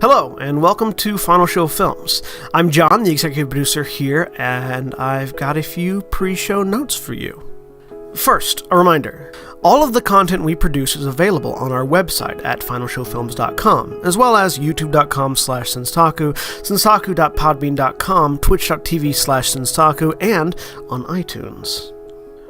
Hello, and welcome to Final Show Films. I'm John, the executive producer here, and I've got a few pre-show notes for you. First, a reminder. All of the content we produce is available on our website at finalshowfilms.com, as well as youtube.com/senstaku, senstaku.podbean.com, twitch.tv/senstaku, and on iTunes.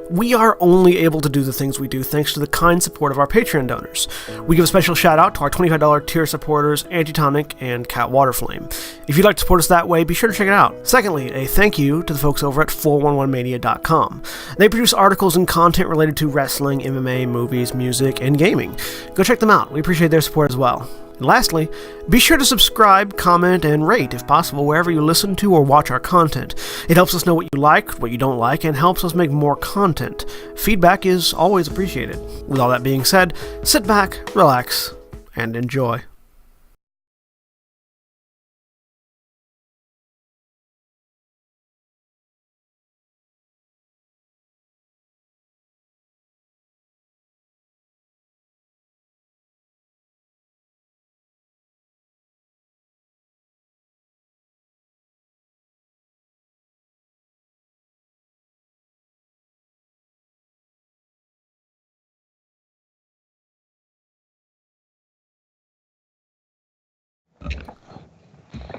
We are only able to do the things we do thanks to the kind support of our Patreon donors. We give a special shout out to our $25 tier supporters, Antitonic and Waterflame. If you'd like to support us that way, be sure to check it out. Secondly, a thank you to the folks over at 411mania.com. They produce articles and content related to wrestling, MMA, movies, music, and gaming. Go check them out. We appreciate their support as well. And lastly, be sure to subscribe, comment, and rate, if possible, wherever you listen to or watch our content. It helps us know what you like, what you don't like, and helps us make more content. Feedback is always appreciated. With all that being said, sit back, relax, and enjoy.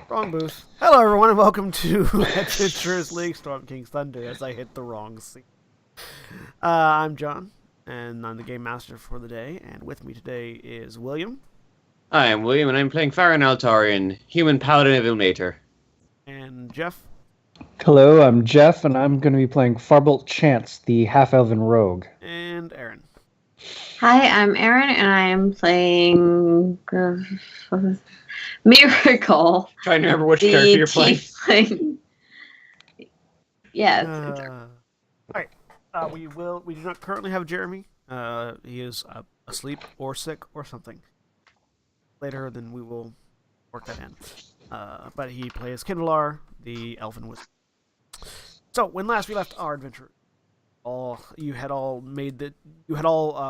Wrong booth. Hello, everyone, and welcome to Adventurers League Storm King's Thunder as I hit the wrong scene. I'm John, and I'm the game master for the day, and with me today is William. Hi, I'm William, and I'm playing Farron Altarian, human paladin of Ilmater. And Jeff. Hello, I'm Jeff, and I'm going to be playing Farbolt Chance, the half-elven rogue. And Aaron. Hi, I'm Aaron, and I'm playing Miracle. Trying to remember which character you're playing. Yeah. Alright. We do not currently have Jeremy. He is asleep or sick or something. Later, then we will work that in. But he plays Kindelar, the elven wizard. So, when last we left our adventure, you had all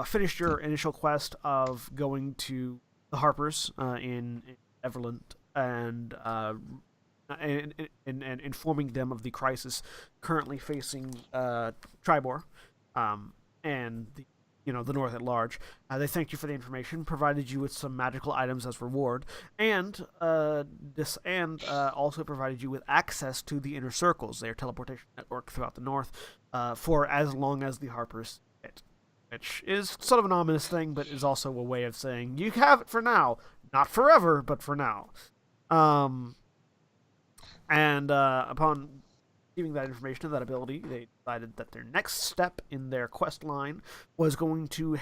finished your initial quest of going to the Harpers in Everland and informing them of the crisis currently facing Tribor and the North at large. They thanked you for the information, provided you with some magical items as reward, and also provided you with access to the inner circles, their teleportation network throughout the North, for as long as the Harpers hit. Which is sort of an ominous thing, but is also a way of saying, you have it for now. Not forever, but for now. Upon receiving that information and that ability, they decided that their next step in their quest line was going to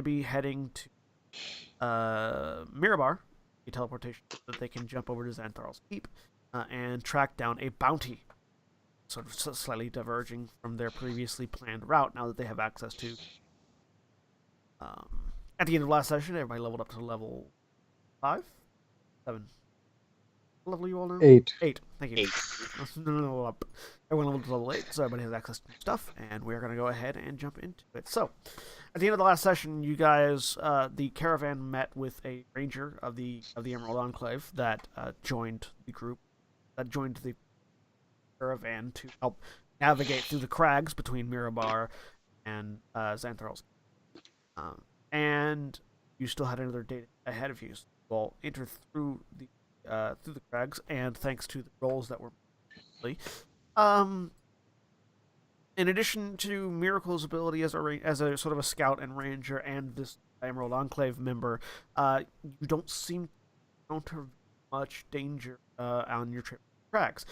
be heading to Mirabar, a teleportation so that they can jump over to Xanthar's Keep and track down a bounty, sort of slightly diverging from their previously planned route now that they have access to. At the end of last session, everybody leveled up to level 5? 7? What level are you all now? 8. 8. Thank you. 8. Everyone leveled to level 8, so everybody has access to stuff, and we're going to go ahead and jump into it. So, at the end of the last session, you guys, the caravan met with a ranger of the Emerald Enclave that joined the caravan to help navigate through the crags between Mirabar and Xanthar's. And you still had another day ahead of you. So you all enter through the crags, and thanks to the rolls that were in addition to Miracle's ability as a sort of a scout and ranger and this Emerald Enclave member, you don't seem to encounter much danger on your trip to the crags.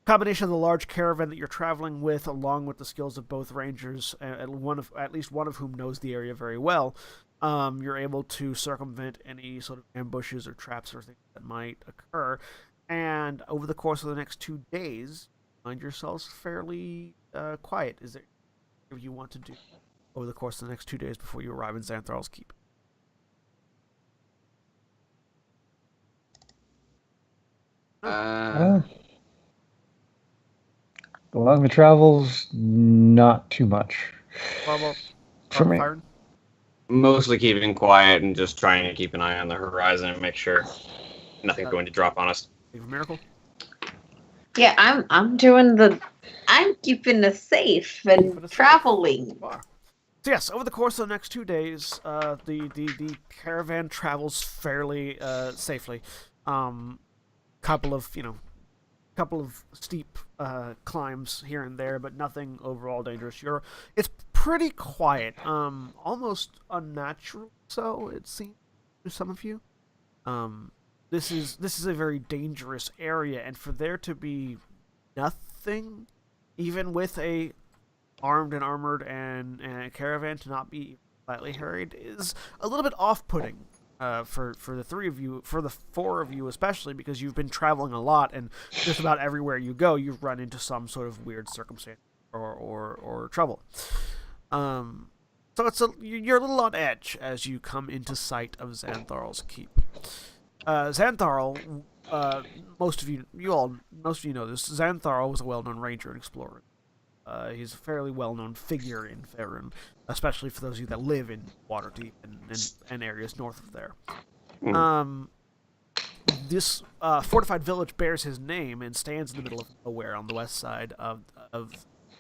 Combination of the large caravan that you're traveling with, along with the skills of both rangers, at least one of whom knows the area very well, you're able to circumvent any sort of ambushes or traps or things that might occur. And over the course of the next 2 days, find yourselves fairly quiet. Is there anything you want to do over the course of the next 2 days before you arrive in Xanthar's Keep? Along the travels, not too much. Well, For me. Byron? Mostly keeping quiet and just trying to keep an eye on the horizon and make sure nothing's going to drop on us. Leave a miracle. Yeah, I'm keeping us safe and traveling. So yes, over the course of the next 2 days, the caravan travels fairly safely. Couple of steep climbs here and there, but nothing overall dangerous. It's pretty quiet, almost unnatural. So it seems to some of you. This is a very dangerous area, and for there to be nothing, even with a armed and armored and a caravan, to not be slightly hurried is a little bit off-putting for the three of you, for the four of you especially, because you've been traveling a lot, and just about everywhere you go, you've run into some sort of weird circumstance or trouble. So you're a little on edge as you come into sight of Xantharl's keep. Xantharl, most of you know this. Xantharl was a well-known ranger and explorer. He's a fairly well-known figure in Faerun, especially for those of you that live in Waterdeep and areas north of there. This fortified village bears his name and stands in the middle of nowhere on the west side of.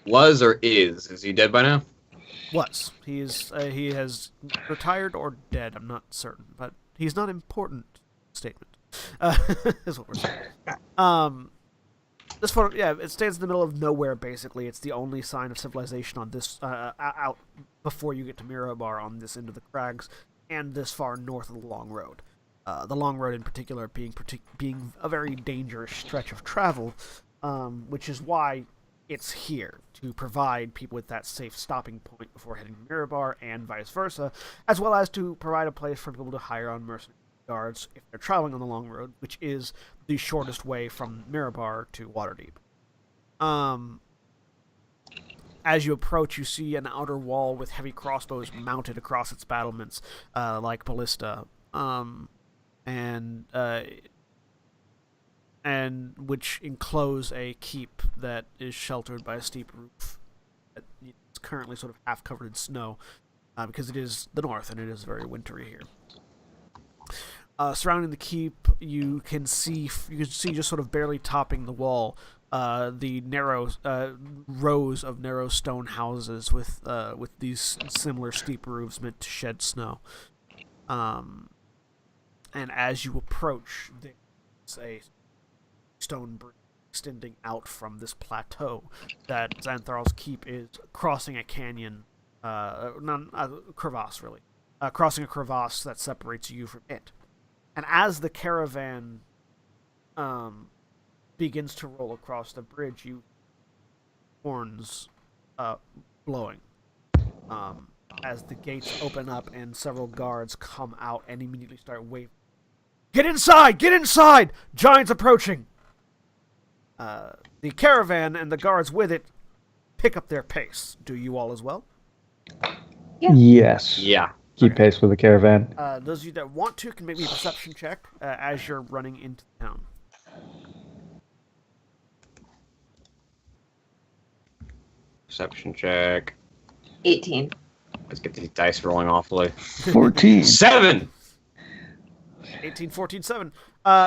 Was or is? Is he dead by now? Was. He has retired or dead. I'm not certain, but he's not important. Statement. Is what we're saying. This photo, it stands in the middle of nowhere, basically. It's the only sign of civilization on this, out before you get to Mirabar on this end of the crags, and this far north of the Long Road. The Long Road in particular being a very dangerous stretch of travel, which is why it's here, to provide people with that safe stopping point before heading to Mirabar, and vice versa, as well as to provide a place for people to hire on mercenary guards if they're traveling on the Long Road, which is the shortest way from Mirabar to Waterdeep. As you approach, you see an outer wall with heavy crossbows mounted across its battlements, like ballista, and which enclose a keep that is sheltered by a steep roof. It's currently sort of half covered in snow, because it is the north and it is very wintry here. Surrounding the keep, you can see just sort of barely topping the wall, the narrow rows of narrow stone houses with these similar steep roofs meant to shed snow. And as you approach, there's a stone bridge extending out from this plateau that Xantharl's keep is crossing a canyon, crevasse really, crossing a crevasse that separates you from it. And as the caravan begins to roll across the bridge, you horns blowing as the gates open up and several guards come out and immediately start waving. Get inside! Get inside! Giants approaching! The caravan and the guards with it pick up their pace. Do you all as well? Yeah. Yes. Yeah. Keep pace with the caravan. Those of you that want to can make me a perception check as you're running into town. Perception check. 18. Let's get these dice rolling awfully. 14. 7! 18, 14, 7.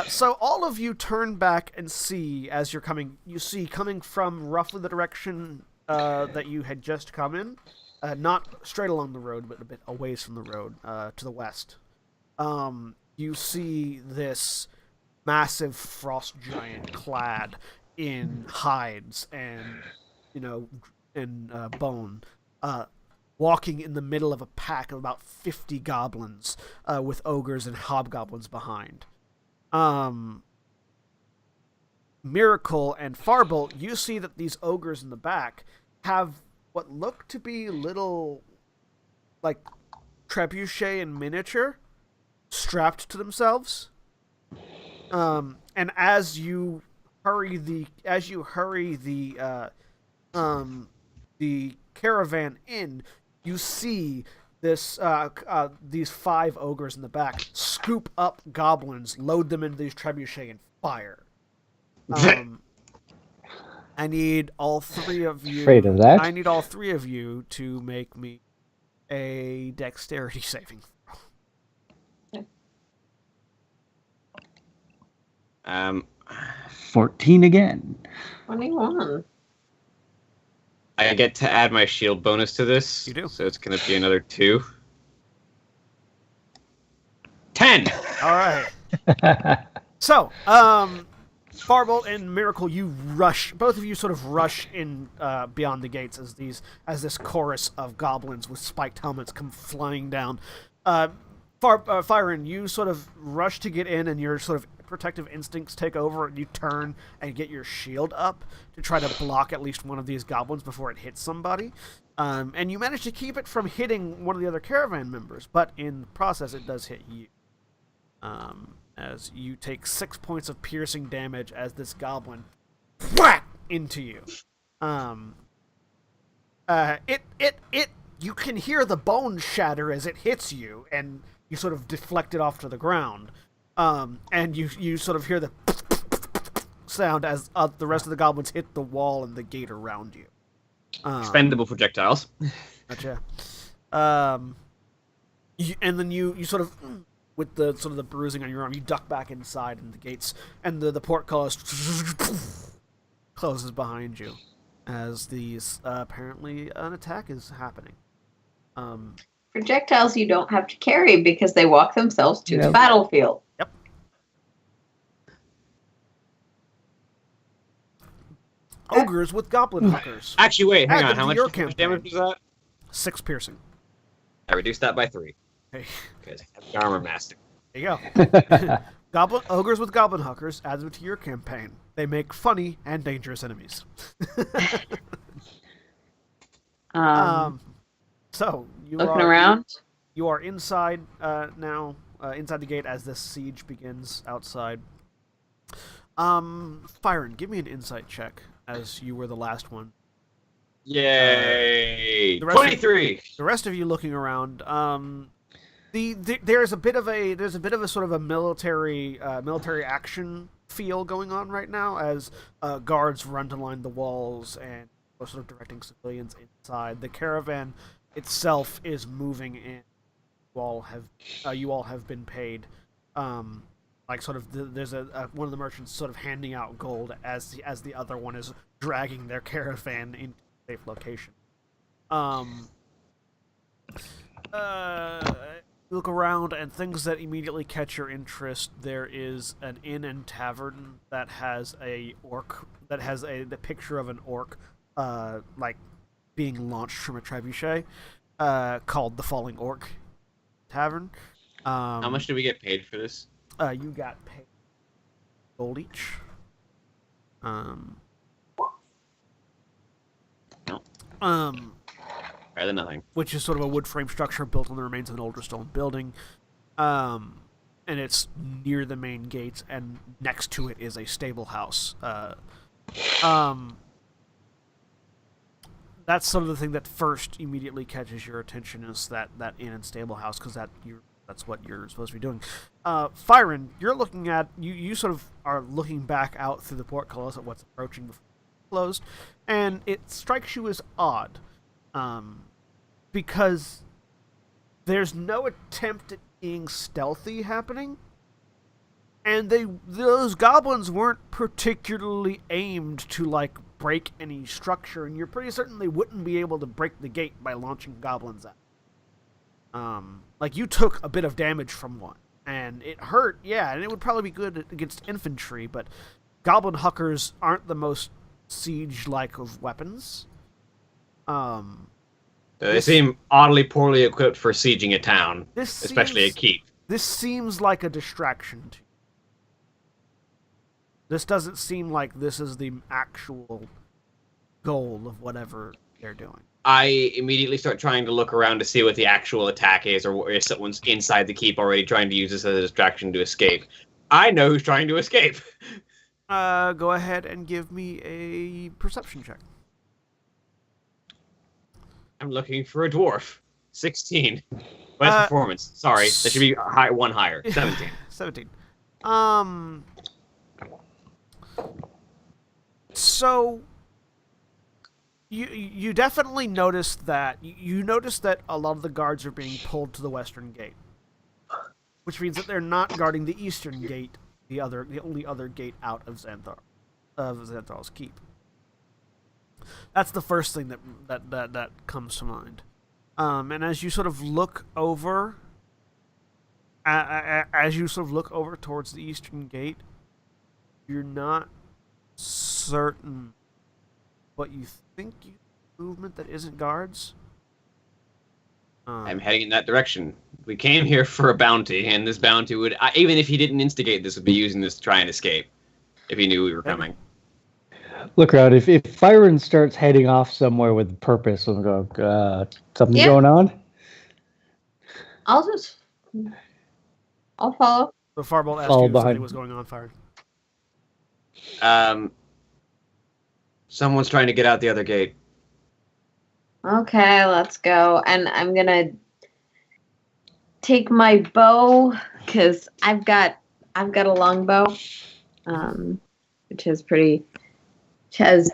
So all of you turn back and see as you're coming. You see coming from roughly the direction that you had just come in. Not straight along the road, but a bit away from the road, to the west. You see this massive frost giant clad in hides and, bone, walking in the middle of a pack of about 50 goblins, with ogres and hobgoblins behind. Miracle and Farbolt, you see that these ogres in the back have what look to be little, like, trebuchet in miniature strapped to themselves. And as you hurry the caravan in, you see these 5 ogres in the back scoop up goblins, load them into these trebuchet, and fire. I need all 3 of you. Afraid of that? I need all 3 of you to make me a dexterity saving throw. 14 again. 21. I get to add my shield bonus to this. You do. So it's going to be another 2. 10! All right. So, Farbolt and Miracle, you rush. Both of you sort of rush in beyond the gates as this chorus of goblins with spiked helmets come flying down. Fyron, you sort of rush to get in, and your sort of protective instincts take over, and you turn and get your shield up to try to block at least one of these goblins before it hits somebody. And you manage to keep it from hitting one of the other caravan members, but in the process, it does hit you. As you take 6 points of piercing damage as this goblin whack into you. You can hear the bones shatter as it hits you, and you sort of deflect it off to the ground. And you sort of hear the sound as the rest of the goblins hit the wall and the gate around you. Expendable projectiles. Gotcha. And then you sort of, with the sort of the bruising on your arm, you duck back inside, and the gates and the portcullis closes behind you as these apparently an attack is happening. Projectiles you don't have to carry because they walk themselves to the battlefield. Yep. Ogres with goblin hookers. Actually, wait, hang Add on. them How to much your campaign. damage was that? 6 piercing. I reduced that by 3. Hey, Because I have the armor master. there you go. Ogres with goblin hookers. Add them to your campaign. They make funny and dangerous enemies. So you Looking are around. You are inside now, inside the gate as this siege begins outside. Fyron, give me an insight check as you were the last one. Yay! the rest 23. The rest of you looking around. There's a bit of a sort of a military action feel going on right now as guards run to line the walls and are sort of directing civilians inside. The caravan itself is moving in. You all have been paid. Like sort of there's one of the merchants sort of handing out gold as the other one is dragging their caravan into a safe location. Look around, and things that immediately catch your interest. There is an inn and tavern that has the picture of an orc, like being launched from a trebuchet, called the Falling Orc Tavern. How much do we get paid for this? You got paid gold each. Better than nothing. Which is sort of a wood frame structure built on the remains of an older stone building. And it's near the main gates, and next to it is a stable house. That's sort of the thing that first immediately catches your attention is that inn and stable house, because that's what you're supposed to be doing. Fyron, you're looking at you sort of are looking back out through the portcullis at what's approaching before it's closed, and it strikes you as odd, because there's no attempt at being stealthy happening, and those goblins weren't particularly aimed to like break any structure, and you're pretty certain they wouldn't be able to break the gate by launching goblins at. Like you took a bit of damage from one, and it hurt, yeah, and it would probably be good against infantry, but goblin huckers aren't the most siege-like of weapons. They seem oddly poorly equipped for sieging a town, especially a keep. This seems like a distraction to you. This doesn't seem like this is the actual goal of whatever they're doing. I immediately start trying to look around to see what the actual attack is, or if someone's inside the keep already trying to use this as a distraction to escape. I know who's trying to escape. Go ahead and give me a perception check. I'm looking for a dwarf. 16. Best performance. Sorry, that should be one higher. 17. 17. So You definitely noticed that. You noticed that a lot of the guards are being pulled to the western gate, which means that they're not guarding the eastern gate, the only other gate out of Xanthar's keep. That's the first thing that comes to mind. And as you sort of look over, towards the eastern gate, you're not certain, but you think you movement that isn't guards. I'm heading in that direction. We came here for a bounty, and this bounty would, even if he didn't instigate this, would be using this to try and escape if he knew we were coming. Look around. If Byron starts heading off somewhere with purpose, I'm going, something going on? I'll follow. So Farbolt asked Follow you if something behind. was going on, Fire. Someone's trying to get out the other gate. Okay, let's go. And I'm gonna take my bow because I've got a longbow, which has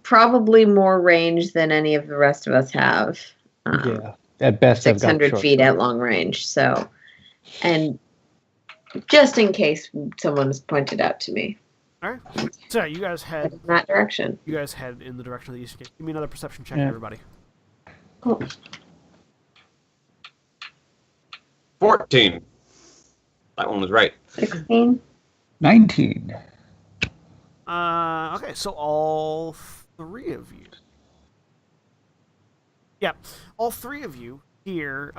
probably more range than any of the rest of us have. Yeah, at best, 600 feet at long range. So, and just in case someone's pointed out to me. All right. So you guys head In that direction. You guys head in the direction of the eastern gate. Give me another perception check, Yeah. everybody. Cool. 14. That one was right. 16. 19. Okay, so all three of you. Yeah, all three of you hear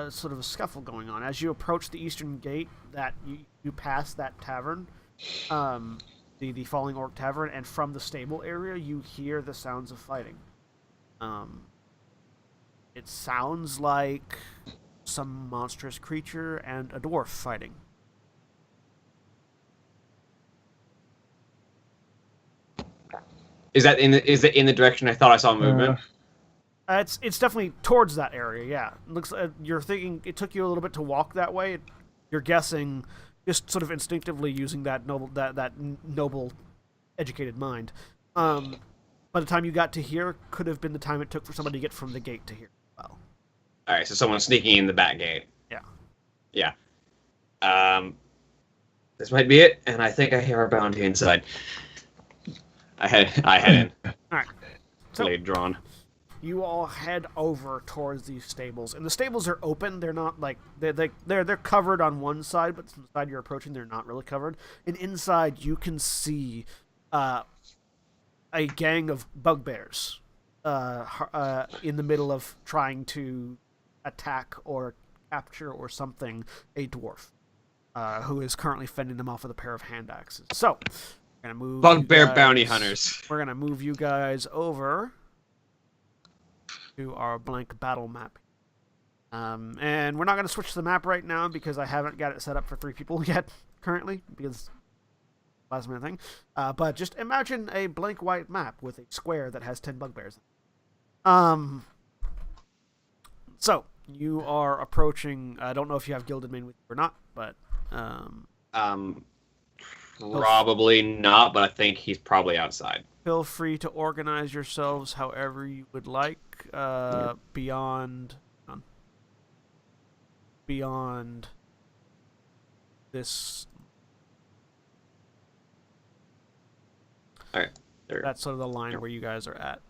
sort of a scuffle going on as you approach the eastern gate. That you pass that tavern, the Falling Orc Tavern, and from the stable area you hear the sounds of fighting. It sounds like some monstrous creature and a dwarf fighting. Is it in the direction I thought I saw movement? It's definitely towards that area. Yeah, looks. You're thinking it took you a little bit to walk that way. You're guessing, just sort of instinctively using that noble, educated mind. By the time you got to here, could have been the time it took for somebody to get from the gate to here. Well, All right, so someone's sneaking in the back gate. Yeah. This might be it, and I think I hear our bounty inside. I head in. All right. So Blade drawn. you all head over towards these stables, and the stables are open. They're not like they're covered on one side, but from the side you're approaching, they're not really covered. And inside, you can see a gang of bugbears in the middle of trying to attack or capture or something a dwarf who is currently fending them off with a pair of hand axes. So, we're gonna move Bugbear bounty hunters. We're gonna move you guys over to our blank battle map. And we're not gonna switch the map right now because I haven't got it set up for 3 people yet currently because last minute thing. But just imagine a blank white map with a square that has 10 bugbears. So you are approaching. I don't know if you have Gilded Mane with you or not, but Probably not, but I think he's probably outside. feel free to organize yourselves however you would like. Beyond this. All right, there. That's sort of the line where you guys are at.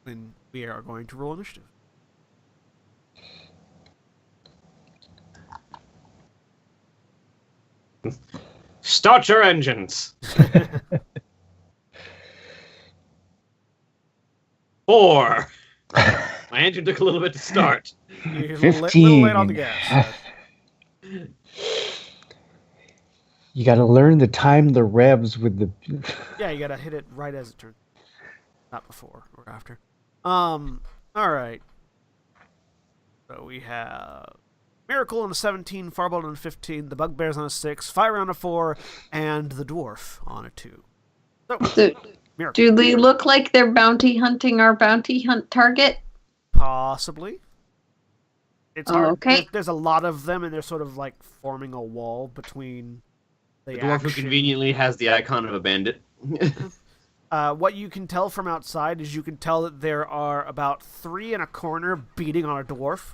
And we are going to roll initiative. Start your engines. 4. My engine took a little bit to start. You're 15. a little late on the gas. You got to learn to time the revs with the. Yeah, you gotta hit it right as it turns. Not before or after. Alright. So we have Miracle on a 17, Farbolt on a 15, the Bugbears on a 6, Fire on a 4, and the Dwarf on a 2. So, Miracle. Do they look like they're bounty hunting our bounty hunt target? Possibly. It's hard. Okay. There's a lot of them, and they're sort of like forming a wall between The dwarf who action. conveniently has the icon of a bandit. What you can tell from outside is you can tell that there are about 3 in a corner beating on a dwarf,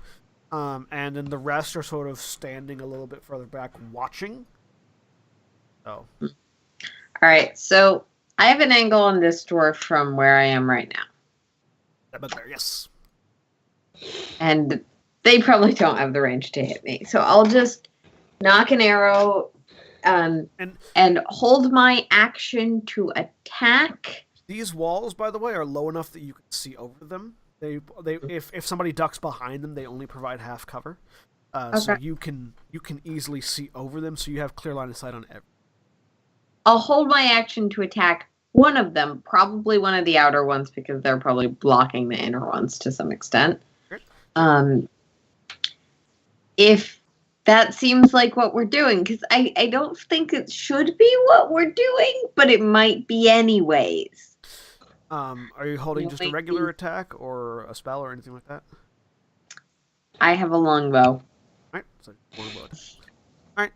and then the rest are sort of standing a little bit further back watching. Oh. All right, so I have an angle on this dwarf from where I am right now. But there, yes. And they probably don't have the range to hit me. So I'll just knock an arrow and hold my action to attack. These walls, by the way, are low enough that you can see over them. If somebody ducks behind them, they only provide half cover. Okay. So you can easily see over them, so you have clear line of sight on everything. I'll hold my action to attack one of them, probably one of the outer ones, because they're probably blocking the inner ones to some extent. Okay. If that seems like what we're doing, because I don't think it should be what we're doing, but it might be anyways. Are you holding just a regular attack or a spell or anything like that? I have a longbow. Alright, so longbow. Alright,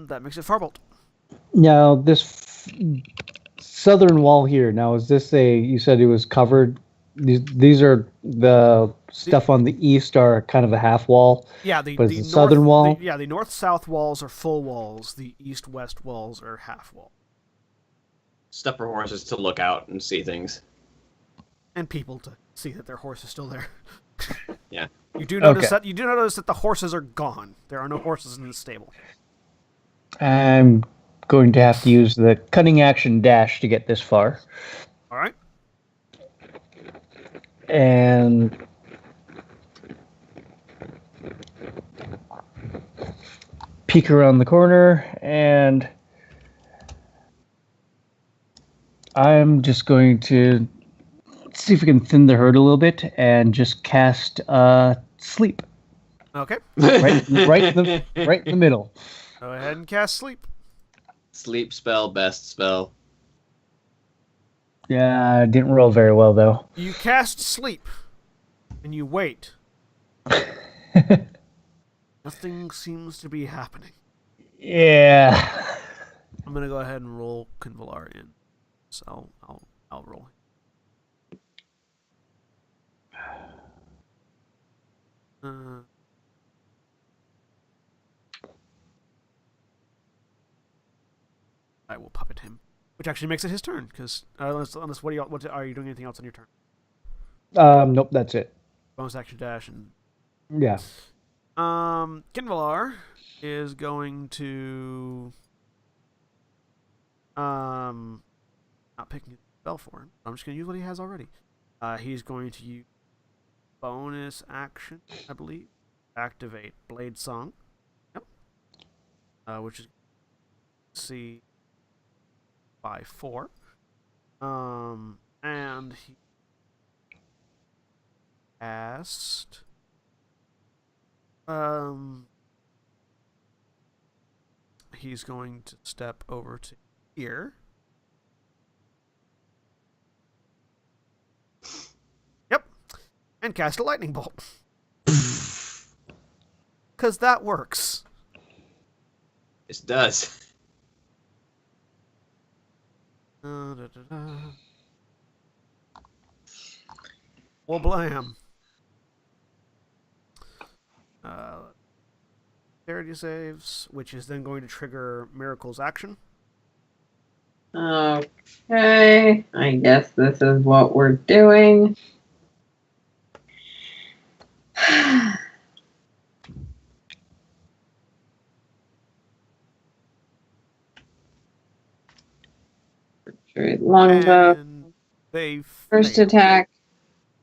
that makes it Farbolt. Now, this southern wall here, now, is this you said it was covered? These are the stuff on the east are kind of a half wall. Yeah, the southern wall? The north-south walls are full walls. The east-west walls are half wall. Stuff for horses to look out and see things. And people to see that their horse is still there. Yeah. You do notice that the horses are gone. There are no horses in the stable. I'm going to have to use the cunning action dash to get this far. All right. And peek around the corner, and I'm just going to see if we can thin the herd a little bit and just cast sleep. Okay. Right in the middle. Go ahead and cast sleep. Sleep spell, best spell. Yeah, didn't roll very well though. You cast sleep, and you wait. Nothing seems to be happening. Yeah. I'm gonna go ahead and roll Convalar in. So I'll roll. I will puppet him, which actually makes it his turn. Because unless what are you doing anything else on your turn? Nope, that's it. Bonus action dash and yeah. Kinvalar is going to not picking a spell for him. I'm just going to use what he has already. He's going to use bonus action, I believe. Activate Blade Song. Yep. Which is C by 4. And he cast he's going to step over to here. Yep. And cast a lightning bolt. Because that works. This does. Well, blam. Dexterity saves, which is then going to trigger Miracle's action. Okay, I guess this is what we're doing. Longbow. First attack,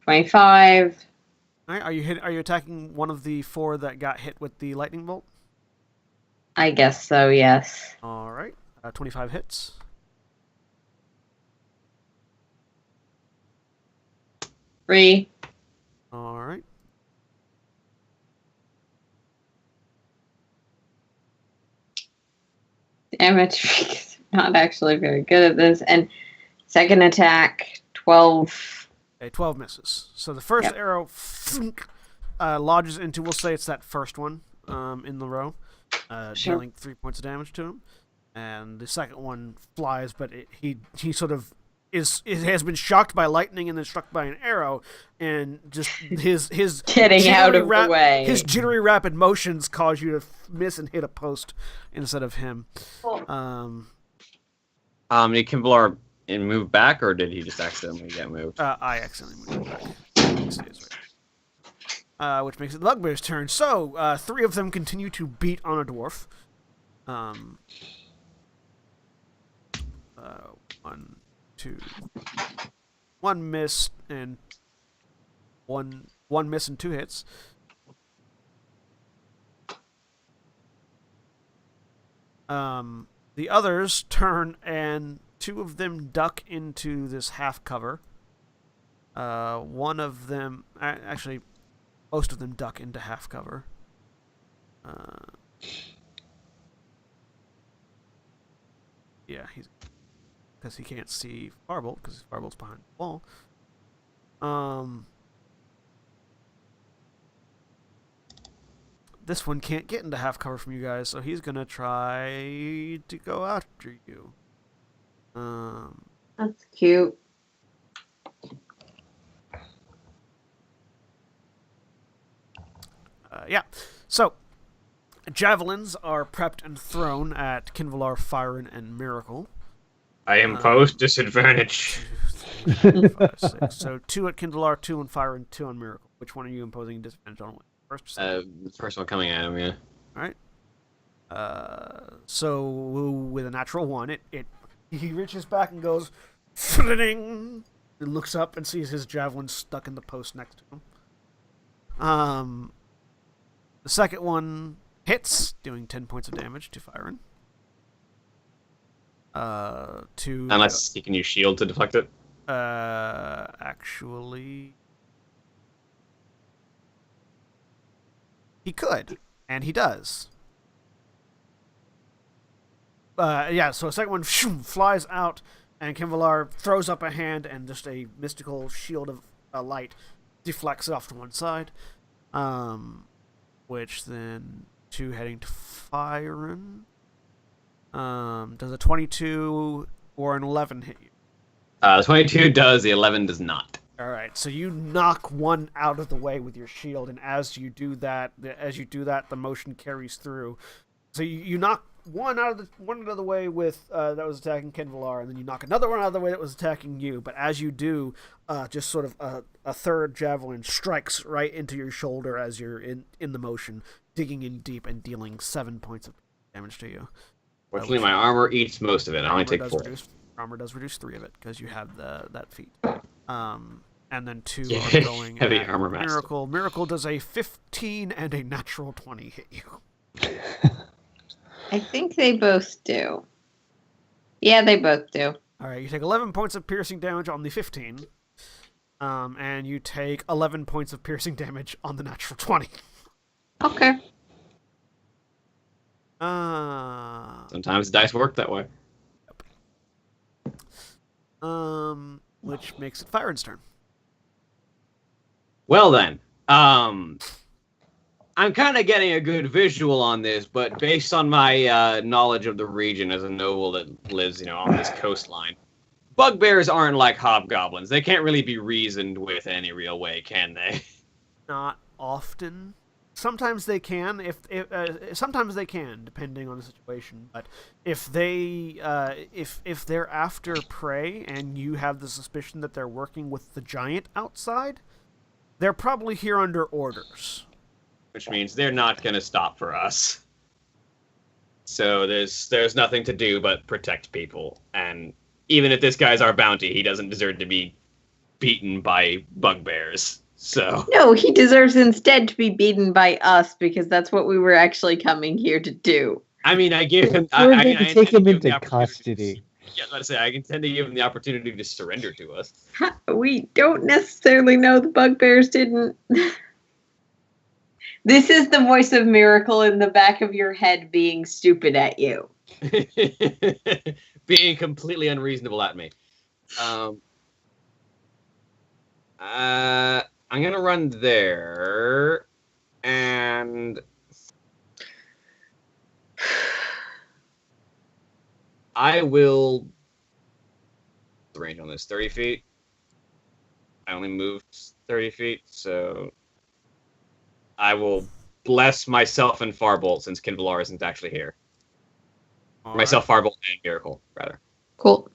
25. All right, are you attacking one of the 4 that got hit with the lightning bolt? I guess so, yes. All right, 25 hits. Three. All right. Damage, because I'm not actually very good at this. And second attack, 12. Okay, 12 misses. So the first arrow lodges into, we'll say it's that first one in the row, dealing 3 points of damage to him. And the second one flies, but he sort of has been shocked by lightning and then struck by an arrow, and just his Getting out of the way. His jittery rapid motions cause you to miss and hit a post instead of him. Cool. Did Kimbalar move back, or did he just accidentally get moved? I accidentally moved back. Which makes it the bugbear's turn. So 3 of them continue to beat on a dwarf. 1, 2, 1 miss and one miss and 2 hits. The others turn, and 2 of them duck into this half cover. One of them, actually, most of them duck into half cover. Yeah, because he can't see Farbolt, because Farbolt's behind the wall. This one can't get into half cover from you guys, so he's gonna try to go after you. That's cute. Yeah. So, javelins are prepped and thrown at Kinvalar, Fyron, and Miracle. I impose disadvantage. 2, 3, 4, 5, 6. So 2 at Kinvalar, 2 on Fyron, 2 on Miracle. Which one are you imposing disadvantage on? First or second? The first one coming at him, yeah. All right. So with a natural 1, he reaches back and goes, flitting, and looks up and sees his javelin stuck in the post next to him. The second one hits, doing 10 points of damage to Fyron. Unless he can use shield to deflect it. Actually, he could, and he does. Yeah, so a second one flies out, and Kinvalar throws up a hand, and just a mystical shield of light deflects it off to one side. Which then 2 heading to Fyron. Does a 22 or an 11 hit you? The 22 does, the 11 does not. All right, so you knock one out of the way with your shield, and as you do that, the motion carries through. So you knock one out of the way with that was attacking Kinvalar, and then you knock another one out of the way that was attacking you. But as you do, just sort of a third javelin strikes right into your shoulder as you're in the motion, digging in deep and dealing 7 points of damage to you. Fortunately, my armor eats most of it. I only take 4. Armor does reduce 3 of it because you have that feat. And then 2 Yeah, are going heavy at armor master. Miracle. Miracle does a 15 and a natural 20 hit you. I think they both do. Yeah, they both do. All right, you take 11 points of piercing damage on the 15, and you take 11 points of piercing damage on the natural 20. Okay. Sometimes dice work that way. Which makes it Fyron's turn. Well then, I'm kind of getting a good visual on this, but based on my knowledge of the region as a noble that lives, on this coastline, bugbears aren't like hobgoblins. They can't really be reasoned with any real way, can they? Not often. Sometimes they can. Sometimes they can, depending on the situation. But if they're after prey and you have the suspicion that they're working with the giant outside, they're probably here under orders. Which means they're not going to stop for us. So there's nothing to do but protect people. And even if this guy's our bounty, he doesn't deserve to be beaten by bugbears. So no, he deserves instead to be beaten by us because that's what we were actually coming here to do. I mean, I give him. I take him into custody. Yeah, let's say I intend to give him the opportunity to surrender to us. We don't necessarily know the bugbears didn't. This is the voice of Miracle in the back of your head being stupid at you. Being completely unreasonable at me. I'm going to run there, and I will the range on this? 30 feet? I only moved 30 feet, so I will bless myself and Farbolt since Kinvalar isn't actually here. Myself, Farbolt, and Miracle, rather. Cool.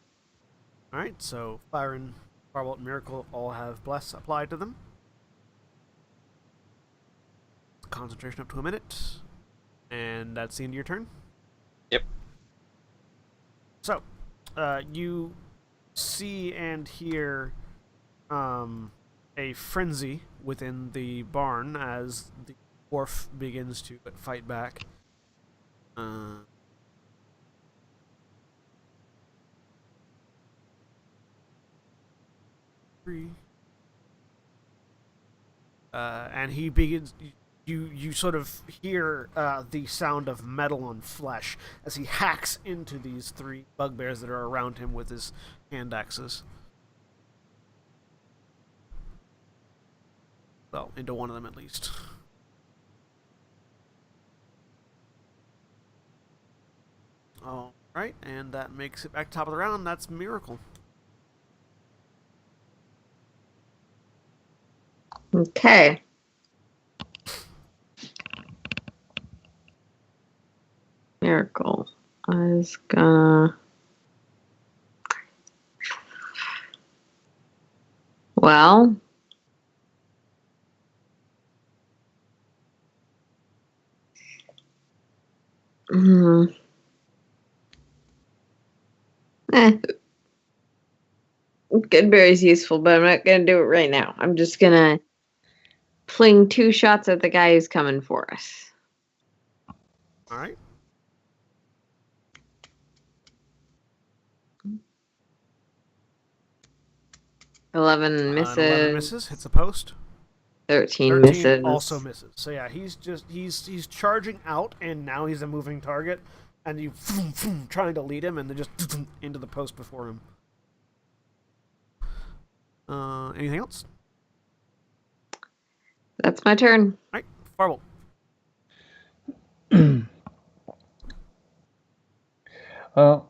Alright, so Fire and Firebolt and Miracle all have Bless applied to them. Concentration up to a minute. And that's the end of your turn? Yep. So, you see and hear a frenzy within the barn as the dwarf begins to fight back. And he begins. You sort of hear the sound of metal on flesh as he hacks into these three bugbears that are around him with his hand axes. Well, into one of them at least. Alright, and that makes it back to top of the round. That's Miracle. Okay. Miracle. I was gonna. Well. Goodberry's useful, but I'm not gonna do it right now. I'm just gonna fling 2 shots at the guy who's coming for us. Alright. 11 misses. 11 misses, hits a post. 13 misses. Also misses. So yeah, he's charging out, and now he's a moving target, and you trying to lead him, and then just into the post before him. Anything else? That's my turn. All right, Farbolt. Well,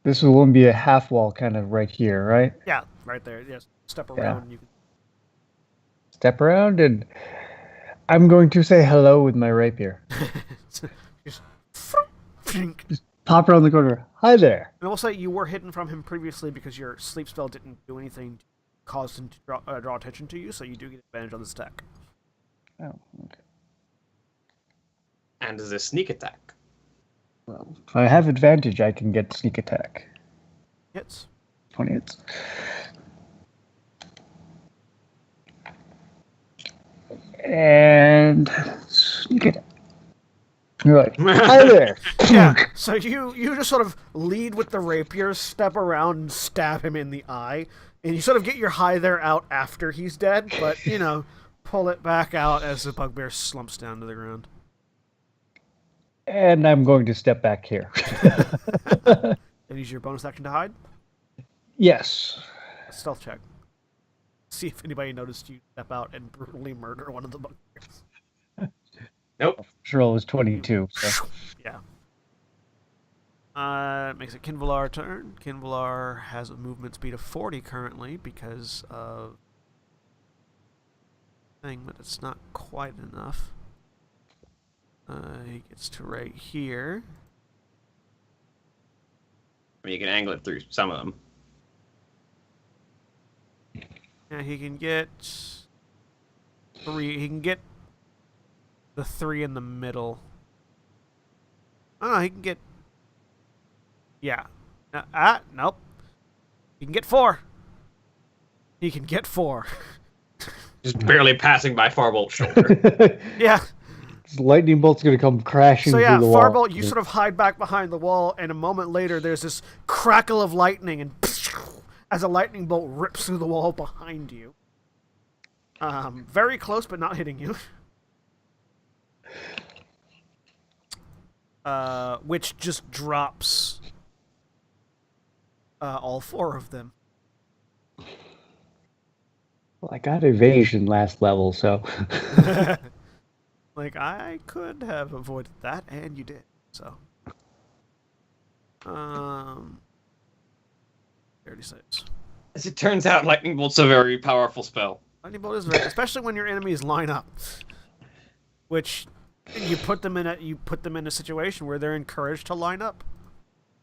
this will be a half wall kind of right here, right? Yeah, right there. Yes, step around. And you can... Step around, and I'm going to say hello with my rapier. just pop around the corner. Hi there. And we'll say you were hidden from him previously because your sleep spell didn't do anything to cause him to draw attention to you, so you do get advantage on this attack. Oh, okay. And is a sneak attack. Well, if I have advantage, I can get sneak attack. Hits. 20 hits. And sneak attack. You're like, hi there. Yeah, so you just sort of lead with the rapier, step around, and stab him in the eye. And you sort of get your hi there out after he's dead, but, pull it back out as the bugbear slumps down to the ground. And I'm going to step back here. And use your bonus action to hide? Yes. A stealth check. See if anybody noticed you step out and brutally murder one of the bugbears. Nope. Roll was 22. So. Yeah. Makes it Kinvalar turn. Kinvalar has a movement speed of 40 currently because of thing, but it's not quite enough. He gets to right here. I mean, you can angle it through some of them. Yeah, he can get 3. He can get the 3 in the middle. Oh, he can get... Yeah. Nope. He can get 4. He can get 4. Just barely passing by Farbolt's shoulder. Yeah. This lightning bolt's going to come crashing through the wall. Farbolt, you sort of hide back behind the wall, and a moment later there's this crackle of lightning, and as a lightning bolt rips through the wall behind you. Very close, but not hitting you. Which just drops all 4 of them. Well, I got evasion last level, so... Like, I could have avoided that, and you did, so... 36. As it turns out, lightning bolt's a very powerful spell. Lightning bolt is very, especially when your enemies line up, which you put them in a situation where they're encouraged to line up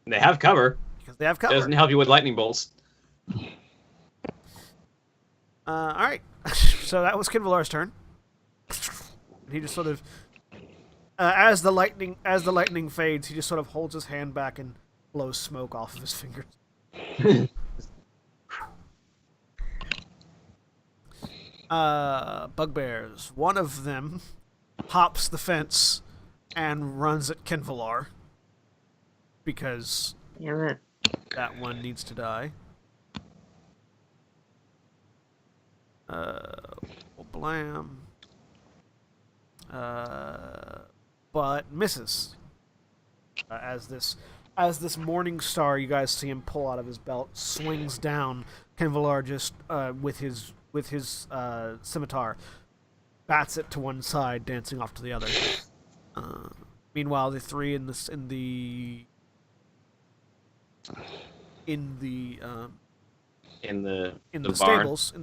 They have cover. because they have cover. Doesn't help you with lightning bolts. All right, so that was Kinvalar's turn. He just sort of, as the lightning fades, he just sort of holds his hand back and blows smoke off of his fingers. Bugbears. One of them hops the fence and runs at Kinvalar because Damn it. that one needs to die. Blam. But misses. As this morning star, you guys see him pull out of his belt, swings down. Kinvalar just with his scimitar bats it to one side, dancing off to the other. Meanwhile, the three in the stables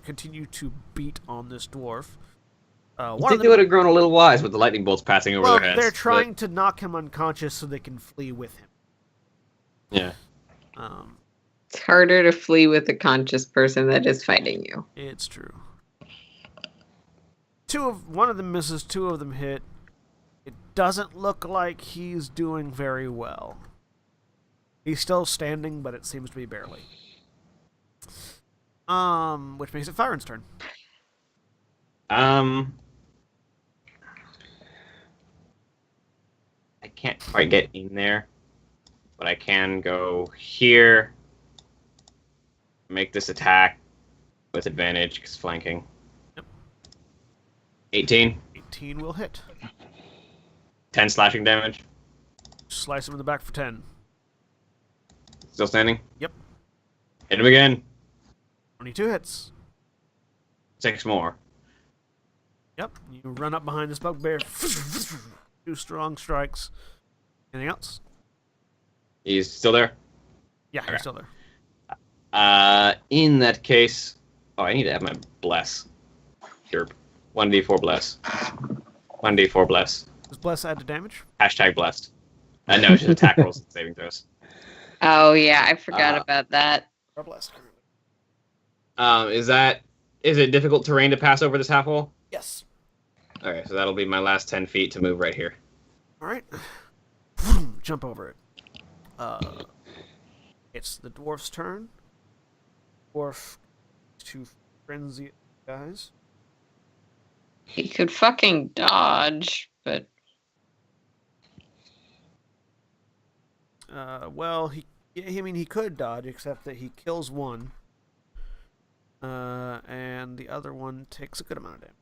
continue to beat on this dwarf. I think they would have grown a little wise with the lightning bolts passing over their heads. They're trying to knock him unconscious so they can flee with him. Yeah. It's harder to flee with a conscious person that is fighting you. It's true. One of them misses, two of them hit. It doesn't look like he's doing very well. He's still standing, but it seems to be barely. Which makes it Firen's turn. I can't quite get in there, but I can go here. Make this attack with advantage because flanking. Yep. 18. 18 will hit. 10 slashing damage. Slice him in the back for 10. Still standing? Yep. Hit him again. 22 hits. 6 more. Yep. You run up behind this bugbear. 2 strong strikes. Anything else? He's still there? Yeah, Okay. he's still there. In that case... Oh, I need to have my bless. Here. 1d4 bless. 1d4 bless. Does Bless add to damage? Hashtag blessed. No, it's just attack rolls and saving throws. Oh, yeah, I forgot about that. Or Blessed. Is it difficult terrain to pass over this half wall? Yes. Okay, so that'll be my last 10 feet to move right here. Alright. Jump over it. It's the dwarf's turn. Dwarf to frenzy guys. He could fucking dodge, but... Well, he could dodge, except that he kills one. And the other one takes a good amount of damage.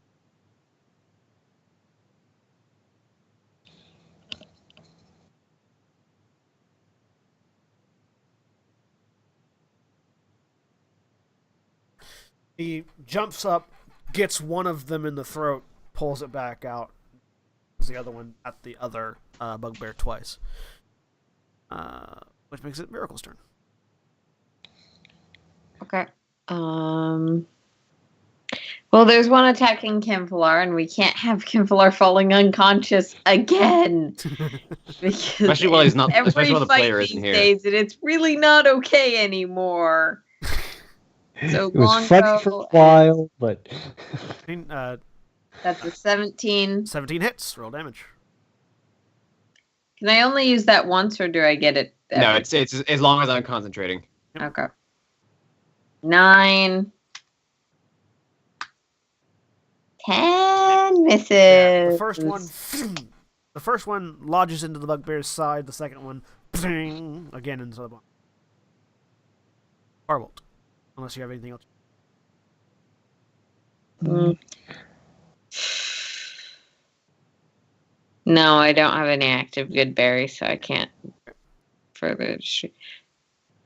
He jumps up, gets one of them in the throat, pulls it back out. The other one at the other bugbear twice. Which makes it Miracle's turn. Okay. Well, there's one attacking Kinvalar, and we can't have Kinvalar falling unconscious again. Especially while he's not. Especially while the player isn't here. Days, and it's really not okay anymore. So It was fun for a while, but... That's a 17. 17 hits. Roll damage. Can I only use that once, or do I get it? No, it's as long as I'm concentrating. Okay. 9. 10 misses. Yeah, the first one lodges into the bugbear's side. The second one, again into the bone. Firebolt. Unless you have anything else. No, I don't have any active good berry, so I can't further.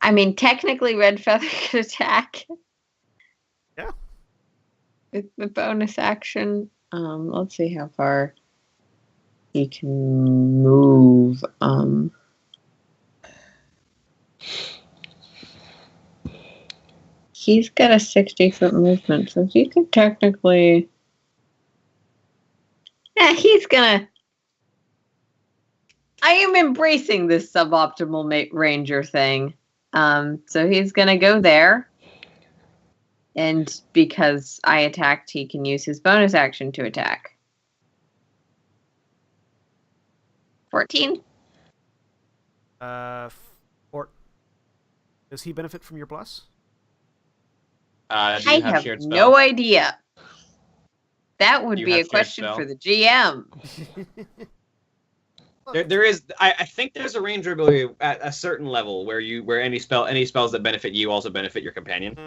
I mean, technically, Red Feather could attack. Yeah. With the bonus action. Let's see how far he can move. he's got a 60-foot movement, so he could technically. Yeah, he's gonna. I am embracing this suboptimal ranger thing. So he's gonna go there. And because I attacked, he can use his bonus action to attack. 14. Does he benefit from your bless? Do you I have shared no spell? idea. That would Do you be have a shared question spell? for the GM. There is. I think there's a ranger ability at a certain level where any spells that benefit you also benefit your companion.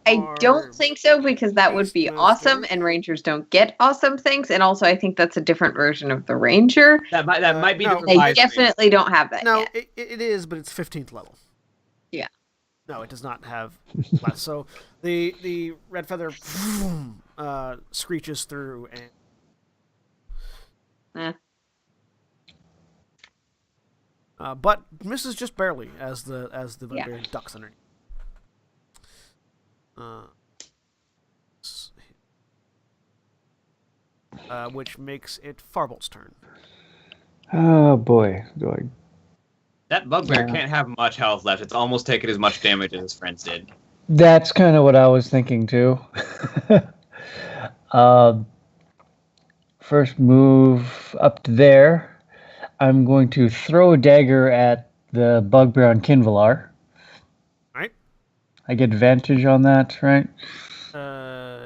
I don't think so because that would be awesome, and rangers don't get awesome things. And also, I think that's a different version of the ranger. That might be no. the They revised definitely don't have that No, yet. it is, but it's 15th level. Yeah. No, it does not have blast. So the red feather screeches through and. But misses just barely as the bugbear ducks underneath. Which makes it Farbolt's turn. Oh boy, That bugbear can't have much health left. It's almost taken as much damage as his friends did. That's kind of what I was thinking too. First move up to there. I'm going to throw a dagger at the bugbear on Kinvalar. Right. I get advantage on that, right?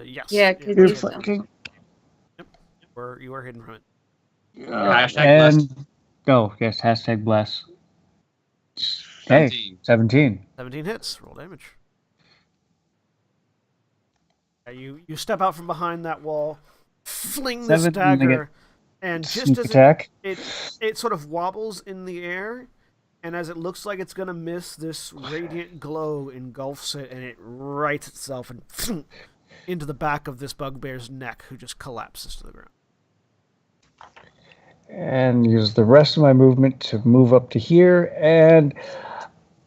Yes. Yeah, because You're you fucking. Yep. You are hidden from it. Hashtag blessed. Oh, yes, hashtag bless. Hey, 17. 17 hits. Roll damage. You step out from behind that wall, fling this 17, dagger, and just Sneak as attack. it sort of wobbles in the air, and as it looks like it's gonna miss, this radiant glow engulfs it, and it rights itself and into the back of this bugbear's neck, who just collapses to the ground. And use the rest of my movement to move up to here, and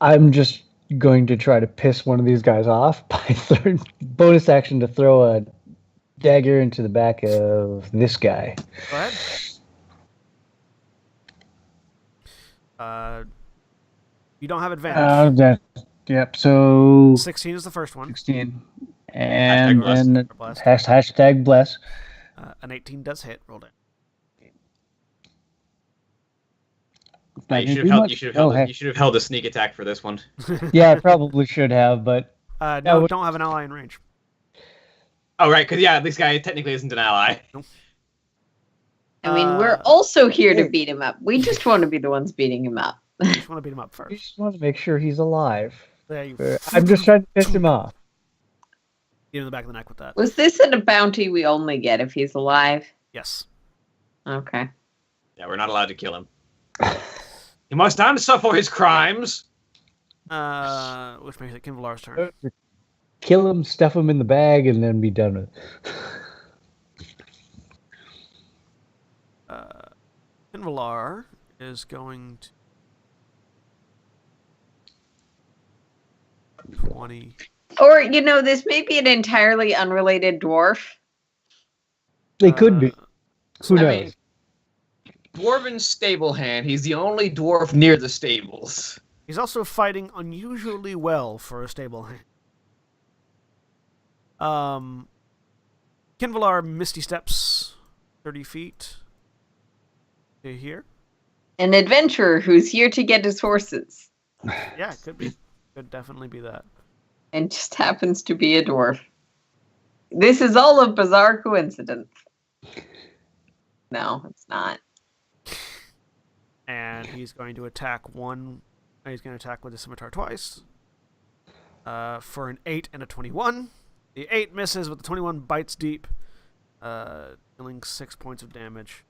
I'm just going to try to piss one of these guys off by bonus action to throw a dagger into the back of this guy. Go ahead. You don't have advantage. Yep, so 16 is the first one. 16. And Hashtag then bless. hashtag bless. An 18 does hit. Roll it. You should have held a sneak attack for this one. Yeah, I probably should have, but No, don't have an ally in range. Oh, right, because this guy technically isn't an ally. Nope. I mean, we're also here to beat him up. We just want to be the ones beating him up. You just want to beat him up you first. just want to make sure he's alive. There you I'm just trying to piss him off. Get him in the back of the neck with that. Was this a bounty we only get if he's alive? Yes. Okay. Yeah, we're not allowed to kill him. He must answer for his crimes. Which makes it Kinvalar's turn. Kill him, stuff him in the bag, and then be done with it. Kinvalar is going to 20. Or, this may be an entirely unrelated dwarf. They could be. Who I knows? mean, Dwarven stable hand. He's the only dwarf near the stables. He's also fighting unusually well for a stable hand. Kinvalar misty steps 30 feet to here. An adventurer who's here to get his horses. Yeah, it could be. Could definitely be that. And just happens to be a dwarf. This is all a bizarre coincidence. No, it's not. And he's going to attack he's going to attack with his scimitar twice. For an 8 and a 21. The 8 misses, but the 21 bites deep, dealing 6 points of damage.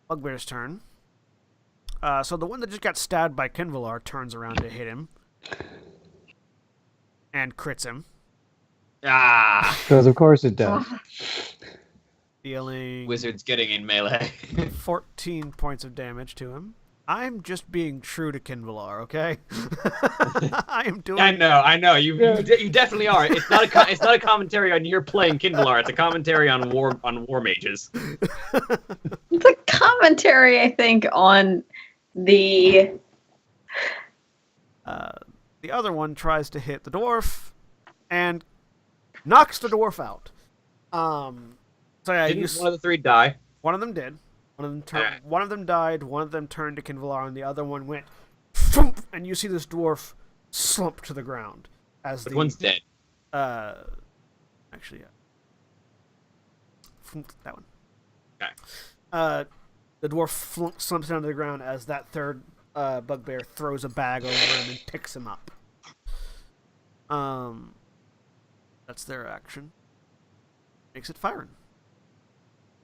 Bugbear's turn. So the one that just got stabbed by Kinvalar turns around to hit him. And crits him. Because of course it does. Dealing Wizard's getting in melee. 14 points of damage to him. I'm just being true to Kinvalar, okay? I am doing. I know. You definitely are. It's not a commentary on your playing Kindlar. It's a commentary on war mages. It's a commentary, I think, on the. The other one tries to hit the dwarf and knocks the dwarf out. So yeah, Didn't one of the three die? One of them did. One of them died. One of them turned to Kinvalar, and the other one went. And you see this dwarf slump to the ground as But one's dead. Actually, yeah. That one. Okay. The dwarf slumps down to the ground as that third bugbear throws a bag over him and picks him up. That's their action. Makes it firing.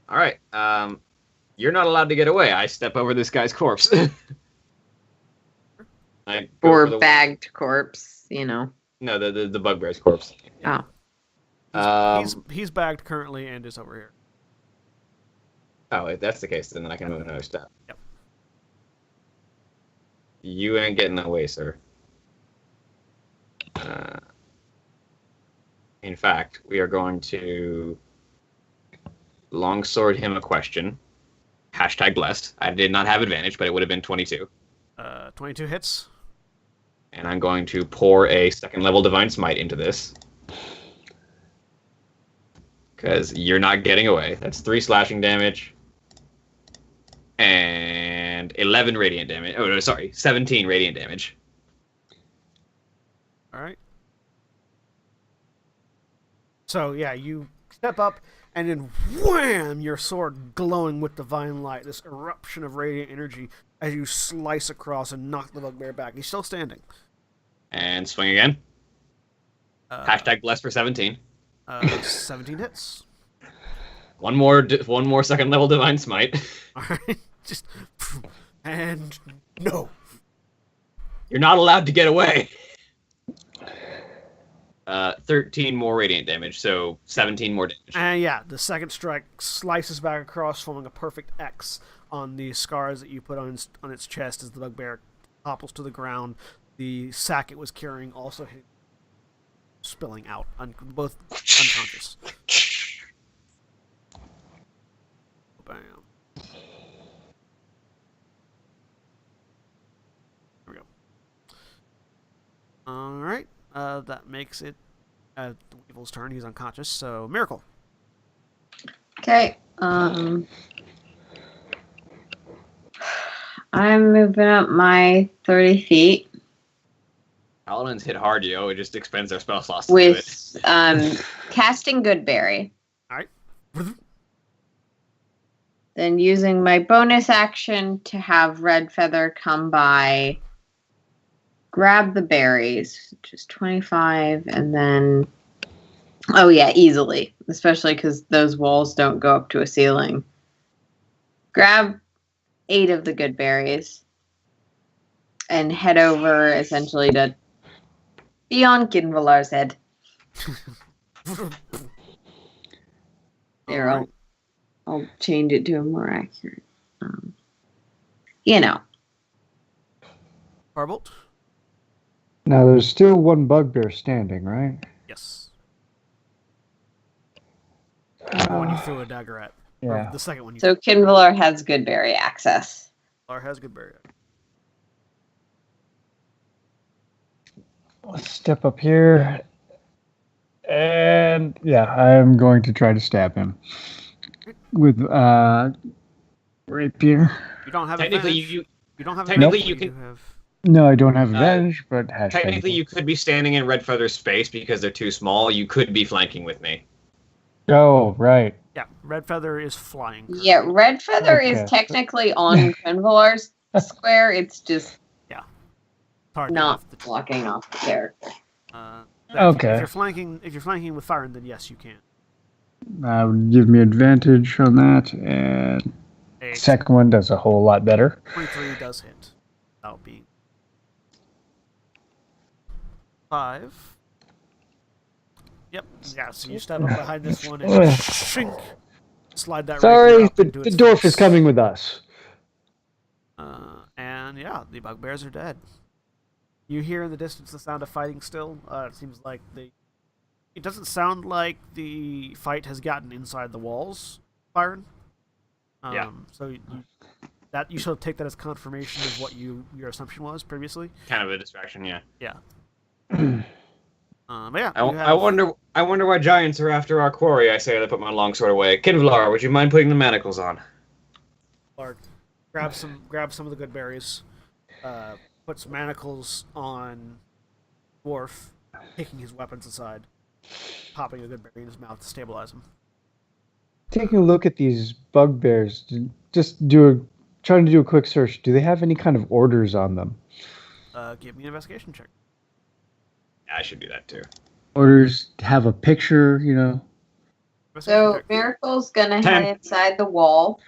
All right. You're not allowed to get away. I step over this guy's corpse. I go Or for the bagged corpse, you know. No, the bugbear's corpse. Oh. He's bagged currently and is over here. Oh, if that's the case, then I can move another step. Yep. You ain't getting away, sir. In fact, we are going to longsword him a question. #blessed. I did not have advantage, but it would have been 22. 22 hits. And I'm going to pour a second level Divine Smite into this. Because you're not getting away. That's 3 slashing damage. And 11 radiant damage. Oh, no, sorry. 17 radiant damage. Alright. So, yeah, you step up, and then wham! Your sword glowing with divine light. This eruption of radiant energy as you slice across and knock the bugbear back. He's still standing. And swing again. #blessed for 17. 17 hits. One more second level Divine Smite. Alright. Just. And. No. You're not allowed to get away. 13 more radiant damage, so 17 more damage. And yeah, the second strike slices back across, forming a perfect X on the scars that you put on its chest as the bugbear topples to the ground. The sack it was carrying also spilling out, both unconscious. Bam. There we go. Alright, that makes it the Weevil's turn. He's unconscious, so Miracle. Okay. I'm moving up my 30 feet Paladins hit hard, yo. It just expends their spell slots to do it. with casting Goodberry. Alright. Then using my bonus action to have Red Feather come by, grab the berries, which is 25, and then, oh yeah, easily, especially because those walls don't go up to a ceiling. Grab 8 of the good berries and head over essentially to beyond Kinvalar's head. There, I'll change it to a more accurate. You know. Firebolt? Now there's still one bugbear standing, right? Yes. The one you threw a dagger at. Yeah. Or the second one you So Kinvalar has Goodberry access. Lar has good barrier. Let's step up here. And yeah, I'm going to try to stab him with rapier. You don't have Technically, advantage. You don't have technically advantage, you but can- have. No, I don't have advantage, but hashtag. Technically, you could be standing in Red Feather's space because they're too small. You could be flanking with me. Oh, right. Yeah, Red Feather is flying. Yeah, Red Feather Okay. is technically on Kinvalar's square. It's just It's hard to not have the- blocking off the character. Okay. If you're flanking with fire, then yes, you can. That would give me advantage on that, and A second one does a whole lot better. 23 does hit. Without being 5. Yep. Yeah. So you step up behind this one and shrink. Slide that. rapier Sorry, up the into its dwarf face. is coming with us. And Yeah, the bugbears are dead. You hear in the distance the sound of fighting still. It seems like it doesn't sound like the fight has gotten inside the walls, Byron. Yeah. So you should take that as confirmation of what your assumption was previously. Kind of a distraction, yeah. Yeah. But yeah, I wonder why giants are after our quarry. I say, I put my longsword away. Kinvlar, would you mind putting the manacles on? Lark, grab some of the good berries, put some manacles on Dwarf, taking his weapons aside, popping a good berry in his mouth to stabilize him. Taking a look at these bugbears, trying to do a quick search. Do they have any kind of orders on them? Give me an investigation check. Yeah, I should do that too. Orders have a picture, So Miracle's gonna 10. head inside the wall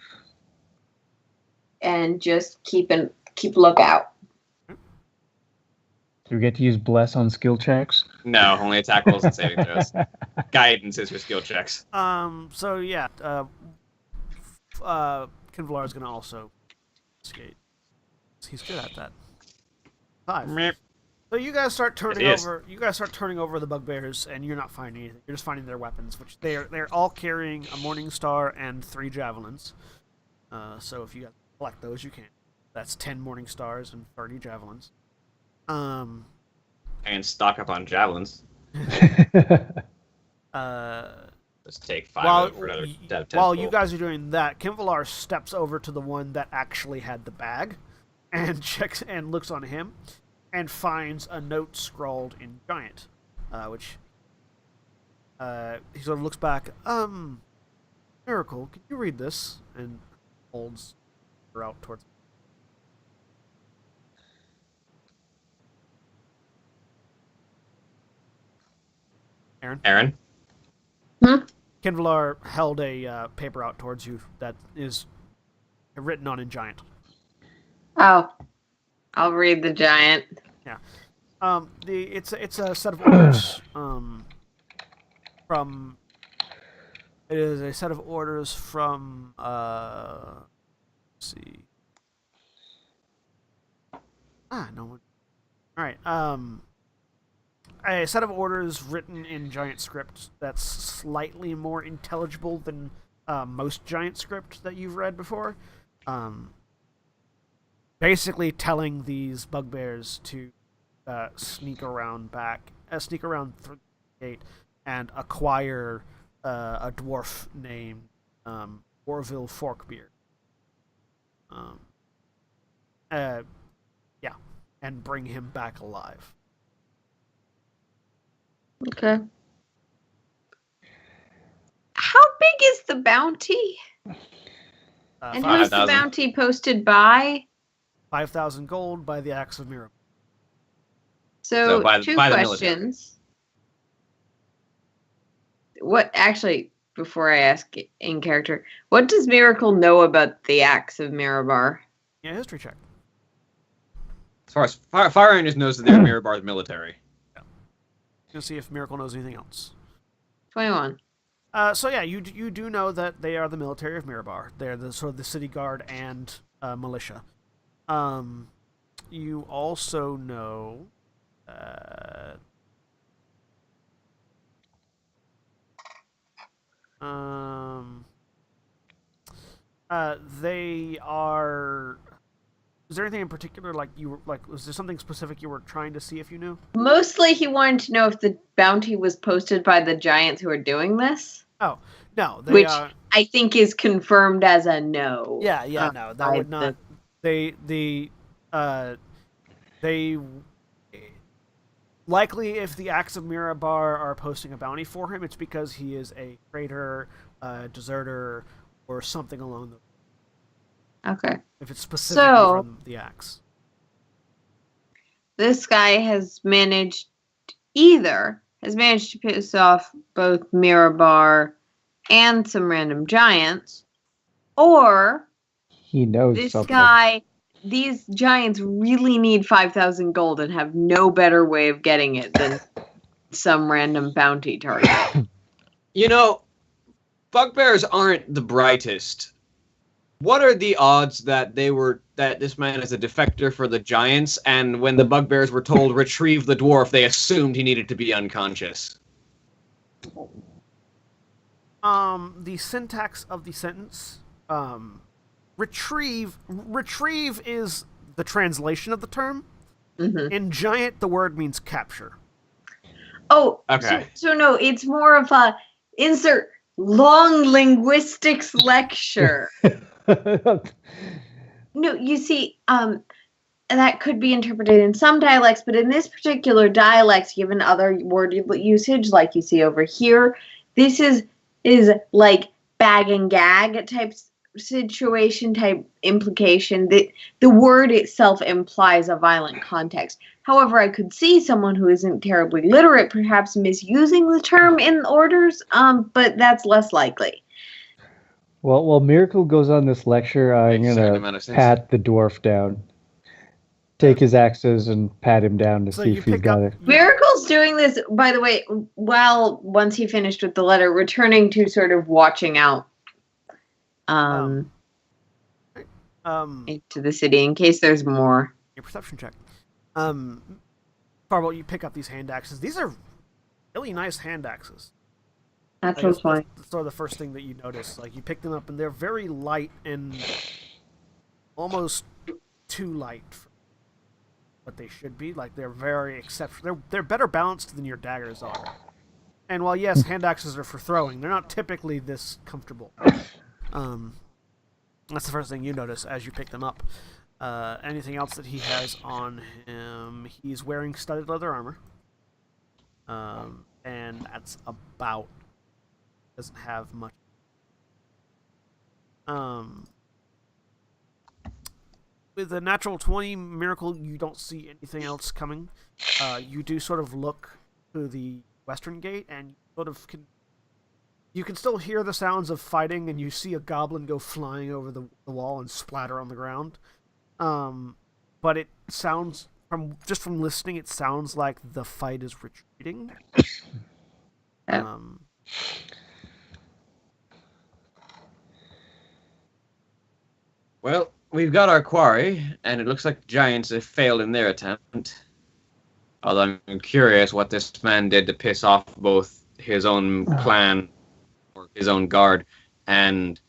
and just keep lookout. Do we get to use bless on skill checks? No, only attack rolls and saving throws. Guidance is for skill checks. So yeah, Kinvlar is gonna also skate. He's good at that. 5. Meep. So you guys start turning Yes, over. You guys start turning over the bugbears, and you're not finding anything. You're just finding their weapons, which they're all carrying a morning star and 3 javelins. So if you collect those, you can. That's 10 morning stars and 30 javelins. And stock up on javelins. Let's take 5 for another 10. While you guys are doing that, Kinvalar steps over to the one that actually had the bag, and checks and looks on him, and finds a note scrawled in giant, which he sort of looks back. Miracle, can you read this? And holds her out towards. Aaron? Kinvalar held a paper out towards you that is written on in giant. Oh, I'll read the giant. Yeah. It's a set of orders from. It is a set of orders from. Let's see. No one. All right. A set of orders written in giant script that's slightly more intelligible than most giant script that you've read before. Basically telling these bugbears to sneak around through the gate and acquire a dwarf named Orville Forkbeard. And bring him back alive. Okay. How big is the bounty? And who's the 5,000. bounty posted by? 5,000 gold by the Axe of Miracle. So by two the military. questions. What actually, before I ask in character, what does Miracle know about the Axe of Mirabar? Yeah, history check. As far as Fire Rangers knows that they're Mirabar's military. You'll see if Miracle knows anything else. 21. So yeah, you do know that they are the military of Mirabar. They're the sort of the city guard and militia. You also know they are. Is there anything in particular was there something specific you were trying to see if you knew? Mostly he wanted to know if the bounty was posted by the giants who are doing this. Oh, no. Which I think is confirmed as a no. Yeah, no. That would not... They likely, if the Axe of Mirabar are posting a bounty for him, it's because he is a traitor, deserter, or something along those. Okay. If it's specifically from the Axe. This guy has managed to piss off both Mirabar and some random giants, or he knows this something. These giants really need 5,000 gold and have no better way of getting it than some random bounty target. Bugbears aren't the brightest. What are the odds that this man is a defector for the giants, and when the bugbears were told retrieve the dwarf, they assumed he needed to be unconscious? The syntax of the sentence, retrieve is the translation of the term. Mm-hmm. In giant, the word means capture. Oh, Okay. So no, it's more of a insert long linguistics lecture. No, you see, that could be interpreted in some dialects, but in this particular dialect, given other word usage, like you see over here, this is like bag and gag type situation, type implication. The word itself implies a violent context. However, I could see someone who isn't terribly literate perhaps misusing the term in orders, but that's less likely. Well, while Miracle goes on this lecture, I'm Makes a certain gonna amount of sense. pat the dwarf down. Take his axes and pat him down to So see you if he's pick got up. it. Miracle's doing this, by the way, once he finished with the letter, returning to sort of watching out into the city in case there's more. Your perception check. Farwell, you pick up these hand axes. These are really nice hand axes. That's Like, fine. that's sort of the first thing that you notice. Like, you pick them up, and they're very light and almost too light for what they should be. Like, they're very exceptional. They're better balanced than your daggers are. And while, yes, hand axes are for throwing, they're not typically this comfortable. That's the first thing you notice as you pick them up. Anything else that he has on him? He's wearing studded leather armor. And that's about... doesn't have much. With a natural 20 Miracle, you don't see anything else coming. You do sort of look to the western gate, and you sort of you can still hear the sounds of fighting, and you see a goblin go flying over the wall and splatter on the ground. But it sounds, from listening, it sounds like the fight is retreating. Well, we've got our quarry, and it looks like the giants have failed in their attempt. Although I'm curious what this man did to piss off both his own clan, or his own guard, and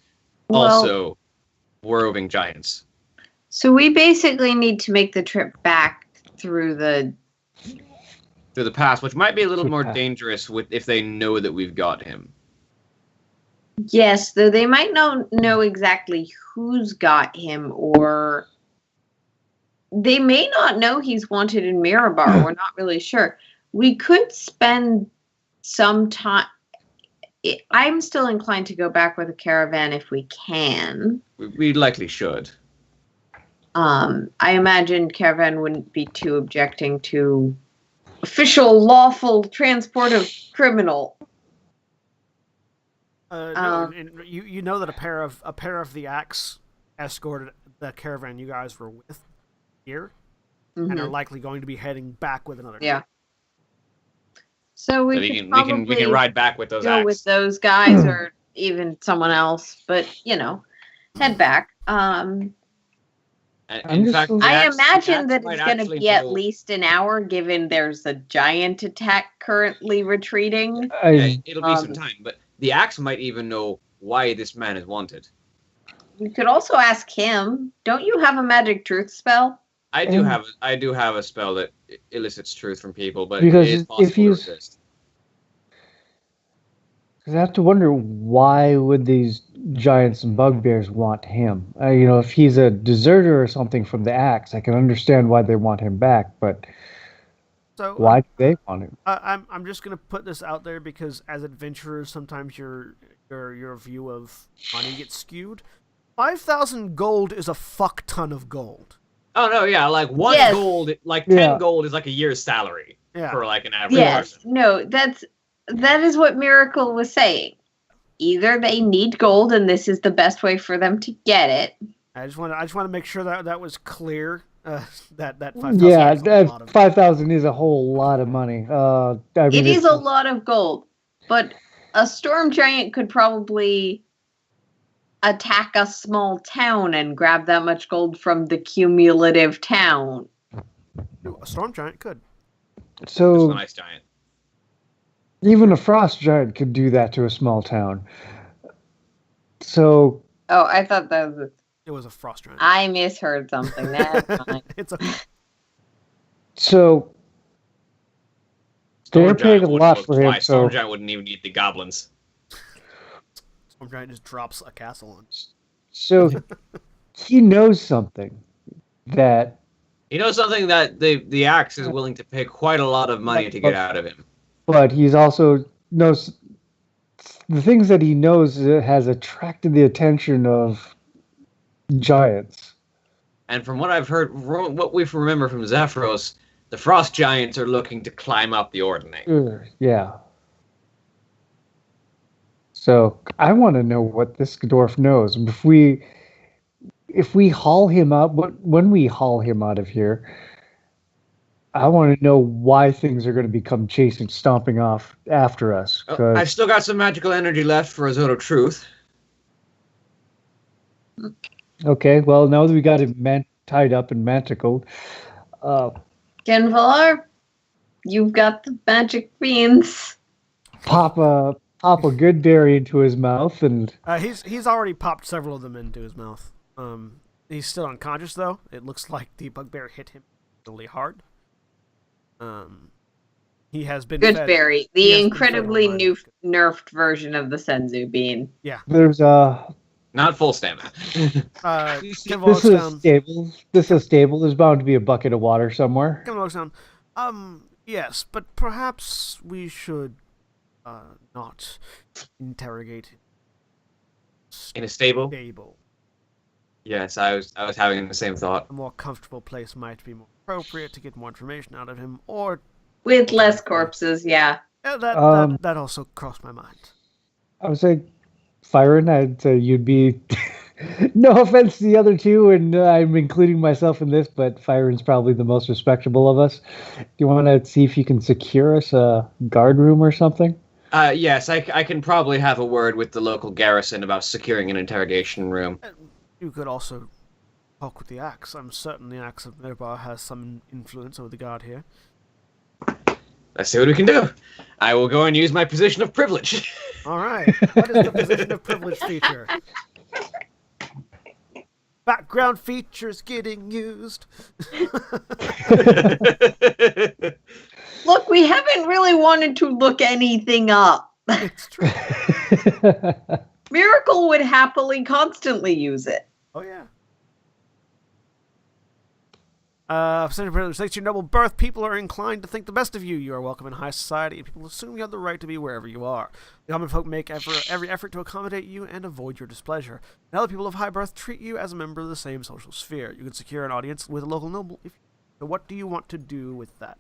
also roving giants. So we basically need to make the trip back through the pass, which might be a little more dangerous if they know that we've got him. Yes, though they might not know exactly who's got him, or they may not know he's wanted in Mirabar. We're not really sure. We could spend some time. I'm still inclined to go back with a caravan if we can. We likely should. I imagine caravan wouldn't be too objecting to official lawful transport of criminal. No, and you know that a pair of the Axe escorted the caravan you guys were with here, and are likely going to be heading back with another. Yeah. So we can ride back with those go Axe. with those guys, or even someone else, but head back. In fact, I imagine that it's going to be at least an hour, given there's a giant attack currently retreating. It'll be some time, but the Axe might even know why this man is wanted. We could also ask him. Don't you have a magic truth spell? I do have a spell that elicits truth from people, but because it is possible to resist. Because I have to wonder, why would these giants and bugbears want him? If he's a deserter or something from the Axe, I can understand why they want him back, but why do they want him? I'm just going to put this out there because as adventurers, sometimes your view of money gets skewed. 5,000 gold is a fuck ton of gold. Oh no, yeah, like gold, like 10 gold is like a year's salary for like an average person. No, that is what Miracle was saying. Either they need gold, and this is the best way for them to get it. I just want to make sure that was clear. That 5,000. Yeah, 5,000 is a whole lot of money. It is a lot of gold, but a storm giant could probably attack a small town and grab that much gold from the cumulative town. A storm giant could. Just a So nice giant. even a frost giant could do that to a small town. So Oh, I thought that was. It was a frost giant. I misheard something. That's fine. It's okay. so they're paying a lot for him. So Storm giant wouldn't even need the goblins. Storm giant just drops a castle on. so he knows something that He knows something that the axe is willing to pay quite a lot of money to get out of him. but he's also knows the things that he knows has attracted the attention of giants. And from what I've heard, what we remember from Zephyros, the frost giants are looking to climb up the Ordning. Yeah. So I want to know what this dwarf knows. If we haul him out, when we haul him out of here, I want to know why things are going to become chasing, stomping off after us. I've still got some magical energy left for a Zone of Truth. Okay, well, now that we got him tied up and manticled, Genvalar, you've got the magic beans. pop a good berry into his mouth, and He's already popped several of them into his mouth. He's still unconscious though. It looks like the bugbear hit him really hard. He has been fed. Goodberry, He the has been incredibly fed online. nerfed version of the Senzu bean. Yeah. there's Not full stamina. Kenval this looks is down. stable. This is stable. There's bound to be a bucket of water somewhere. Kenval looks down. Yes, but perhaps we should not interrogate him. In a stable? Stable. Yes, I was having the same thought. A more comfortable place might be more appropriate to get more information out of him, or With less corpses, yeah. that also crossed my mind. I would say, Fyron, I'd say you'd be. No offense to the other two, and I'm including myself in this, but Fyron's probably the most respectable of us. Do you want to see if you can secure us a guard room or something? Yes, I can probably have a word with the local garrison about securing an interrogation room. You could also talk with the axe. I'm certain the axe of Mirbar has some influence over the guard here. Let's see what we can do. I will go and use my position of privilege. All right. What is the position of privilege feature? Background features getting used. Look, we haven't really wanted to look anything up. It's true. Miracle would happily constantly use it. Oh, yeah. Percentage of privilege. Thanks to your noble birth, people are inclined to think the best of you. You are welcome in high society, and people assume you have the right to be wherever you are. The common folk make every effort to accommodate you and avoid your displeasure. And other people of high birth treat you as a member of the same social sphere. You can secure an audience with a local noble. So what do you want to do with that?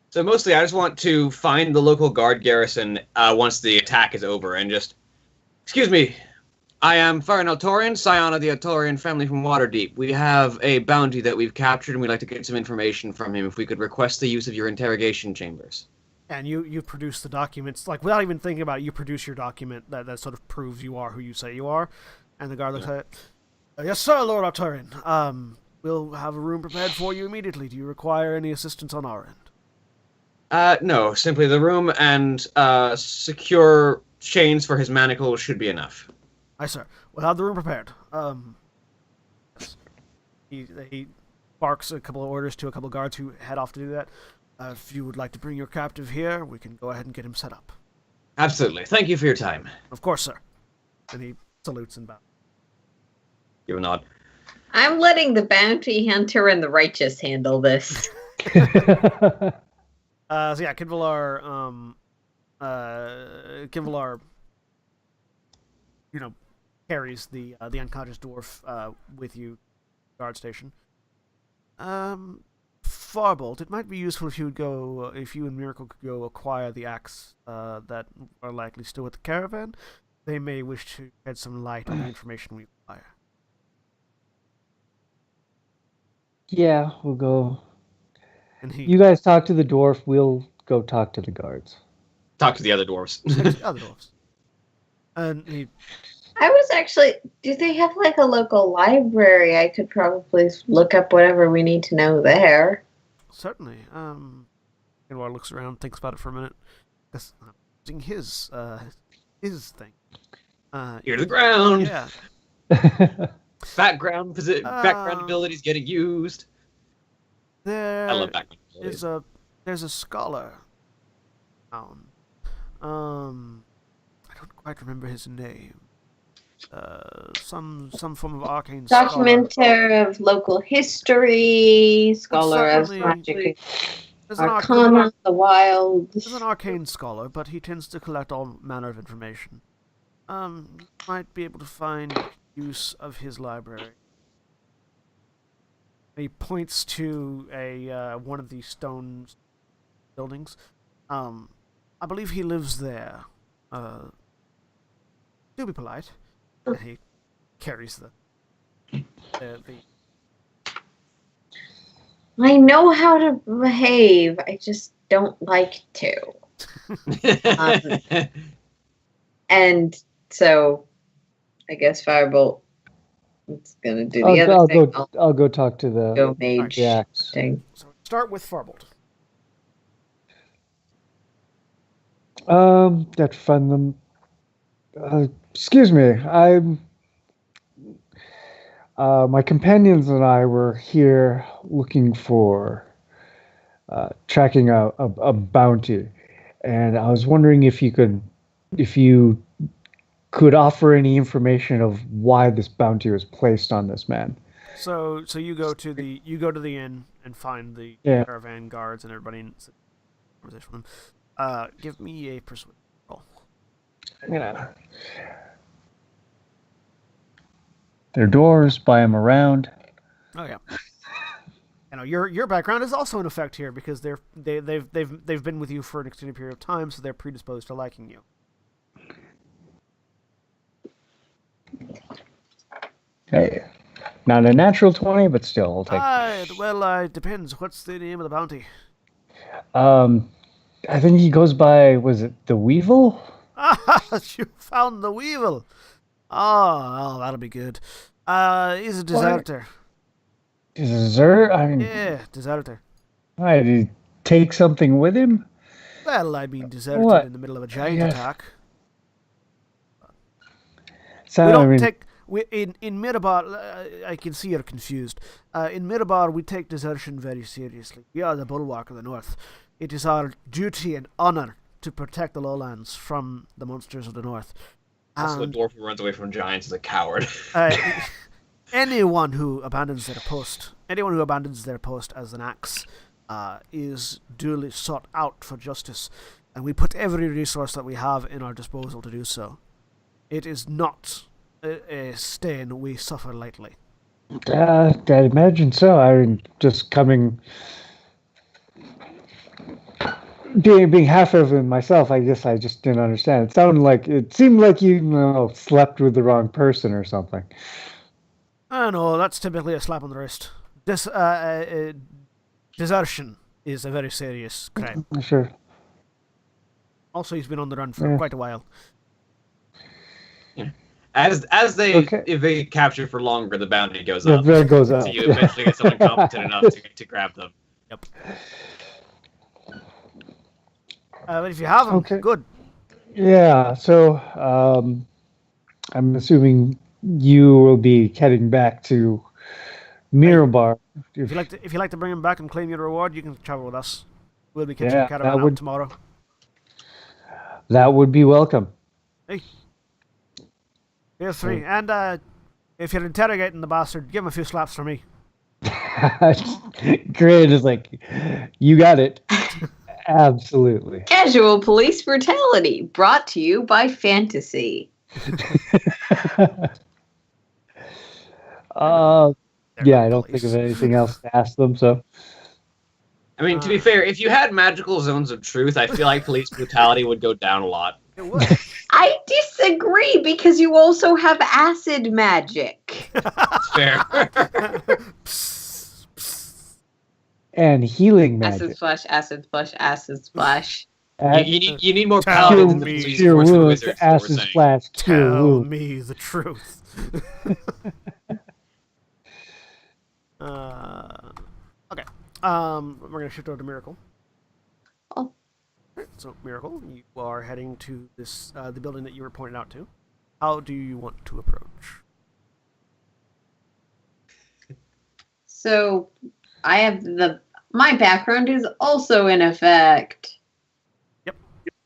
So mostly I just want to find the local guard garrison once the attack is over and just... Excuse me. I am Farin Altorian, scion of the Altorian family from Waterdeep. We have a bounty that we've captured, and we'd like to get some information from him if we could request the use of your interrogation chambers. And you produce the documents, like, without even thinking about it, you produce your document that sort of proves you are who you say you are. And the guard looks at it. Yes, sir, Lord Altorian. We'll have a room prepared for you immediately. Do you require any assistance on our end? No, simply the room and secure chains for his manacles should be enough. Aye, sir. We'll have the room prepared. Yes. He barks a couple of orders to a couple of guards who head off to do that. If you would like to bring your captive here, we can go ahead and get him set up. Absolutely. Thank you for your time. Of course, sir. And he salutes and bows. Give a nod. I'm letting the bounty hunter and the righteous handle this. So yeah, Kinvalar, carries the unconscious dwarf with you, guard station. Farbolt, it might be useful if you and Miracle could go acquire the axe that are likely still with the caravan. They may wish to shed some light on the information we acquire. Yeah, we'll go. And he You guys talk to the dwarf. We'll go talk to the guards. Talk to the other dwarves. other dwarves. And he I was actually. Do they have like a local library? I could probably look up whatever we need to know there. Certainly. Edward looks around, thinks about it for a minute. Guess I'm using his thing. Ear to the ground. Yeah. Background abilities getting used. I love background abilities. There's a scholar. I don't quite remember his name. Some form of arcane scholar. Documenter of local history, scholar of magic, arcana, the wild. He's an arcane scholar, but he tends to collect all manner of information. Might be able to find use of his library. He points to one of these stone buildings. I believe he lives there. Do be polite. And he carries the. I know how to behave. I just don't like to. And so, I guess Firebolt is gonna do the other thing. I'll go talk to the mage thing. So start with Firebolt. That fund them. Excuse me. My companions and I were here looking for tracking a bounty, and I was wondering if you could offer any information of why this bounty was placed on this man. So you go to the inn and find the caravan guards and everybody in conversation with them. Give me a persuasion roll. Yeah. They're dwarves, buy them around. Oh yeah. Your background is also in effect here because they've been with you for an extended period of time, so they're predisposed to liking you. Hey, not a natural 20, but still, I'll take it. It depends. What's the name of the bounty? I think he goes by, was it the Weevil? Ah, you found the Weevil. Oh, that'll be good. He's a deserter. Deserter? Yeah, deserter. Why, did he take something with him? Well, I mean, deserted in the middle of a giant attack. In Mirabar, I can see you're confused. In Mirabar, we take desertion very seriously. We are the bulwark of the North. It is our duty and honor to protect the lowlands from the monsters of the North. Also, a dwarf who runs away from giants is a coward. Anyone who abandons their post as an axe, is duly sought out for justice, and we put every resource that we have in our disposal to do so. It is not a stain we suffer lightly. I imagine so. I mean, just being half of it myself, I guess I just didn't understand. It seemed like you slept with the wrong person or something. I know, that's typically a slap on the wrist. Desertion is a very serious crime. Sure. Also, he's been on the run for quite a while. Yeah. As they evade capture for longer, the bounty goes up. Yeah, it goes up. So you eventually get someone competent enough to grab them. Yep. But if you have them, good. Yeah, so I'm assuming you will be heading back to Mirabar. If you like to bring him back and claim your reward, you can travel with us. We'll be catching caravan out tomorrow. That would be welcome. Hey. Feel free. And if you're interrogating the bastard, give him a few slaps for me. Grid is like, you got it. Absolutely. Casual police brutality brought to you by fantasy. Yeah, I don't think of anything else to ask them, so. I mean, to be fair, if you had magical zones of truth, I feel like police brutality would go down a lot. It would. I disagree because you also have acid magic. That's fair. And healing magic. Acid splash, acid splash, acid splash. You need more Tell paladins in the me. police Cure force for wounds, wizards. Is what we're acid saying. splash, cure Tell wounds. me the truth. Okay. We're gonna shift over to Miracle. Oh. So, Miracle, you are heading to this the building that you were pointed out to. How do you want to approach? So I have my background is also in effect.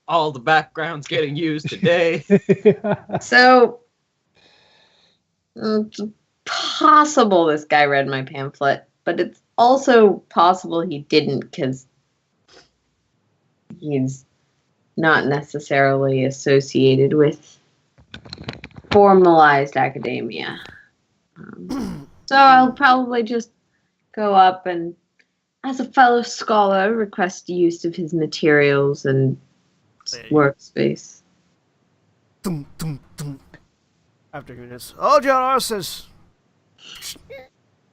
All the backgrounds getting used today. So it's possible this guy read my pamphlet, but it's also possible he didn't because he's not necessarily associated with formalized academia. So I'll probably just go up and, as a fellow scholar, request use of his materials and workspace. Dum, dum, dum. After hearing this, hold your horses.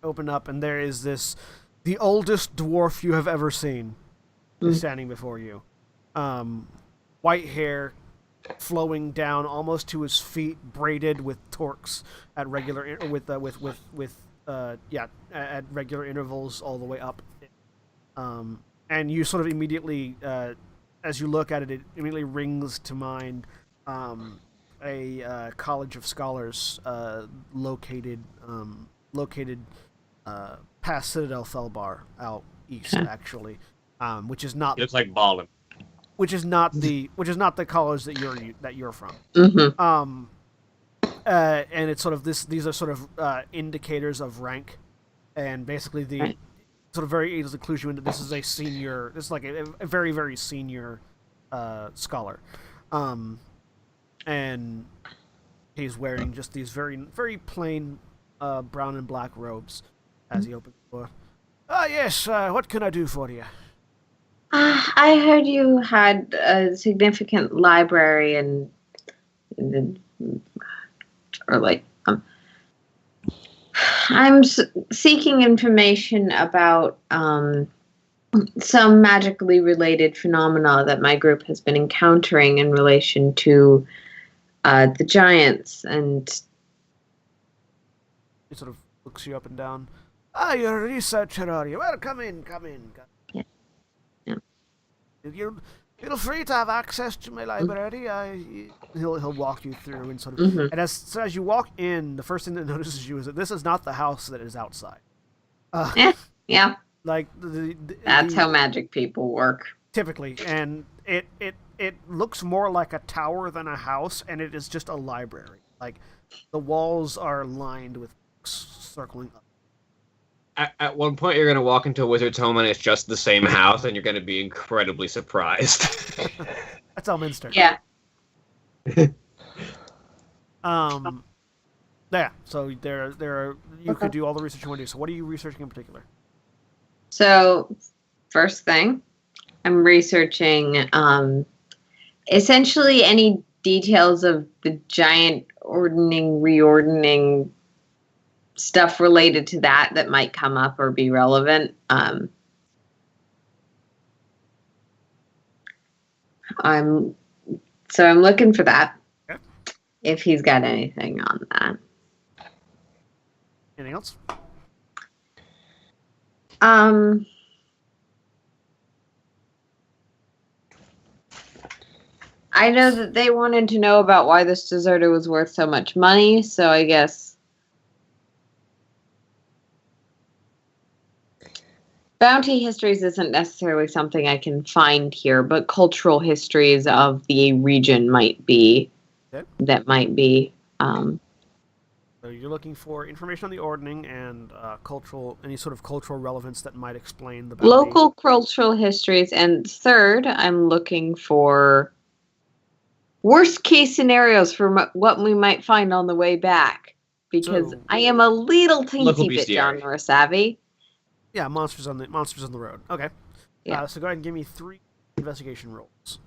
Open up, and there is the oldest dwarf you have ever seen, is standing before you. White hair, flowing down almost to his feet, braided with torques at regular at regular intervals all the way up. And you sort of immediately, as you look at it, it immediately rings to mind a college of scholars located past Citadel Felbar out east, actually, which is not He looks like Ballin. which is not the college that you're from. Mm-hmm. And it's sort of these are sort of indicators of rank, and basically the Right. sort of very easily clues you into this is a senior. This is like a very very senior scholar, and he's wearing just these very very plain brown and black robes as he opens the door. Ah yes, what can I do for you? I heard you had a significant library I'm seeking information about some magically related phenomena that my group has been encountering in relation to the giants. And He sort of looks you up and down. Ah, you're a researcher, are you? Well, come in. Yeah. Yeah. You're feel free to have access to my library. He'll walk you through and sort of. Mm-hmm. And as you walk in, the first thing that notices you is that this is not the house that is outside. Yeah, Like that's how magic people work. typically, and it looks more like a tower than a house, and it is just a library. Like the walls are lined with books circling up. At one point, you're going to walk into a wizard's home and it's just the same house, and you're going to be incredibly surprised. That's Elminster. Yeah. Yeah. So there are. You could do all the research you want to do. So what are you researching in particular? So, first thing, I'm researching essentially any details of the giant reordering stuff related to that might come up or be relevant. I'm looking for that. Okay. If he's got anything on that. Anything else? I know that they wanted to know about why this deserter was worth so much money, so I guess bounty histories isn't necessarily something I can find here, but cultural histories of the region might be. Okay. That might be. So you're looking for information on the ordning and any sort of cultural relevance that might explain the bounty. Local cultural histories, and third, I'm looking for worst case scenarios for what we might find on the way back, because I am a little teensy bit genre savvy. Yeah, monsters on the road. Okay. Yeah. So go ahead and give me 3 investigation rolls.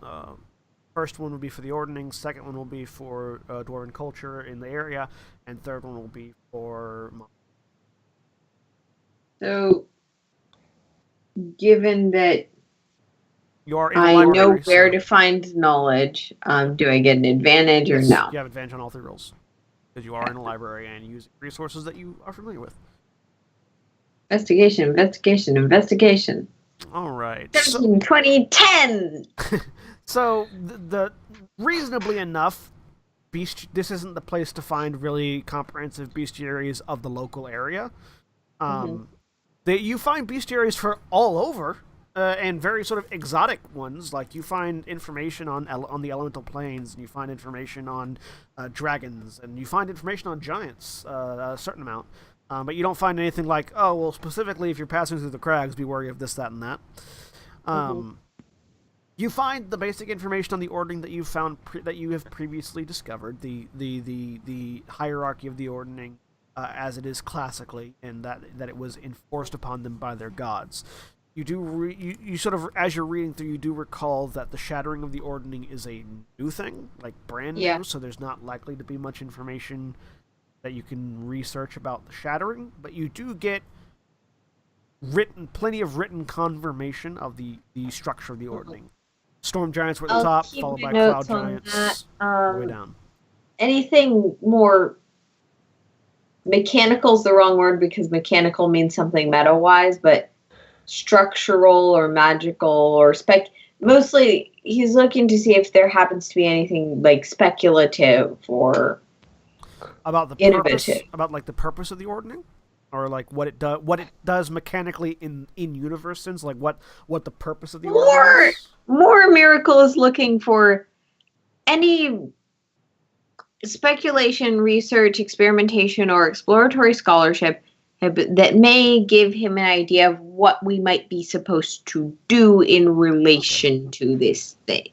First one will be for the ordning. Second one will be for dwarven culture in the area, and third one will be for. So, given that You are in a I library. know where so- to find knowledge. Do I get an advantage or Yes, no? you have advantage on all 3 rolls. Because you are in a library and using resources that you are familiar with. Investigation, investigation, investigation. All right. 17, 20, 10! So the reasonably enough, this isn't the place to find really comprehensive bestiaries of the local area. You find bestiaries for all over, and very sort of exotic ones. Like you find information on the elemental planes, and you find information on dragons, and you find information on giants, a certain amount. But you don't find anything like, oh, well, specifically if you're passing through the crags, be wary of this, that, and that. You find the basic information on the ordning that you found that you have previously discovered, the hierarchy of the ordning as it is classically, and that it was enforced upon them by their gods. You do you sort of, as you're reading through, you do recall that the shattering of the ordning is a new thing, like brand new. So there's not likely to be much information that you can research about the shattering, but you do get plenty of written confirmation of the structure of the ordning. Storm giants were at the top, followed by cloud giants all the way down. Anything more mechanical is the wrong word because mechanical means something meta-wise, but structural or magical or mostly he's looking to see if there happens to be anything like speculative or about the innovative. About the purpose of the ordning, or like what it does mechanically in universe sense, like what the purpose of the ordning is. More Miracle is looking for any speculation, research, experimentation, or exploratory scholarship that may give him an idea of what we might be supposed to do in relation to this thing.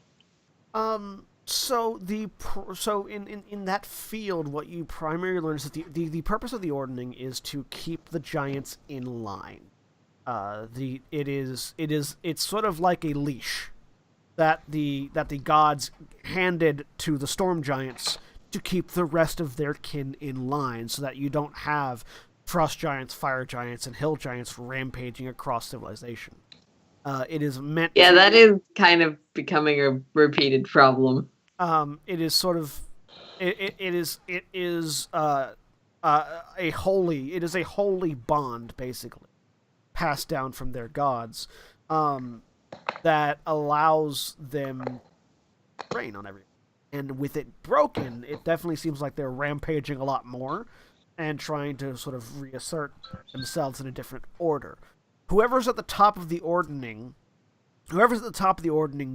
So in that field, what you primarily learn is that the purpose of the ordning is to keep the giants in line. It's sort of like a leash that the gods handed to the storm giants to keep the rest of their kin in line, so that you don't have frost giants, fire giants, and hill giants rampaging across civilization. It is meant. Yeah, that is kind of becoming a repeated problem. It is sort of. It is a holy bond, basically, passed down from their gods, that allows them to reign on everything. And with it broken, it definitely seems like they're rampaging a lot more and trying to sort of reassert themselves in a different order. Whoever's at the top of the ordning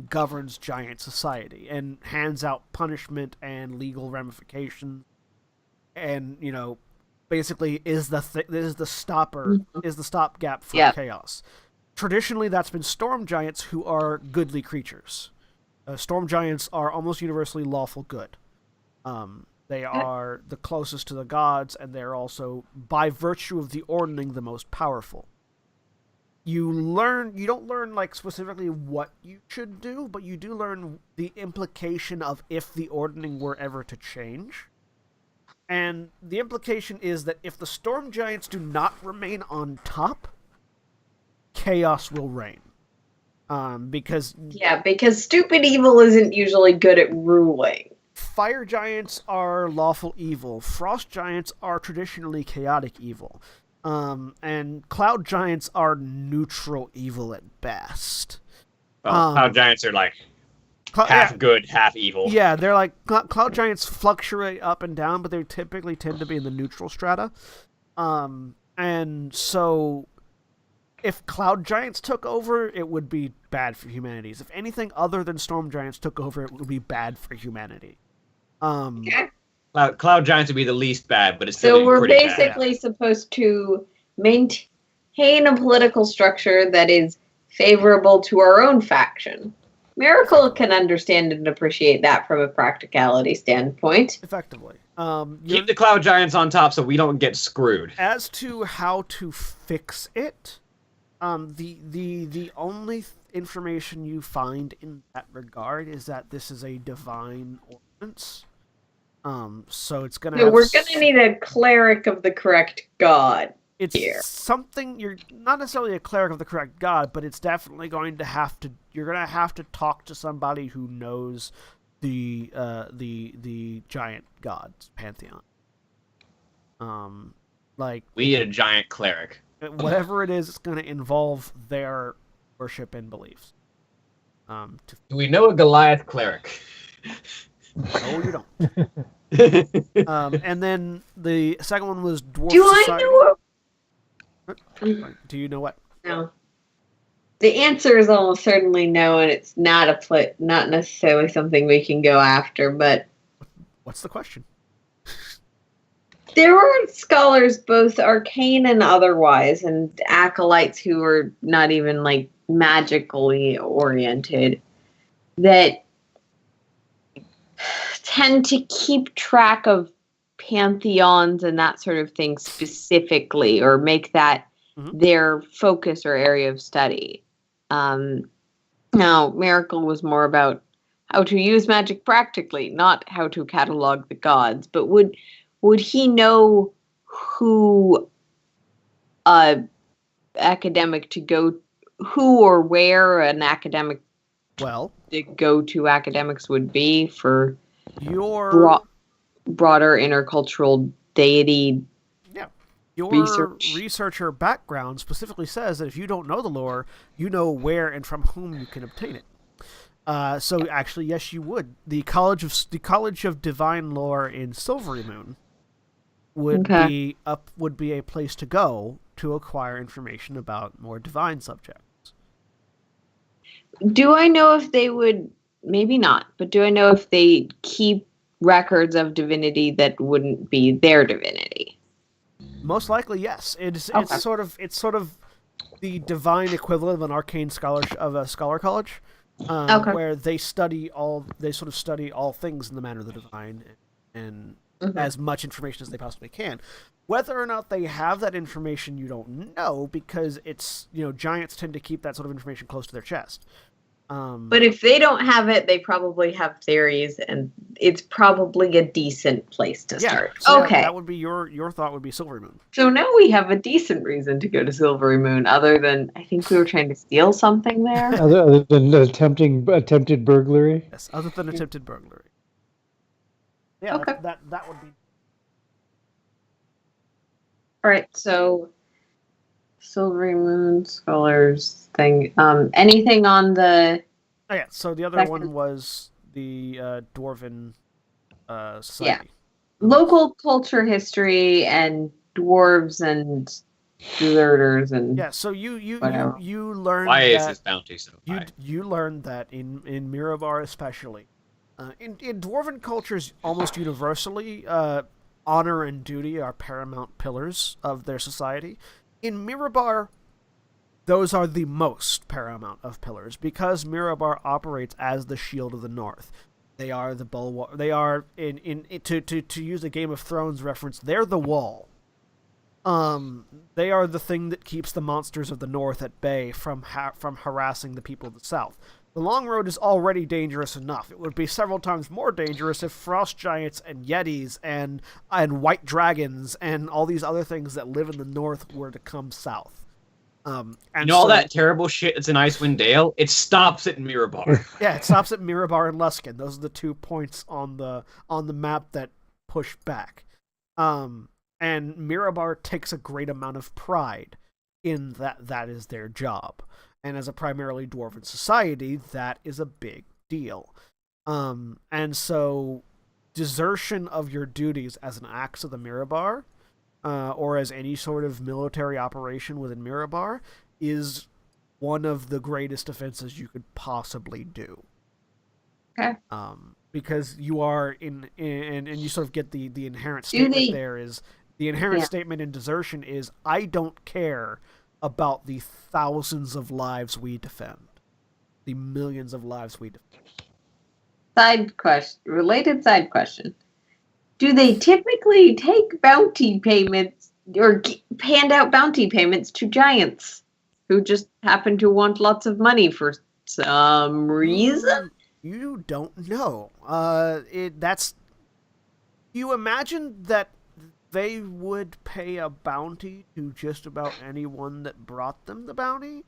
governs giant society and hands out punishment and legal ramifications, and basically is the stopgap for chaos. Traditionally, that's been storm giants, who are goodly creatures. Storm giants are almost universally lawful good. They are the closest to the gods, and they're also, by virtue of the ordning, the most powerful. You don't learn like specifically what you should do, but you do learn the implication of if the ordning were ever to change. And the implication is that if the storm giants do not remain on top, chaos will reign. Because stupid evil isn't usually good at ruling. Fire giants are lawful evil. Frost giants are traditionally chaotic evil. And cloud giants are neutral evil at best. Well, cloud giants are like half good, half evil. Yeah, they're like cloud giants fluctuate up and down, but they typically tend to be in the neutral strata. And so if cloud giants took over, it would be bad for humanity. If anything other than storm giants took over, it would be bad for humanity. Cloud giants would be the least bad, but it's still so we're pretty basically bad. Supposed to maintain a political structure that is favorable to our own faction. Miracle can understand and appreciate that from a practicality standpoint. Effectively. Keep the cloud giants on top so we don't get screwed. As to how to fix it, the only information you find in that regard is that this is a divine ordinance. So it's gonna. So we're gonna need a cleric of the correct god. here. something. You're not necessarily a cleric of the correct god, but it's definitely going to have to. You're going to have to talk to somebody who knows the giant gods pantheon. Like We need a giant cleric. whatever it is, it's going to involve their worship and beliefs. Do we know a Goliath cleric? No, you don't. And then the second one was dwarf Do I society. know? Do you know what? No. The answer is almost certainly no, and it's not not necessarily something we can go after. But What's the question? there were scholars, both arcane and otherwise, and acolytes who were not even like magically oriented, that tend to keep track of pantheons and that sort of thing specifically, or make that their focus or area of study. Now, Miracle was more about how to use magic practically, not how to catalog the gods. But would he know who academic to go, who or where an academic, Well, the go-to academics would be for your broader intercultural deity? Your research. researcher background specifically says that if you don't know the lore, you know where and from whom you can obtain it. So actually, yes, you would. The College of Divine Lore in Silvery Moon would be a place to go to acquire information about more divine subjects. Do I know if they would? Maybe not, but do I know if they keep records of divinity that wouldn't be their divinity? Most likely, yes. It's sort of the divine equivalent of an arcane scholar college, where they study all things in the manner of the divine, and as much information as they possibly can. Whether or not they have that information, you don't know, because it's giants tend to keep that sort of information close to their chest. But if they don't have it, they probably have theories, and it's probably a decent place to start. So okay. That would be your thought would be Silvery Moon. So now we have a decent reason to go to Silvery Moon, other than I think we were trying to steal something there. Other than attempted burglary? Yes, other than attempted burglary. Yeah, Okay. that would be. All right, so Silvery Moon Scholars thing. Anything on the... Oh, yeah, so the other one was the Dwarven Society. Local culture history and dwarves and deserters and... Yeah, so you learned Why that... is this bounty so high? You learned that in Mirabar especially. In Dwarven cultures, almost universally, honor and duty are paramount pillars of their society. In Mirabar, those are the most paramount of pillars, because Mirabar operates as the shield of the North. They are the bulwark. They are to use a Game of Thrones reference. They're the wall. They are the thing that keeps the monsters of the North at bay from harassing the people of the South. The Long Road is already dangerous enough. It would be several times more dangerous if frost giants and yetis and white dragons and all these other things that live in the North were to come south. And all that terrible shit that's in Icewind Dale, it stops at Mirabar. Yeah, it stops at Mirabar and Luskan. Those are the 2 points on the map that push back. And Mirabar takes a great amount of pride in that is their job. And as a primarily dwarven society, that is a big deal. And so desertion of your duties as an axe of the Mirabar, or as any sort of military operation within Mirabar, is one of the greatest offenses you could possibly do. Okay. Because you are and you sort of get the inherent statement there is the inherent statement in desertion is, I don't care about the thousands of lives we defend, the millions of lives we defend. Related side question. Do they typically take bounty payments or hand out bounty payments to giants who just happen to want lots of money for some reason? You don't know. You imagine that they would pay a bounty to just about anyone that brought them the bounty,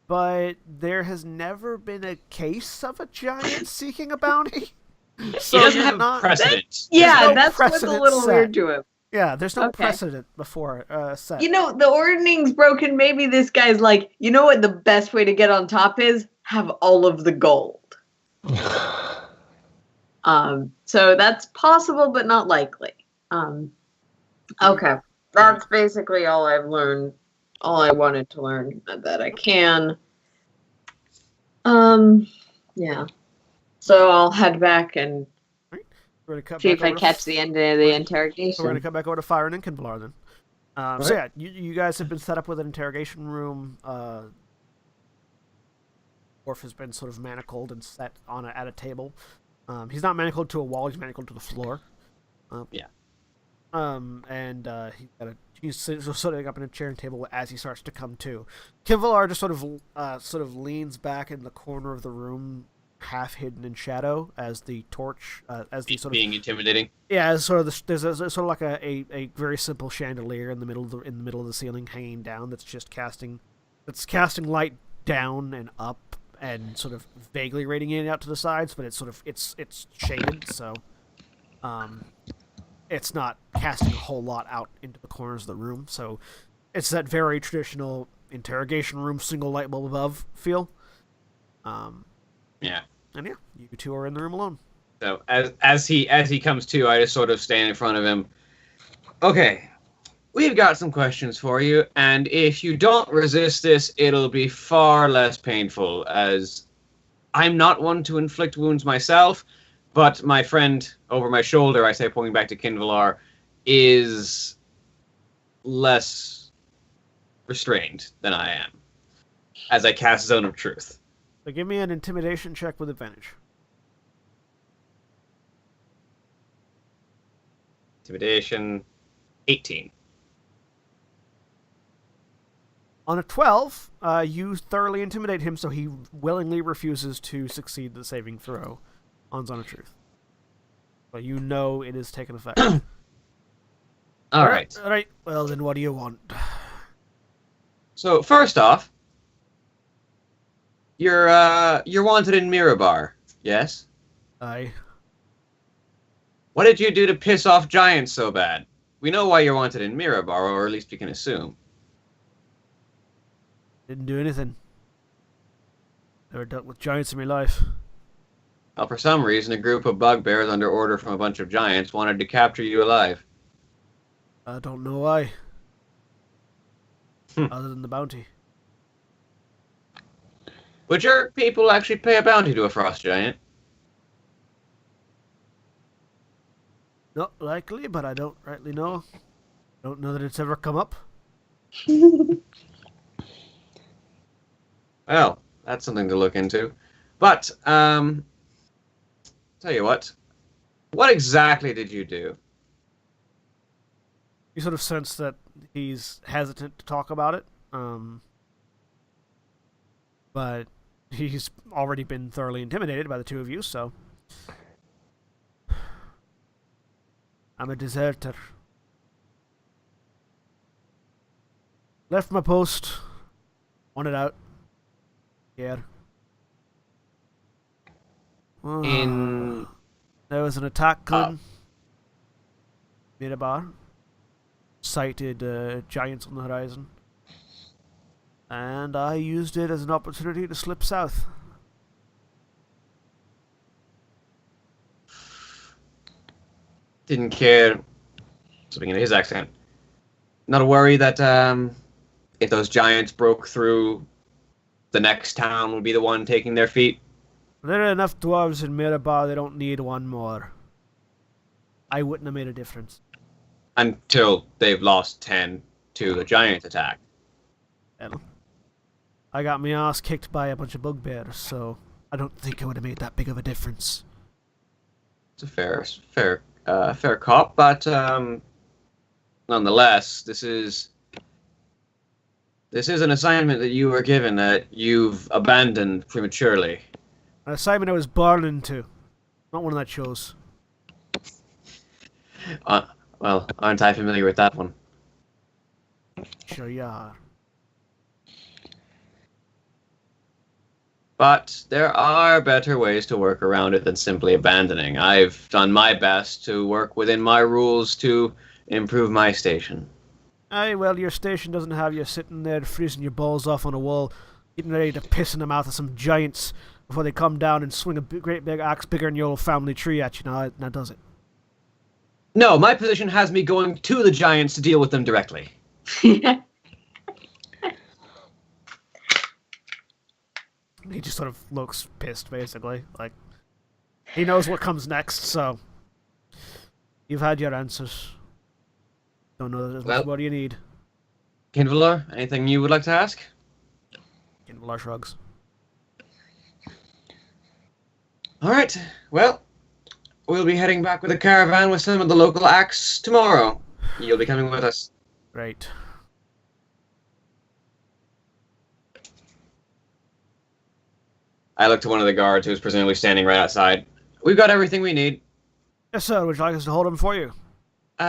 but there has never been a case of a giant seeking a bounty. So He doesn't you're have not, precedent. Yeah, no that's what's a precedent little set. weird to him. Yeah, there's no Okay. precedent before set. You know, the ordining's broken. Maybe this guy's like, you know what the best way to get on top is? Have all of the gold. So that's possible, but not likely. Okay. That's basically all I've learned, all I wanted to learn that I can. Yeah. So I'll head back and We're gonna cut see back if I over to catch the end of the So we're going interrogation. to come back over to Fire and Kinvalar then. So yeah, you guys have been set up with an interrogation room. Orf has been sort of manacled and set on at a table. He's not manacled to a wall; he's manacled to the floor. Yeah. And he's sitting up in a chair and table as he starts to come to. Kinvalar just sort of leans back in the corner of the room, half hidden in shadow, as the torch, as the sort of being intimidating. yeah, as sort of there's sort of like a very simple chandelier in the middle of the ceiling, hanging down, that's casting light down and up and sort of vaguely radiating out to the sides, but it's shaded, so it's not casting a whole lot out into the corners of the room. So it's that very traditional interrogation room, single light bulb above feel. Yeah. And yeah, you two are in the room alone. So as he comes to, I just sort of stand in front of him. Okay, we've got some questions for you, and if you don't resist this, it'll be far less painful, as I'm not one to inflict wounds myself, but my friend over my shoulder, I say, pointing back to Kinvalar, is less restrained than I am, as I cast Zone of Truth. So give me an intimidation check with advantage. Intimidation, 18. On a 12, you thoroughly intimidate him, so he willingly refuses to succeed the saving throw on Zone of Truth. But you know it is taken effect. All right. All right. Well, then what do you want? So first off, you're wanted in Mirabar, yes? I What did you do to piss off giants so bad? We know why you're wanted in Mirabar, or at least we can assume. didn't do anything. Never dealt with giants in my life. Well, for some reason, a group of bugbears under order from a bunch of giants wanted to capture you alive. I don't know why. Other than the bounty. Would your people actually pay a bounty to a frost giant? Not likely, but I don't rightly know. Don't know that it's ever come up. Well, that's something to look into. But, tell you what exactly did you do? You sort of sense that he's hesitant to talk about it. But he's already been thoroughly intimidated by the two of you, so. I'm a deserter. Left my post. Wanted out. Here. In... There was an attack gun. Mirabar. Sighted giants on the horizon. And I used it as an opportunity to slip south. Didn't care. Speaking of his accent. Not a worry that, if those giants broke through, the next town would be the one taking their feet? There are enough dwarves in Mirabar, they don't need one more. I wouldn't have made a difference. Until they've lost 10 to a giant attack. Hell, I got my ass kicked by a bunch of bugbears, so I don't think it would have made that big of a difference. It's a fair cop, but nonetheless, this is an assignment that you were given that you've abandoned prematurely. An assignment I was born into, not one that I chose. Well, aren't I familiar with that one? Sure you are. But there are better ways to work around it than simply abandoning. I've done my best to work within my rules to improve my station. Aye, well, your station doesn't have you sitting there freezing your balls off on a wall, getting ready to piss in the mouth of some giants before they come down and swing a great big axe bigger than your old family tree at you, now does it? No, my position has me going to the giants to deal with them directly. He just sort of looks pissed, basically. Like, he knows what comes next, so you've had your answers. Don't know that there's much more you need. Kinvalor, anything you would like to ask? Kinvalor shrugs. All right. Well, we'll be heading back with a caravan with some of the local acts tomorrow. You'll be coming with us. Right. I look to one of the guards who's presumably standing right outside. We've got everything we need. Yes, sir. Would you like us to hold him for you?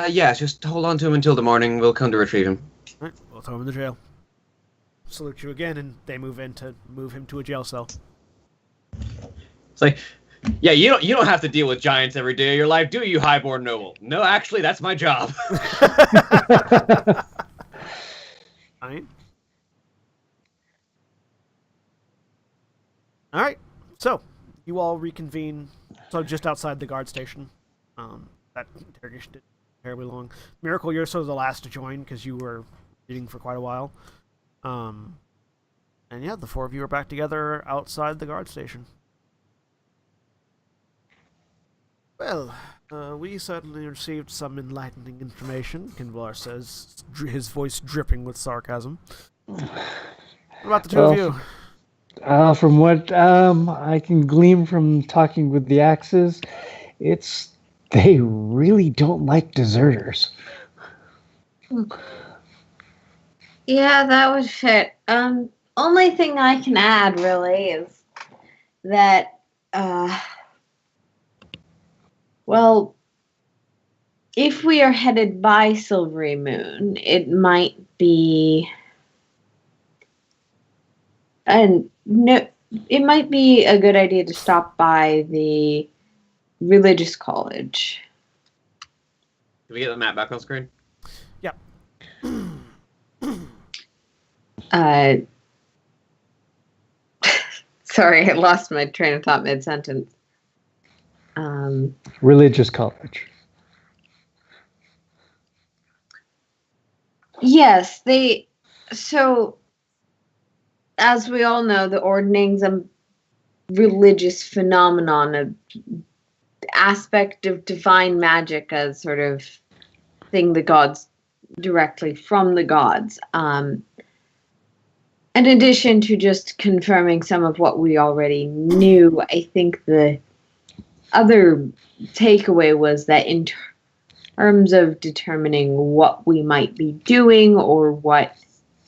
Yes, just hold on to him until the morning. We'll come to retrieve him. Right, we'll throw him in the jail. Salute you again, and they move in to move him to a jail cell. It's like, yeah, you don't have to deal with giants every day of your life, do you, highborn noble? No, actually, that's my job. Alright. Alright, so, you all reconvene, so just outside the guard station. That interrogation didn't take terribly long. Miracle, you're sort of the last to join, because you were reading for quite a while. And yeah, the four of you are back together outside the guard station. Well, we certainly received some enlightening information, Kinvalor says, his voice dripping with sarcasm. What about the two of you? From what I can glean from talking with the Axes, they really don't like deserters. Yeah, that would fit. Only thing I can add really is that, well, if we are headed by Silvery Moon, it might be, it might be a good idea to stop by the religious college. Can we get the map back on screen? Yep. Sorry, I lost my train of thought mid-sentence. Religious college. Yes, so, as we all know, the ordining's a religious phenomenon, an aspect of divine magic, as sort of thing the gods directly from the gods. In addition to just confirming some of what we already knew, I think the other takeaway was that in terms of determining what we might be doing or what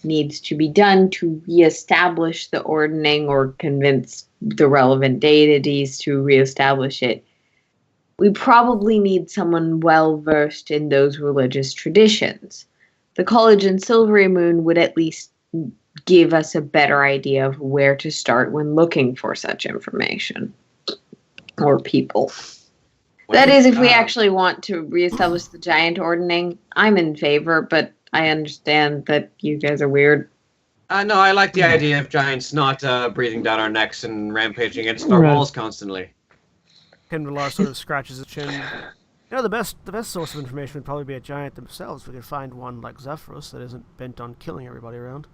needs to be done to reestablish the ordning or convince the relevant deities to reestablish it, we probably need someone well-versed in those religious traditions. The college in Silvery Moon would at least give us a better idea of where to start when looking for such information or people. That is, if we actually want to reestablish the giant ordning, I'm in favor, but I understand that you guys are weird. No, I like the idea of giants not breathing down our necks and rampaging against our walls constantly. Kinvalor sort of scratches his chin. You know, the best source of information would probably be a giant themselves. If we could find one like Zephyros that isn't bent on killing everybody around.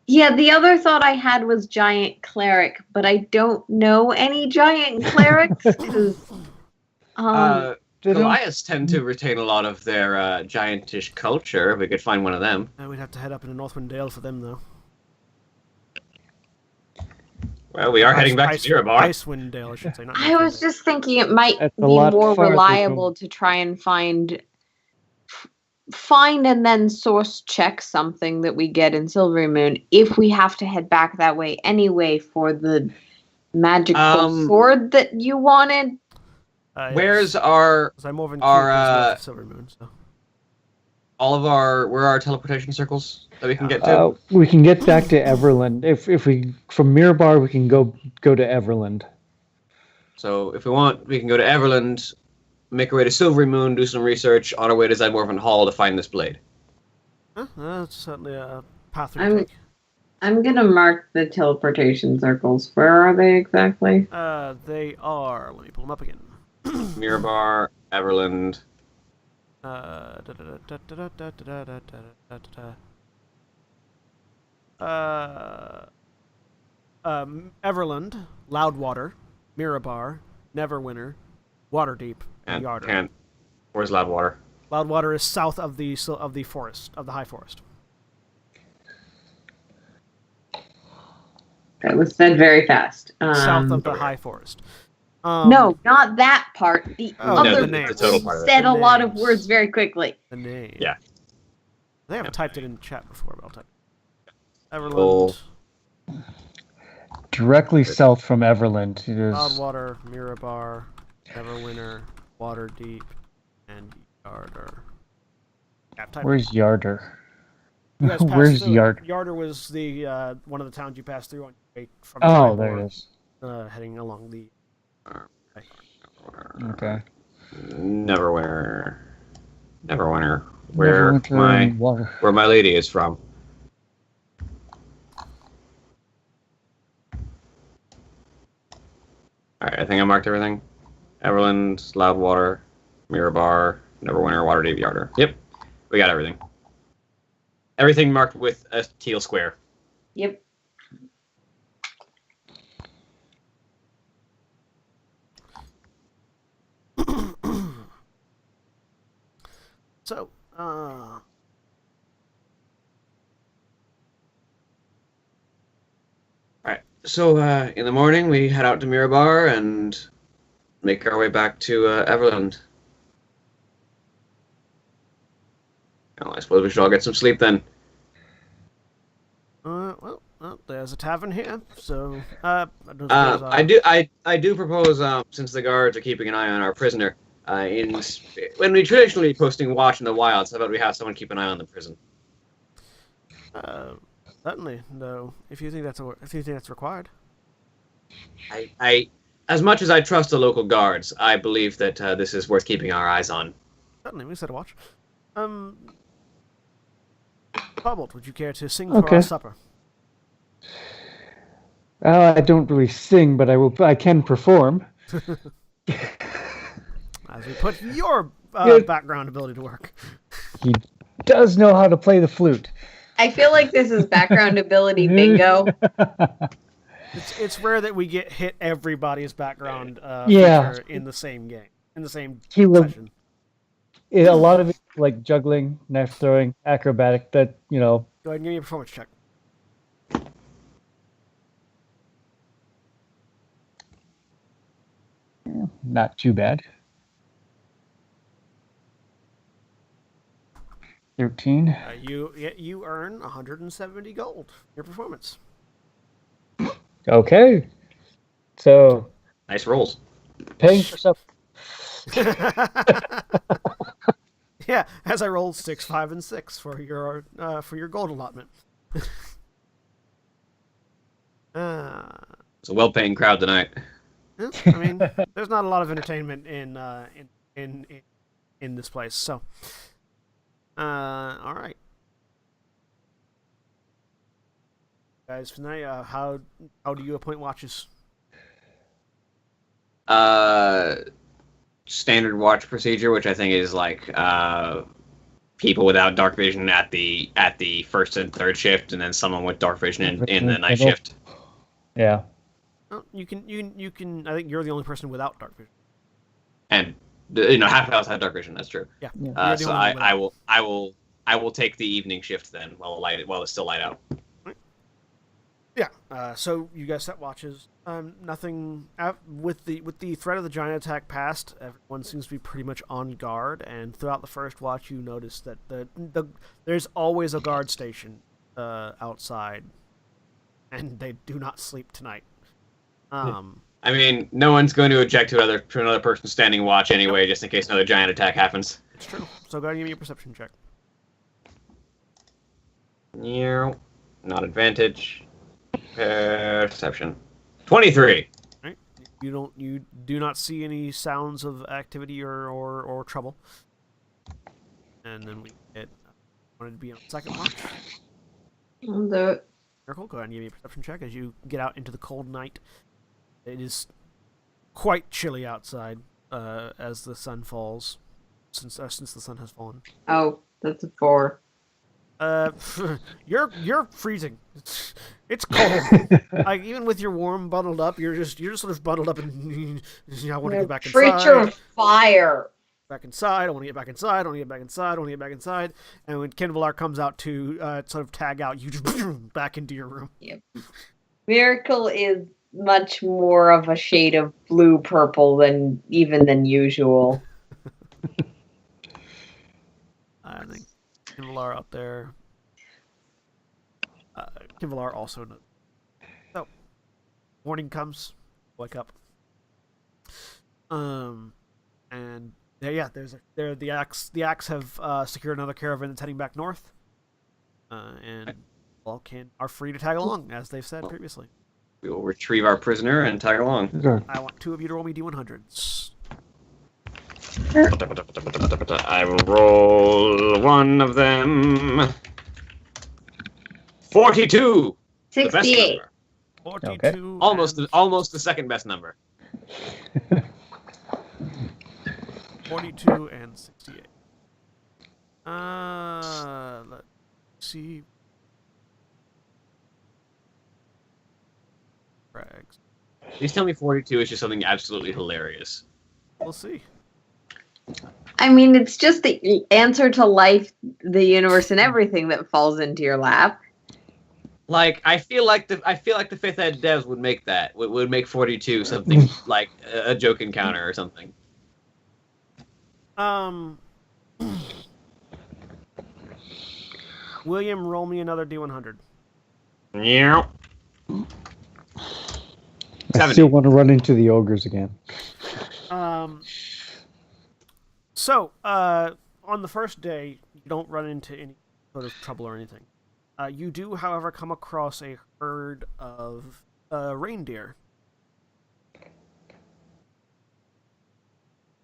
Yeah, the other thought I had was giant cleric, but I don't know any giant clerics. Goliaths tend to retain a lot of their giantish culture. If we could find one of them. We'd have to head up into Northwind Dale for them, though. Well, we are heading back to Zirabar. Icewind Dale, I should say. Not I was just thinking it might be lot more farther reliable to try and find and then source check something that we get in Silvery Moon if we have to head back that way anyway for the magical sword that you wanted. Where's our I'm over in Silver Moon, so. where are our teleportation circles that we can get to? We can get back to Everland. If we from Mirabar, we can go to Everland. So if we want, we can go to Everland, make our way to Silvery Moon, do some research on our way to Zedmorven Hall to find this blade. That's certainly a path we take. I'm gonna mark the teleportation circles. Where are they exactly? They are. Let me pull them up again. Mirabar, Everland. Everland, Loudwater, Mirabar, Neverwinter, Waterdeep, and Yarder. Where's Loudwater? Loudwater is south of the forest, of the High Forest. It was said very fast. South of the High Forest. No, not that part. The other the total part of it. said a lot of words very quickly. The name. Yeah. They haven't typed it in the chat before, but I'll type it. Everland. Oh. Directly south from Everland. It is Loudwater, Mirabar, Neverwinter, Waterdeep, and Yarder. Yeah, where's Yarder? You guys passed Where's through. Yarder? Yarder was the one of the towns you passed through on your way from. Oh, there it is. Heading along the. Okay. Neverwinter. Where Neverwinter where my lady is from. Alright, I think I marked everything. Everland, Loudwater, Mirabar, Neverwinter, Waterdeep, Yarder. Yep, we got everything. Everything marked with a teal square. Yep. So, Alright, so in the morning we head out to Mirabar and make our way back to Everland. Well, I suppose we should all get some sleep then. well, there's a tavern here, so I do propose, since the guards are keeping an eye on our prisoner, when we traditionally posting watch in the wilds, how about we have someone keep an eye on the prison? Certainly, no. If you think that's required. I as much as I trust the local guards, I believe that this is worth keeping our eyes on. Certainly, we set a watch. Cobalt, would you care to sing for our supper? I don't really sing, but I can perform. As we put your background ability to work. He does know how to play the flute. I feel like this is background ability bingo. It's rare that we hit everybody's background feature in the same game, in the same session. A lot of it, like juggling, knife throwing, acrobatic. That Go ahead and give me a performance check. Not too bad. 13. You earn 170 gold for your performance. Okay. So nice rolls. Paying for supper. Yeah, as I rolled 6, 5, and 6 for your gold allotment. It's a well-paying crowd tonight. Yeah, I mean, there's not a lot of entertainment in this place, so. All right, guys. Tonight, how do you appoint watches? Standard watch procedure, which I think is like people without dark vision at the first and third shift, and then someone with dark vision in the night shift. Yeah. Well, you can. I think you're the only person without dark vision. And half hours have dark vision. That's true. Yeah. So I will take the evening shift then while it's still light out. Yeah. So you guys set watches. Nothing with the threat of the giant attack past. Everyone seems to be pretty much on guard, and throughout the first watch, you notice that there's always a guard station outside, and they do not sleep tonight. I mean, no one's going to object to another person standing watch anyway, just in case another giant attack happens. It's true. So go ahead and give me a perception check. Yeah. Not advantage. Perception. 23. Right? You do not see any sounds of activity or trouble. And then we get wanted to be on second watch. I'll do it. Miracle, go ahead and give me a perception check as you get out into the cold night. It is quite chilly outside as the sun falls, since the sun has fallen. Oh, that's a 4. You're freezing. It's cold. Like even with your warm bundled up, you're just sort of bundled up, and I want to get back inside. Creature of fire. Back inside. I want to get back inside. I want to get back inside. I want to get back inside. And when Kenvalar comes out to sort of tag out, you just back into your room. Yep. Miracle is much more of a shade of blue purple than usual. I think Kenvalar up there. Kenvalar also knows. So, morning comes. Wake up. And yeah, the Axe have secured another caravan that's heading back north. And all are free to tag along, as they've said previously. We will retrieve our prisoner and tag along. Sure. I want 2 of you to roll me D100s. I will roll one of them. 42. The best 68. number. 42. Almost the second best number. 42 and 68. Let's see. Frags. Please tell me 42 is just something absolutely hilarious. We'll see. I mean, it's just the answer to life, the universe, and everything that falls into your lap. Like I feel like the 5th ed devs would make that. Would make 42 something like a joke encounter or something. William, roll me another D100. Yeah. I still want to run into the ogres again. So, on the first day, you don't run into any sort of trouble or anything. You do, however, come across a herd of reindeer.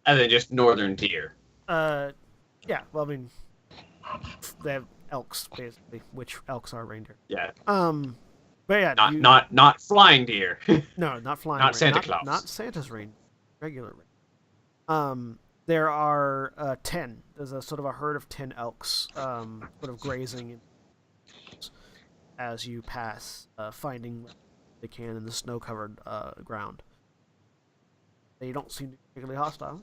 And then just northern deer. Yeah, well, I mean, they have elks, basically, which elks are reindeer. Yeah. But yeah, not flying deer. No, not flying. Not Santa Claus. Not Santa's reindeer. Regular reindeer. There are 10. There's a sort of a herd of 10 elks, sort of grazing as you pass, finding what they can in the snow-covered ground. They don't seem to be particularly hostile.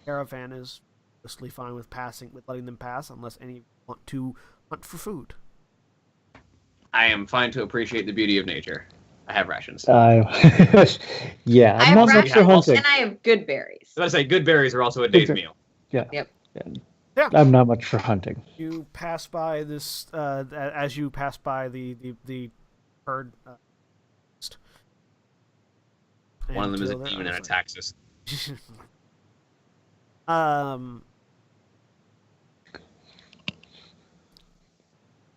Caravan is mostly fine with letting them pass, unless any want to hunt for food. I am fine to appreciate the beauty of nature. I have rations. Yeah, I I'm not have much for rations hunting. and I have good berries. So I say good berries are also a day's meal. Yeah. Yep. Yeah. I'm not much for hunting. You pass by this as you pass by the herd. One of them is a demon and attacks us.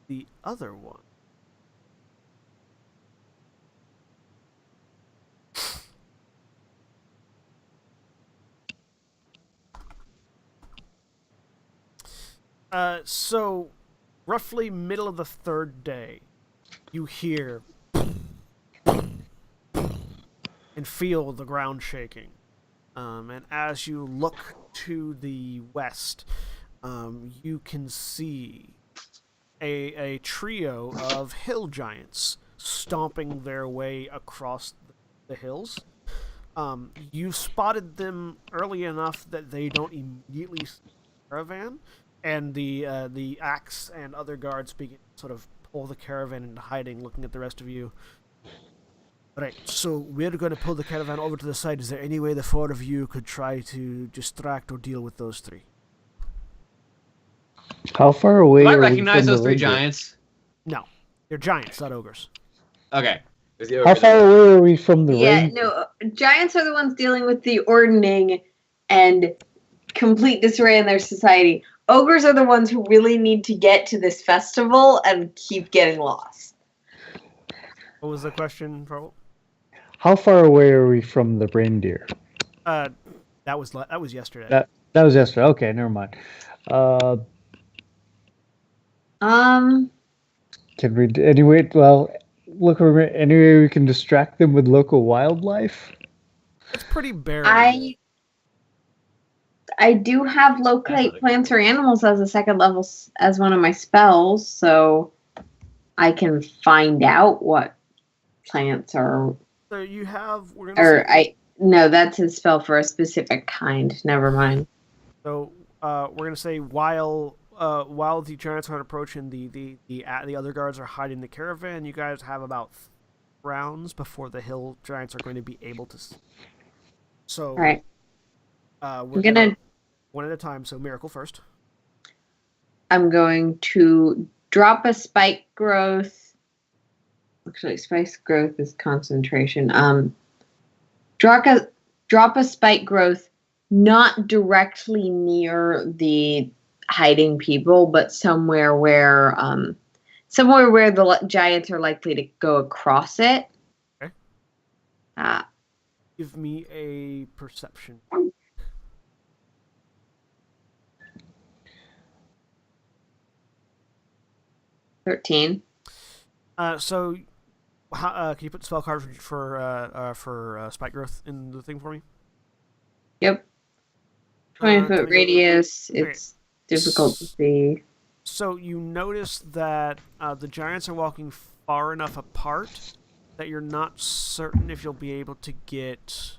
The other one. So, roughly middle of the 3rd day, you hear and feel the ground shaking. And as you look to the west, you can see a trio of hill giants stomping their way across the hills. You spotted them early enough that they don't immediately see the caravan, and the Axe and other guards begin to sort of pull the caravan into hiding, looking at the rest of you. Right, so we're going to pull the caravan over to the side. Is there any way the 4 of you could try to distract or deal with those 3? How far away Do I are we recognize from those the 3 reindeer? giants? No, they're giants, not ogres. Okay. How far away are we from the reindeer? No, giants are the ones dealing with the ordning and complete disarray in their society. ogres are the ones who really need to get to this festival and keep getting lost. What was the question, Farble? How far away are we from the reindeer? That was yesterday. That was yesterday. Okay, never mind. Can we anyway? Well, look, anyway we can distract them with local wildlife. It's pretty barren. I do have locate plants or animals as a second level as one of my spells, so I can find out what plants are. So you have No, that's a spell for a specific kind. Never mind. So we're gonna say while the giants are approaching, the other guards are hiding the caravan. You guys have about rounds before the hill giants are going to be able to. So all right. We're gonna one at a time. So Miracle first. I'm going to drop a spike growth. Actually, spike growth is concentration. Drop a spike growth not directly near the hiding people, but somewhere where the giants are likely to go across it. Okay. Give me a perception. 13. So, can you put spell cards for spike growth in the thing for me? Yep. 20-foot radius. It's difficult to see. So you notice that the giants are walking far enough apart that you're not certain if you'll be able to get.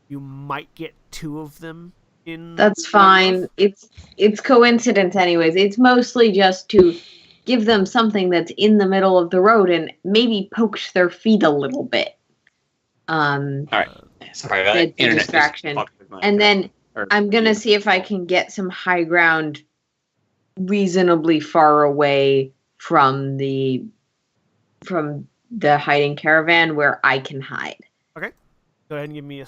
You might get 2 of them in. That's fine. It's coincidence, anyways. It's mostly just to give them something that's in the middle of the road and maybe pokes their feet a little bit. All right. Sorry about that. Internet distraction. And then I'm gonna see if I can get some high ground reasonably far away from the hiding caravan where I can hide. Okay. Go ahead and give me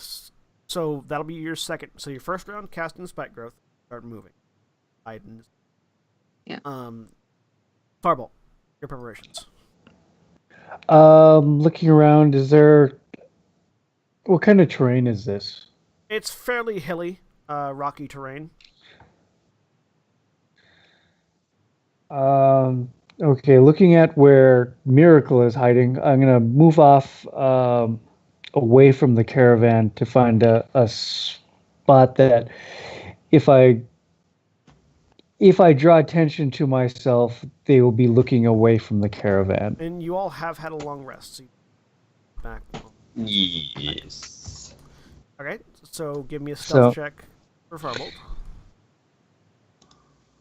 so that'll be your second. So your first round, casting spike growth, start moving. Hiding. Yeah. Firebolt, your preparations. Looking around, what kind of terrain is this? It's fairly hilly, rocky terrain. Okay, looking at where Miracle is hiding, I'm gonna move off away from the caravan to find a spot that if I draw attention to myself, they will be looking away from the caravan. And you all have had a long rest. So back. Yes. Okay, so give me a stealth check for Firebolt.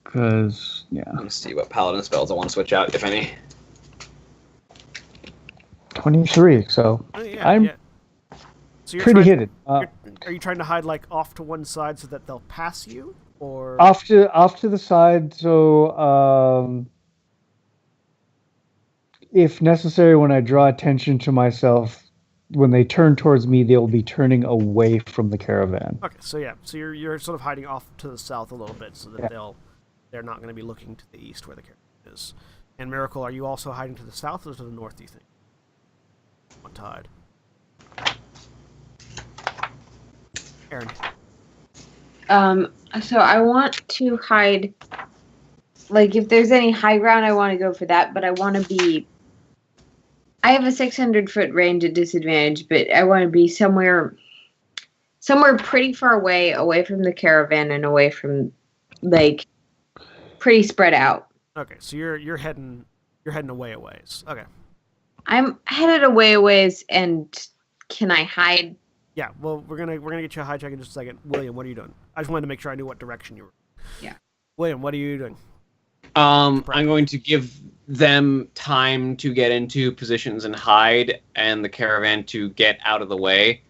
Because, yeah. Let's see what paladin spells I want to switch out, if any. 23, so I'm So you're pretty hidden. Are you trying to hide like off to one side so that they'll pass you? Or off to the side, so if necessary, when I draw attention to myself, when they turn towards me, they'll be turning away from the caravan. Okay, so you're sort of hiding off to the south a little bit so that they're not going to be looking to the east where the caravan is. And Miracle, are you also hiding to the south or to the north, do you think? Want to hide? Aaron. So I want to hide, like, if there's any high ground, I want to go for that, but I want to be, I have a 600-foot range at disadvantage, but I want to be somewhere pretty far away from the caravan and away from, like, pretty spread out. Okay, so you're heading away a ways. Okay. I'm headed away a ways, and can I hide? Yeah, well, we're gonna get you a high check in just a second. William, what are you doing? I just wanted to make sure I knew what direction you were. Yeah. William, what are you doing? I'm going to give them time to get into positions and hide, and the caravan to get out of the way.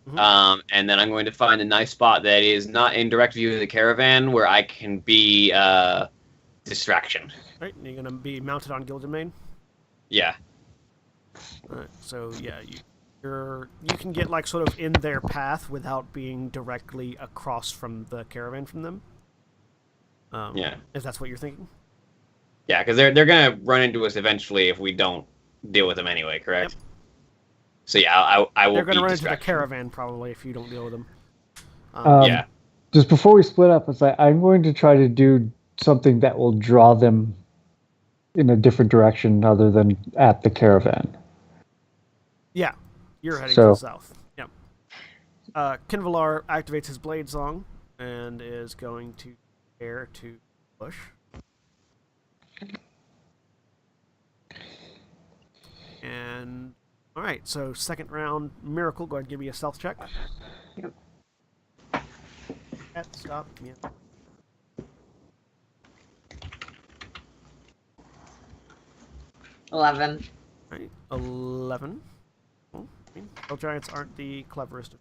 Mm-hmm. And then I'm going to find a nice spot that is not in direct view of the caravan, where I can be distraction. Right, and you're gonna be mounted on Gilded Mane? Yeah. Alright, so yeah, you can get like sort of in their path without being directly across from the caravan from them. Yeah. If that's what you're thinking. Yeah, because they're gonna run into us eventually if we don't deal with them anyway. Correct. Yep. So yeah, I will. They're going be to run into the distracted. caravan probably if you don't deal with them. Yeah. Just before we split up, it's like I'm going to try to do something that will draw them in a different direction other than at the caravan. Yeah, you're heading to So- the south. Yep. Kinvalar activates his blade song and is going to air to push. And all right, so second round, Miracle. Go ahead and give me a stealth check. Yep. Stop. Yeah. 11. Right, 11. Well, I mean, hill giants aren't the cleverest.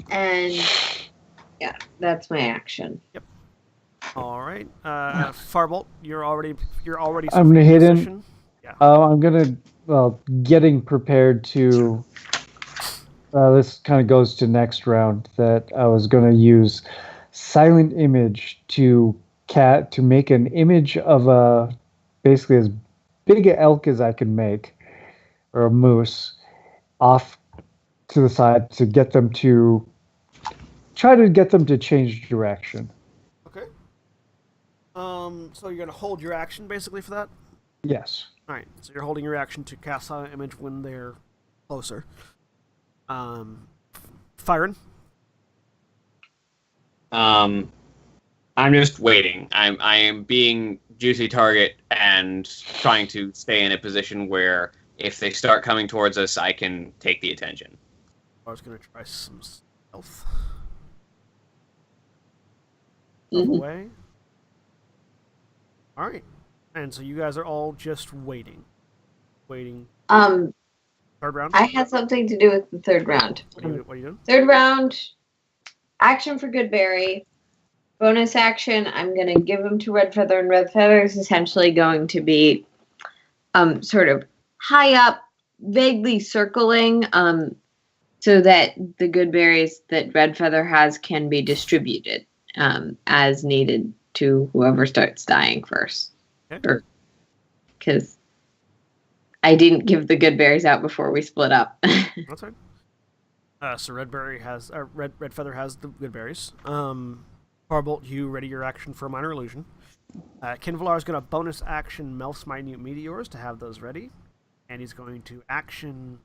And yeah, that's my action. All right, Farbolt, you're already. I'm gonna in hit him. position. Yeah. I'm gonna getting prepared to. This kind of goes to next round. That I was gonna use silent image to make an image of a basically as big an elk as I can make, or a moose, off to the side to get them to change direction. Okay. So you're gonna hold your action basically for that. Yes. All right. So you're holding your action to cast silent image when they're closer. Firen. I'm just waiting. I am being juicy target and trying to stay in a position where if they start coming towards us, I can take the attention. I was gonna try some stealth. Mhm. Away. All right. And so you guys are all just waiting. Waiting. Third round. I had something to do with the third round. What are you doing? Third round, action for Goodberry. Bonus action, I'm going to give him to Red Feather, and Red Feather is essentially going to be sort of high up, vaguely circling, so that the good berries that Red Feather has can be distributed as needed to whoever starts dying first. Okay. Because I didn't give the good berries out before we split up. That's fine. So Red Feather has the good berries. Farbolt, you ready your action for a minor illusion. Kinvalar is going to bonus action Melf's minute meteors to have those ready, and he's going to action.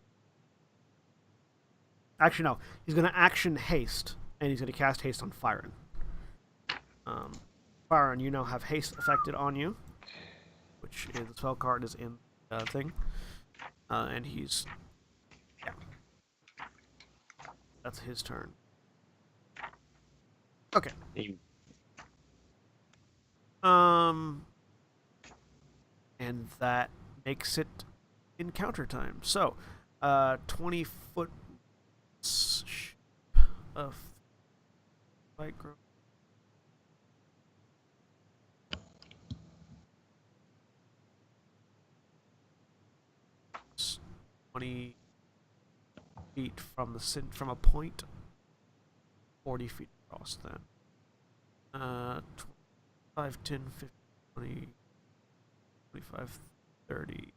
Actually, no, he's going to action haste, and he's going to cast haste on Firen. Firen, you now have haste affected on you, which is the spell card is in the thing, and he's that's his turn. Okay. And that makes it encounter time. So, 20 foot of light growth. It's 20 feet from a point. 40 feet across then. 5, 10, 15, 20, 25, 30.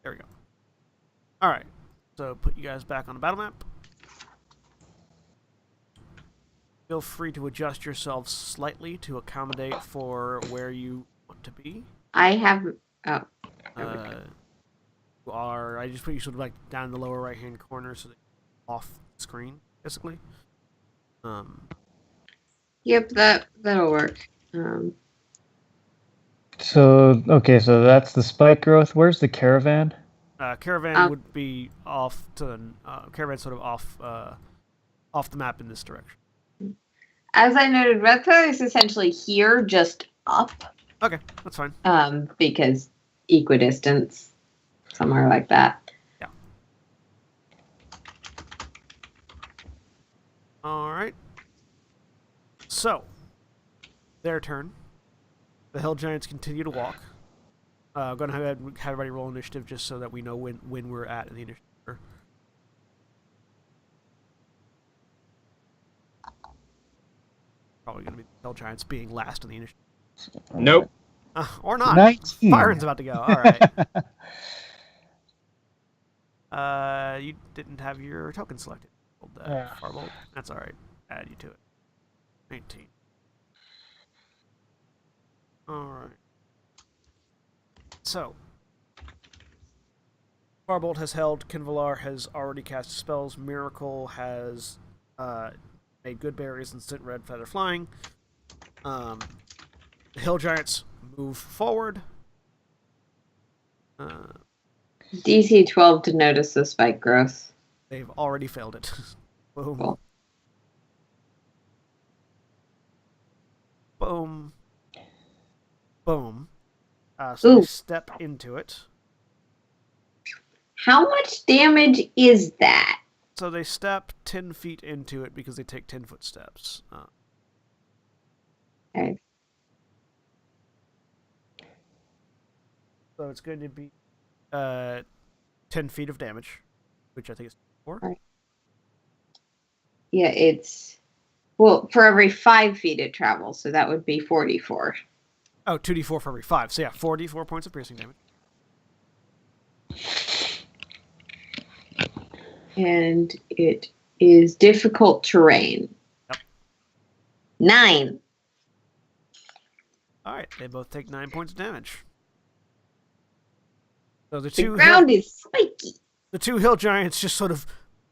There we go. Alright, so put you guys back on the battle map. Feel free to adjust yourselves slightly to accommodate for where you want to be. I have. Oh. I just put you sort of like down in the lower right hand corner so that you're off the screen, basically. Yep, that'll work. So that's the spike growth. Where's the caravan? Caravan would be off to the caravan sort of off the map in this direction. As I noted, Red Feather is essentially here, just up. Okay, that's fine. Because equidistance, somewhere like that. Yeah. All right. So, their turn. The Hill Giants continue to walk. I'm going to have everybody roll initiative just so that we know when we're at in the initiative. Probably going to be the Hill Giants being last in the initiative. Nope. Or not. 19. Byron's about to go. All right. You didn't have your token selected. Farbolt. That's all right. Add you to it. 19. All right. So, Farbolt has held. Kinvalar has already cast spells. Miracle has made good berries and sent red feather flying. The Hill Giants move forward. DC 12 to notice the spike growth. They've already failed it. Boom. Cool. Boom. Boom. So they step into it. How much damage is that? So they step 10 feet into it because they take 10-foot steps. Okay. So it's going to be 10 feet of damage, which I think is 4. Right. Yeah, it's... Well, for every 5 feet it travels, so that would be 44. Oh, 2d4 for every 5. So yeah, 4d4 points of piercing damage. And it is difficult terrain. Yep. 9. All right, they both take 9 points of damage. So The ground is spiky. The two hill giants just sort of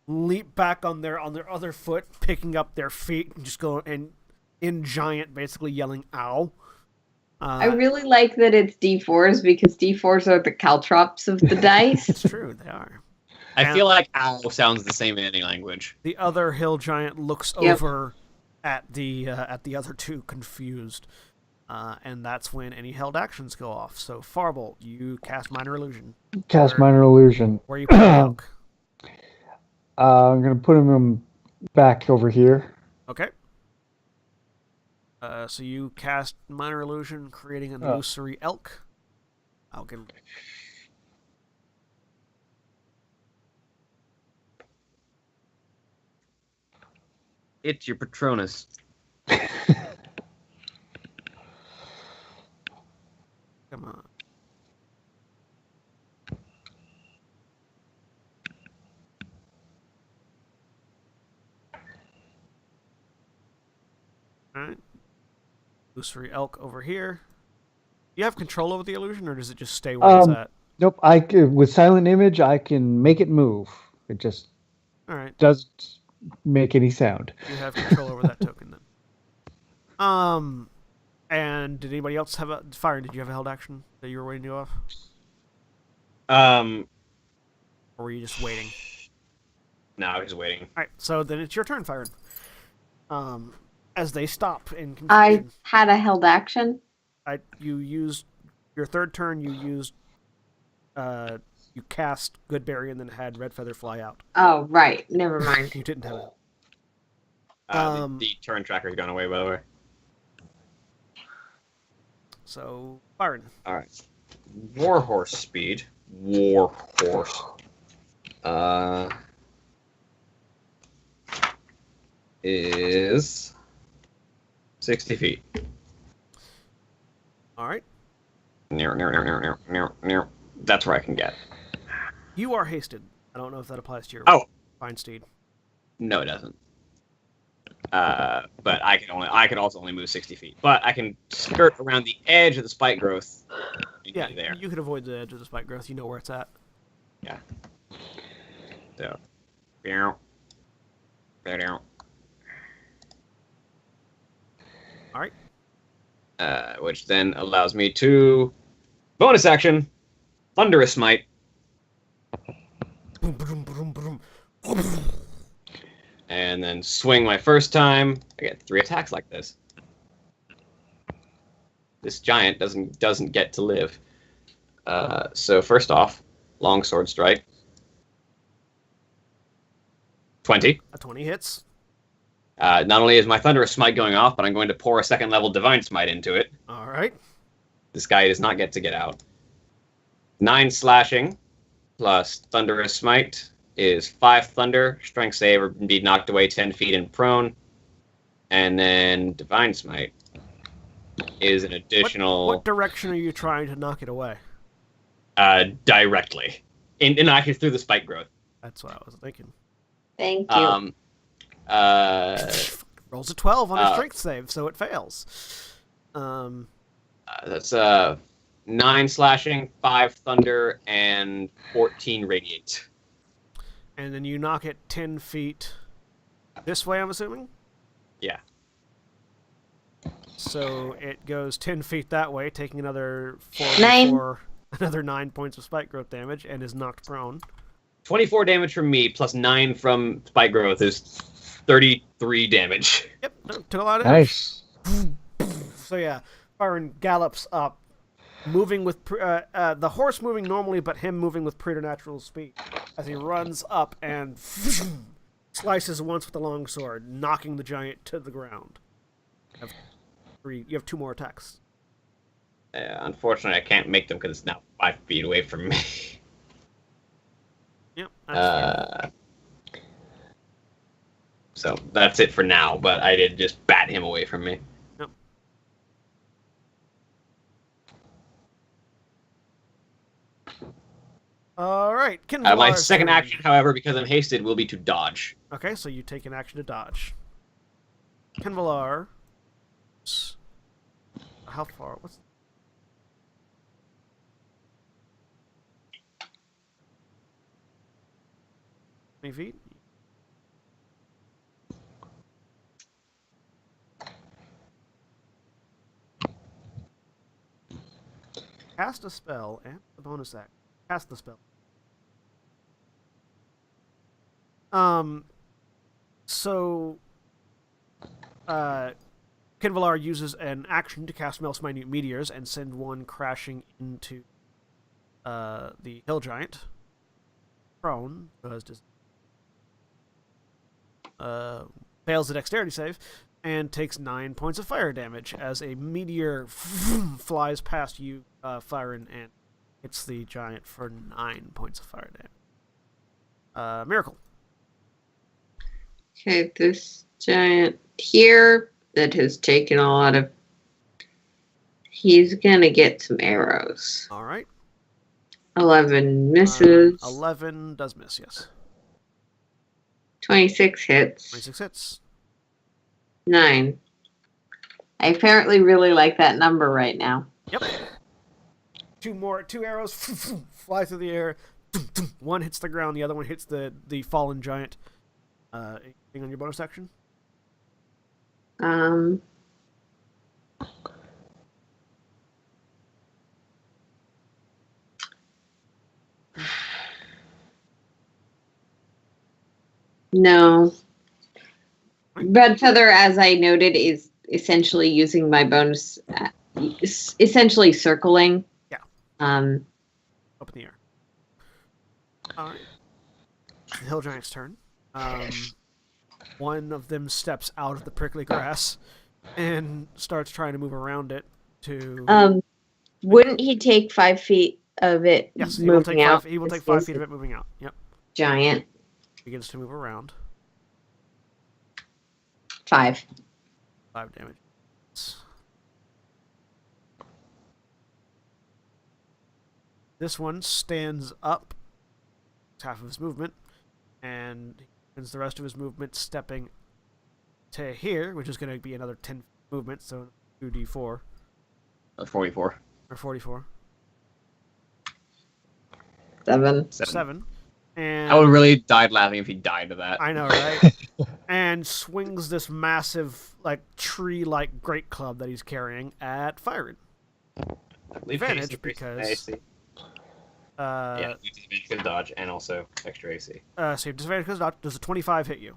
leap back on their other foot, picking up their feet and just go and in giant, basically yelling "ow." I really like that it's D4s because D4s are the caltrops of the dice. It's true, they are. I feel like owl sounds the same in any language. The other hill giant looks over at the other two, confused, and that's when any held actions go off. So Farbolt, you cast Minor Illusion. Minor Illusion. Where you put Elk? I'm gonna put him back over here. Okay. So you cast Minor Illusion, creating an illusory elk. I'll get. It's your Patronus. Come on. Alright. Illusory elk over here. Do you have control over the illusion, or does it just stay where it's at? Nope. With Silent Image, I can make it move. It just doesn't make any sound. You have control over that token then. And did anybody else have a fire? Did you have a held action that you were waiting to go off? Or were you just waiting? No, I was waiting. Alright, so then it's your turn, Firen. As they stop in confusion. I had a held action. You used your third turn. You used you cast Goodberry and then had Red Feather fly out. Oh right, never mind. You didn't have it. The turn tracker's gone away, by the way. So Byron. All right. Warhorse speed. Warhorse. Is 60 feet. All right. Near. That's where I can get. You are hasted. I don't know if that applies to your fine steed. No, it doesn't. But I can also only move 60 feet. But I can skirt around the edge of the spike growth. Yeah, there. You can avoid the edge of the spike growth. You know where it's at. Yeah. So, down. All right. Which then allows me to bonus action, Thunderous Smite. Boom, boom, boom, boom. And then swing my first time. I get 3 attacks like this. This giant doesn't get to live. So first off, longsword strike. 20. A 20 hits. Not only is my Thunderous Smite going off, but I'm going to pour a 2nd level Divine Smite into it. All right. This guy does not get to get out. 9 slashing plus Thunderous Smite is 5 thunder, strength save, or be knocked away 10 feet and prone. And then Divine Smite is an additional... What direction are you trying to knock it away? Directly. And actually through the spike growth. That's what I was thinking. Thank you. Rolls a 12 on a strength save, so it fails. That's 9 slashing, 5 thunder, and 14 radiate. And then you knock it 10 feet this way, I'm assuming? Yeah. So it goes 10 feet that way, taking another 9 points of spike growth damage, and is knocked prone. 24 damage from me, plus 9 from spike growth is 33 damage. Yep, took a lot of damage. Nice. So yeah, Byron gallops up, moving with the horse moving normally, but him moving with preternatural speed as he runs up and slices once with the longsword, knocking the giant to the ground. You have 2 more attacks. Unfortunately, I can't make them because it's now 5 feet away from me. Yep. That's So that's it for now, but I did just bat him away from me. Yep. All right. My second action, however, because I'm hasted, will be to dodge. Okay, so you take an action to dodge. Kinvalar. How far? What's 20 feet? Cast a spell and the bonus act. Cast the spell. So Kinvalar uses an action to cast Melt's Minute Meteors and send one crashing into the hill giant. Prone, fails the dexterity save, and takes 9 points of fire damage as a meteor flies past you, Fyron, and hits the giant for 9 points of fire damage. Miracle. Okay, this giant here that has taken a lot of... He's gonna get some arrows. All right. 11 misses. 11 does miss, yes. 26 hits. 26 hits. 9. I apparently really like that number right now. Yep. 2 arrows fly through the air. One hits the ground, the other one hits the fallen giant. Anything on your bonus action? No. Red Feather, as I noted, is essentially using my bonus, essentially circling. Yeah. Up in the air. All right. The hill giant's turn. One of them steps out of the prickly grass and starts trying to move around it to... Wouldn't he take 5 feet of it Yes, moving out? He will take 5 feet of it moving out. Yep. Giant. Begins to move around. 5. 5 damage. This one stands up. It's half of his movement. And he spends the rest of his movement stepping to here, which is going to be another 10 movement, so 2d4. 44. Or 44. 7. And I would really died laughing if he died to that. I know, right? And swings this massive, tree-like great club that he's carrying at Fyron. Advantage because... yeah, disadvantage because dodge and also extra AC. So you have disadvantage because dodge. Does a 25 hit you?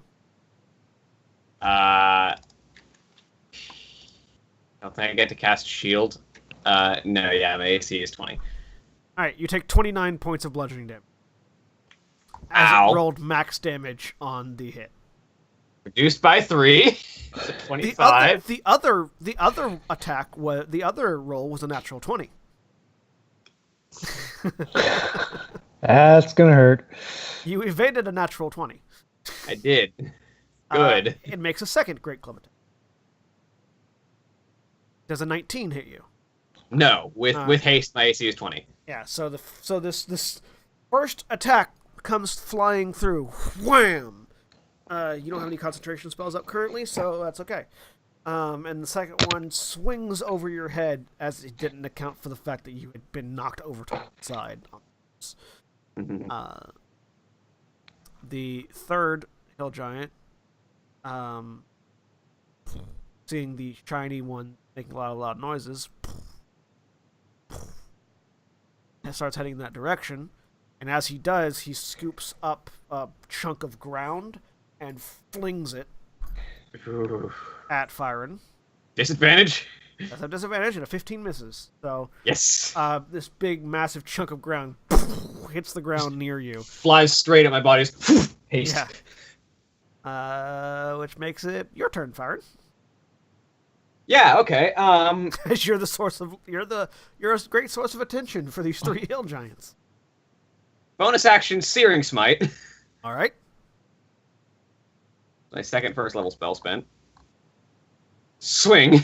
I don't think I get to cast shield. No, yeah, my AC is 20. Alright, you take 29 points of bludgeoning damage. As Ow. it rolled max damage on the hit. Reduced by 3. So 25. The other attack was the other roll was a natural 20. That's gonna hurt. You evaded a natural 20. I did. Good. It makes a second Great Club attack. Does a 19 hit you? No, with haste, my AC is 20. Yeah. So this first attack comes flying through. Wham! You don't have any concentration spells up currently, so that's okay. And the second one swings over your head, as it didn't account for the fact that you had been knocked over to the side. The third hill giant, seeing the shiny one making a lot of loud noises, starts heading in that direction. And as he does, he scoops up a chunk of ground and flings it at Fyron. Disadvantage? That's a disadvantage, and a 15 misses. So, Yes. this big, massive chunk of ground hits the ground near you. Flies straight at my body's haste. Yeah. Which makes it your turn, Fyron. Yeah, okay. Because you're a great source of attention for these three hill giants. Bonus action, Searing Smite. All right. My second first level spell spent. Swing.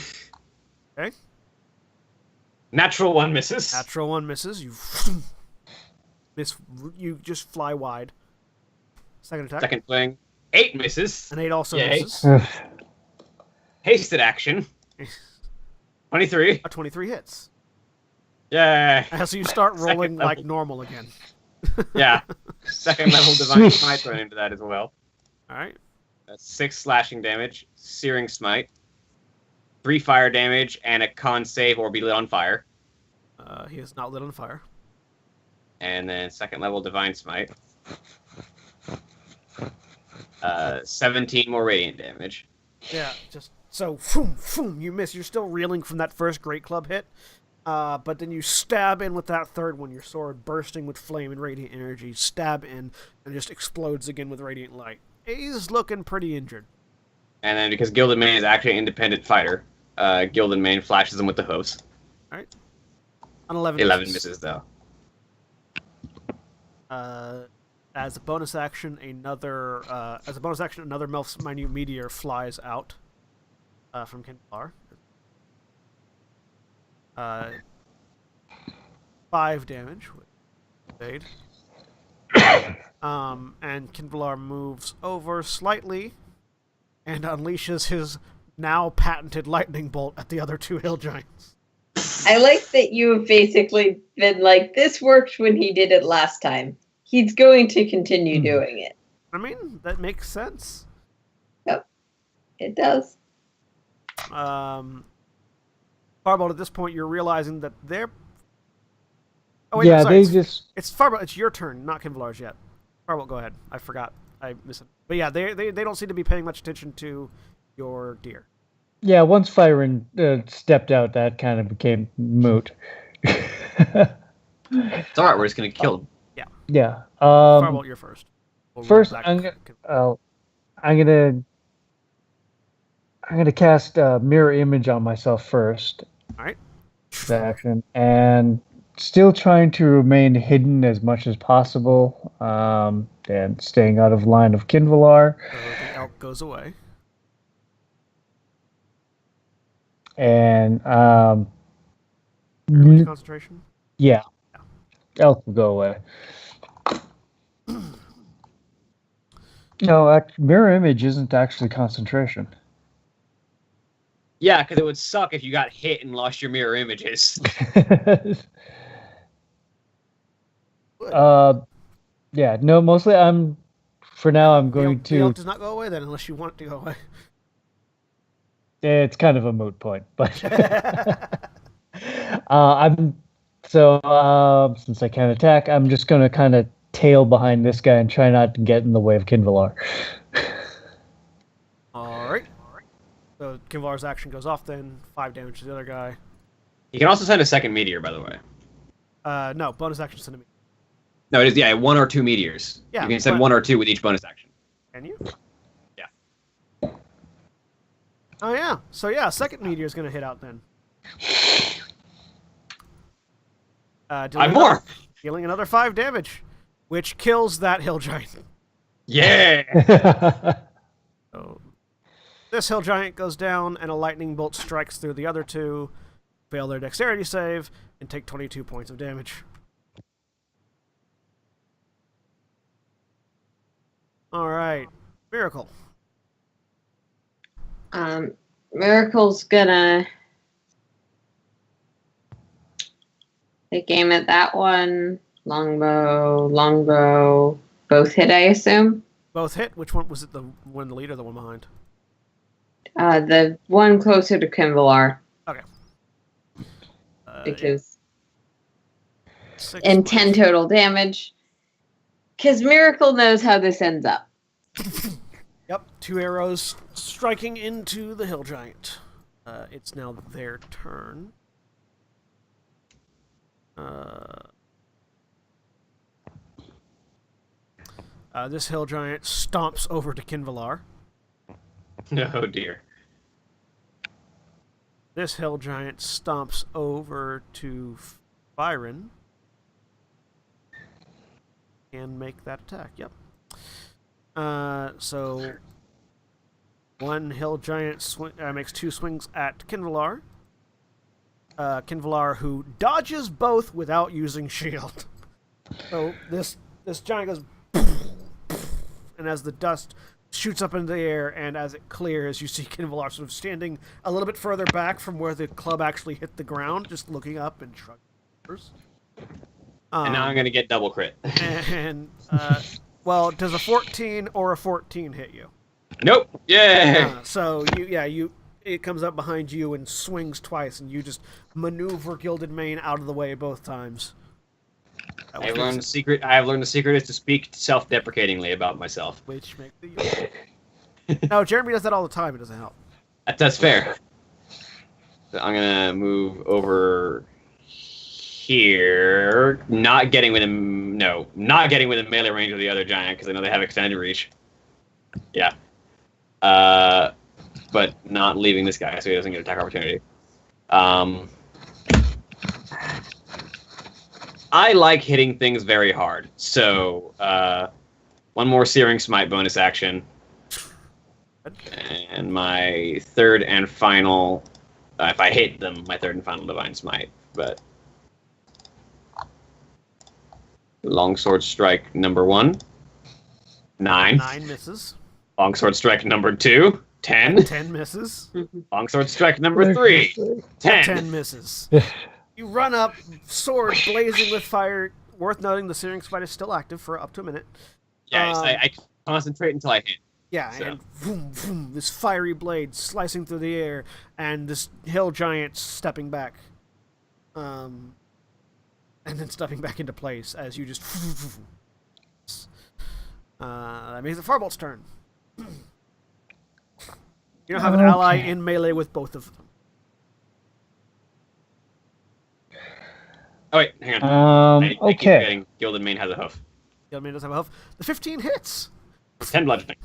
Okay. Natural 1 misses. Natural 1 misses. You miss. You just fly wide. Second attack. Second swing. 8 misses. An 8 also Yay. misses. Hasted action. 23. A 23 hits. Yay. So you start rolling Second like level. normal again. Yeah. Second level Divine Smite thrown into that as well. All right. That's 6 slashing damage. Searing Smite. 3 fire damage, and a con save or be lit on fire. He is not lit on fire. And then second level Divine Smite. 17 more radiant damage. Yeah, just so boom, boom, you miss. You're still reeling from that first Great Club hit, but then you stab in with that third one. Your sword bursting with flame and radiant energy, stab in and just explodes again with radiant light. He's looking pretty injured. And then because Gilded Mane is actually an independent fighter, Gilded Mane flashes him with the hooves. All right, an 11. 11 misses though. As a bonus action, another minute meteor flies out from Kindlar. 5 damage. Fade. And Kindlar moves over slightly and unleashes his now patented lightning bolt at the other two hill giants. I like that you've basically been like, this worked when he did it last time. He's going to continue doing it. I mean, that makes sense. Yep, it does. Firebolt, at this point, you're realizing that they're... Oh, yeah, sorry, it's Firebolt, it's your turn, not Kinvalar's yet. Firebolt, go ahead. I forgot. I missed it. But yeah, they don't seem to be paying much attention to your deer. Yeah, once Fyron stepped out, that kind of became moot. It's alright, we're just gonna kill him. Yeah. Firebolt, you're first. We'll First, roll back I'm to gonna cast mirror image on myself first. All right. The action, and still trying to remain hidden as much as possible, and staying out of line of Kinvalar. So the elk goes away. And Concentration. yeah, elk will go away. No, mirror image isn't actually concentration. Yeah, because it would suck if you got hit and lost your mirror images. Yeah, no, mostly for now I'm going The elk to, does not go away then, unless you want it to go away. it's kind of a moot point, but since I can't attack, I'm just going to kind of tail behind this guy and try not to get in the way of Kinvalar. All right. So Kinvalar's action goes off then. 5 damage to the other guy. You can also send a second meteor, by the way. No, bonus action send me. No, it is, 1 or 2 meteors. Yeah, you can send but- 1 or 2 with each bonus action. Can you? Yeah. Oh yeah. So yeah, second meteor is gonna hit out then. Dealing another 5 damage, which kills that hill giant. Yeah. So this hill giant goes down, and a lightning bolt strikes through the other two, fail their dexterity save, and take 22 points of damage. All right, Miracle. Miracle's gonna take aim at that one. Longbow. Both hit, I assume. Both hit. Which one was it? The one in the lead or the one behind? The one closer to Kimvalar. Okay. Because and 10 total damage. Because Miracle knows how this ends up. Yep, 2 arrows striking into the hill giant. It's now their turn. This hill giant stomps over to Kinvalar. Oh dear. This hill giant stomps over to Byron. And make that attack, yep. So one hill giant makes 2 swings at Kinvalar. Kinvalar, who dodges both without using shield. So this giant goes, and as the dust shoots up into the air, and as it clears, you see Kinvalar sort of standing a little bit further back from where the club actually hit the ground, just looking up and shrugging. And now I'm going to get double crit. And, well, does a 14 or a 14 hit you? Nope. Yeah. So, it comes up behind you and swings twice, and you just maneuver Gilded Mane out of the way both times. I have learned the secret is to speak self-deprecatingly about myself. Which makes the No, Jeremy does that all the time. It doesn't help. That's fair. So I'm going to move over here, not getting within melee range of the other giant because I know they have extended reach. Yeah. But not leaving this guy so he doesn't get attack opportunity. I like hitting things very hard, so one more Searing Smite bonus action, and my third and final. If I hit them, my third and final Divine Smite, but. Longsword Strike number 1, 9. 9 misses. Longsword Strike number 2, 10. 10 misses. Longsword Strike number 3, 10. 10 misses. You run up, sword blazing with fire. Worth noting, the Searing Smite is still active for up to a minute. Yeah, I concentrate until I hit. Yeah, so. And boom, boom, this fiery blade slicing through the air, and this hill giant stepping back. And then stepping back into place as you just... that makes it Farbolt's turn. You don't have an ally in melee with both of them. Oh, wait, hang on. I keep Okay. forgetting Gilded Mane has a hoof. Gilded Mane does have a hoof. The 15 hits. 10 bludgeoning.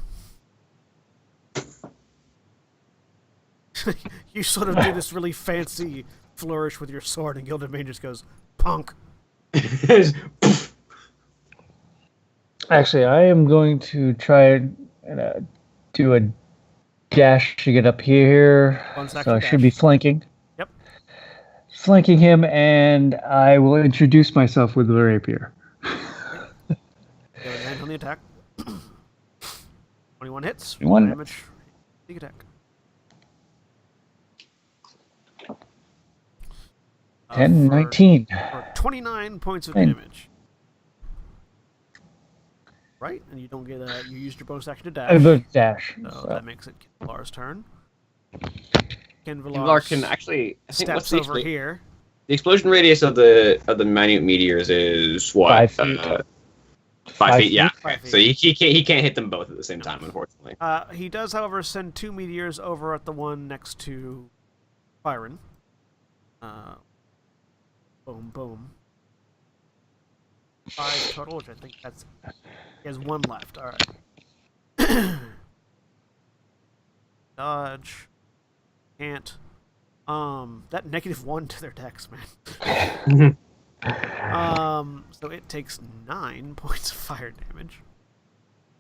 You sort of do this really fancy flourish with your sword, and Gilded Mane just goes, punk. Actually, I am going to try and do a dash to get up here. So I should be flanking. Yep. Flanking him, and I will introduce myself with the rapier. Go ahead on the attack. 21 hits. 21 damage. Sneak attack. 10, 19. For 29 points of damage. Right? And you don't get you used your bonus action to dash. Dash. So that makes it Kinvalar's turn. Kinvalar can actually steps over here. The explosion radius of the minute meteors is what? 5 feet. 5 feet, yeah. 5 feet. So he can't hit them both at the same time, unfortunately. He does, however, send 2 meteors over at the one next to Byron. Boom, boom. 5 total, which I think that's... He has 1 left, alright. Dodge. Can't. That -1 to their dex, man. So it takes 9 points of fire damage.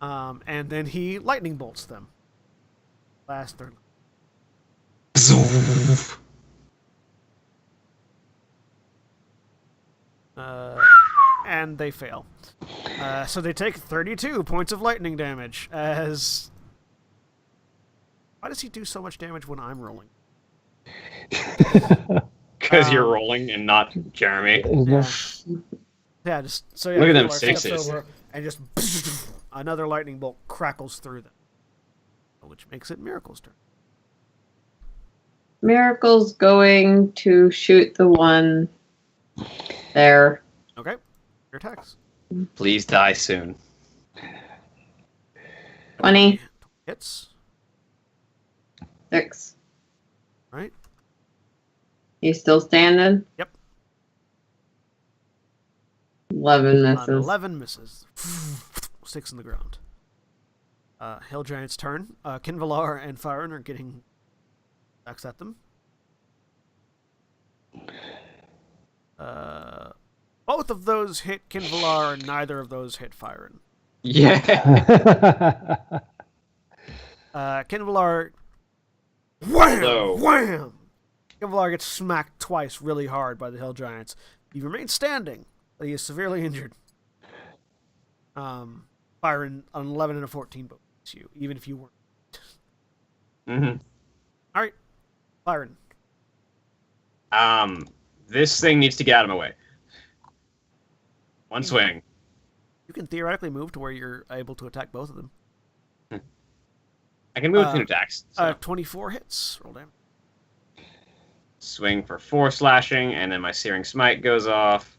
And then he lightning bolts them. Last third. And they fail. So they take 32 points of lightning damage. As why does he do so much damage when I'm rolling? Because you're rolling and not Jeremy. Yeah, just so Look at them Kevlar steps sixes. over and just another lightning bolt crackles through them, which makes it Miracle's turn. Miracle's going to shoot the one there. Okay, your attacks. Please die soon. 20. Hits. 6. Right. He's still standing? Yep. 11 misses. 11 misses. 6 in the ground. Hill Giant's turn. Kinvalar and Firen are getting attacks at them. Both of those hit Kinvalar, and neither of those hit Firen. Yeah. Kinvalar, wham, Hello. wham! Kinvalar gets smacked twice really hard by the Hill Giants. He remains standing, but he is severely injured. Firen, an 11 and a 14 both hits you, even if you weren't. Mm-hmm. All right, Firen. This thing needs to get out of my way. One swing. You can theoretically move to where you're able to attack both of them. I can move 2 attacks. So. 24 hits. Roll damage. Swing for 4 slashing, and then my Searing Smite goes off.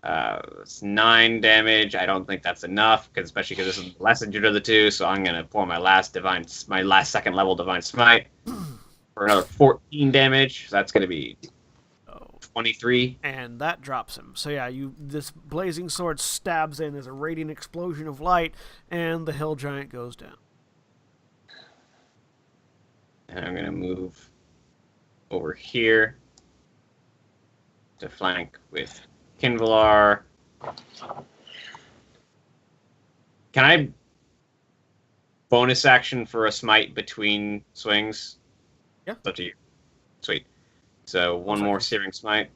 It's 9 damage. I don't think that's enough, especially because this is less injured of the two. So I'm gonna pour my last second level Divine Smite for another 14 damage. So that's gonna be 23. And that drops him. So yeah, this blazing sword stabs in as a radiant explosion of light, and the Hill Giant goes down. And I'm gonna move over here to flank with Kinvalar. Can I bonus action for a smite between swings? Yeah. It's up to you. Sweet. So one more Searing Smite.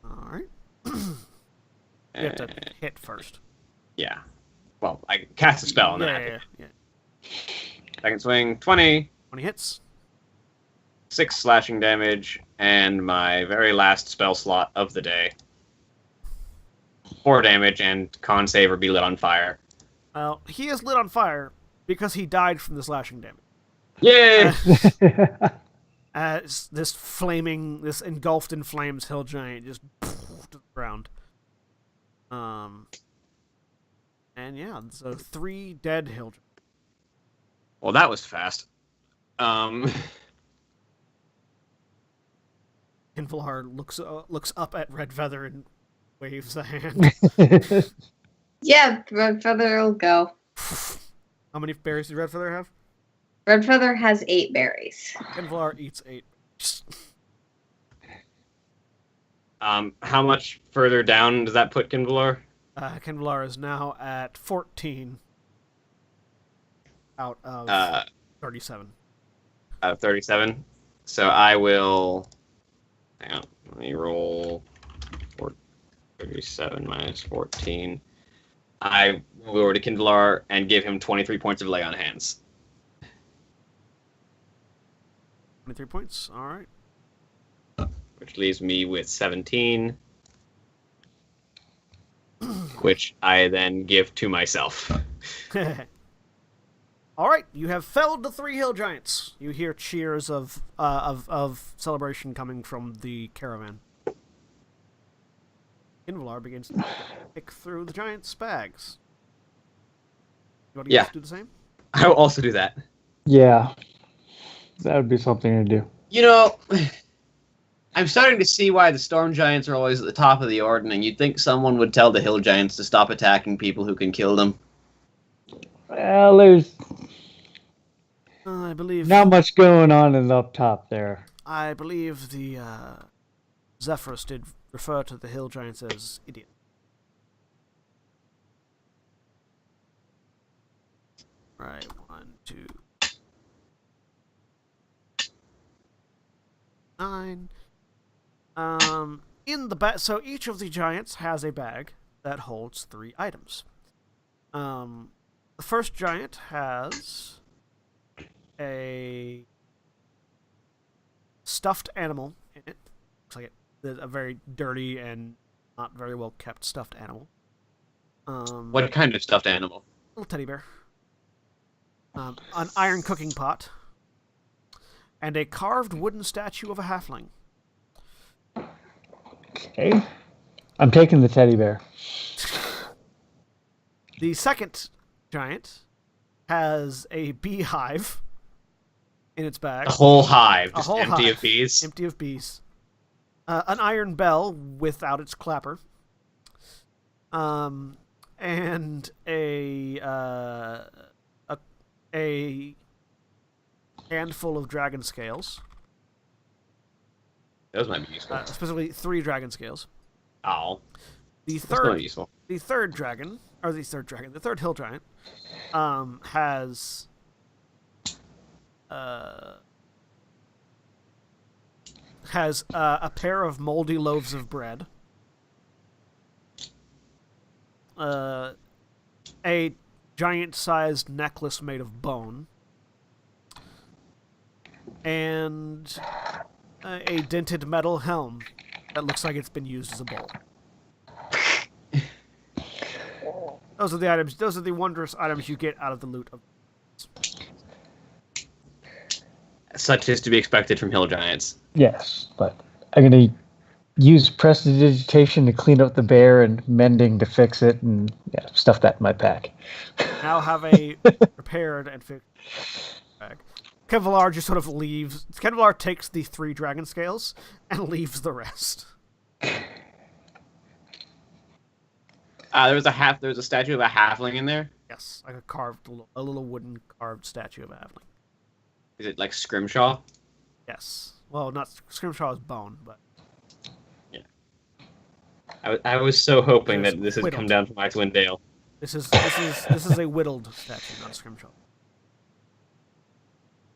All right. You have to hit first. Yeah. Well, I cast a spell and then I have to Yeah. Second swing, 20. 20 hits. 6 slashing damage, and my very last spell slot of the day. 4 damage, and con save or be lit on fire. Well, he is lit on fire because he died from the slashing damage. Yay! As this engulfed in flames Hill Giant just to the ground. And yeah, so 3 dead Hill Giants. Well, that was fast. Invalar looks up at Red Feather and waves a hand. Yeah, Red Feather will go. How many berries does Red Feather have? Red Feather has 8 berries. Invalar eats 8. How much further down does that put Kinvalar? Kinvalar is now at 14 out of 37. Out of 37. So I will... Hang on. Let me roll 37 minus 14. I will go over to Kinvalar and give him 23 points of lay on hands. 23 points. All right. Which leaves me with 17. Which I then give to myself. All right, you have felled the 3 Hill Giants. You hear cheers of celebration coming from the caravan. Invalar begins to pick through the giants' bags. You want to do the same? I will also do that. Yeah, that would be something to do. You know, I'm starting to see why the Storm Giants are always at the top of the order, and you'd think someone would tell the Hill Giants to stop attacking people who can kill them. Well, there's I believe not much going on up top there. I believe the Zephyrus did refer to the hill giants as idiots. Right, 1, 2, 9. In the bag, so each of the giants has a bag that holds 3 items. The first giant has a stuffed animal in it. Looks like a very dirty and not very well kept stuffed animal. What kind of stuffed animal? Little teddy bear. An iron cooking pot. And a carved wooden statue of a halfling. Okay. I'm taking the teddy bear. The second giant has a beehive in its bag. A whole hive, just whole empty hive, of bees. Empty of bees. An iron bell without its clapper. And a handful of dragon scales. Those might be useful. Specifically 3 dragon scales. Oh, The that's not third useful. the third hill giant, has a pair of moldy loaves of bread, a giant-sized necklace made of bone, and a dented metal helm that looks like it's been used as a bowl. Those are the items. Those are the wondrous items you get out of the loot of. Such is to be expected from hill giants. Yes, but I'm going to use prestidigitation to clean up the bear and mending to fix it and stuff that in my pack. Now have a prepared and fixed bag. Kevlar just sort of leaves. Kevlar takes the 3 dragon scales and leaves the rest. There was a statue of a halfling in there. Yes, like a little wooden carved statue of a halfling. Is it like Scrimshaw? Yes. Well, not Scrimshaw's bone, but Yeah. I was so hoping There's that this had whittled. come down from Icewind Dale. this is a whittled statue, not a Scrimshaw.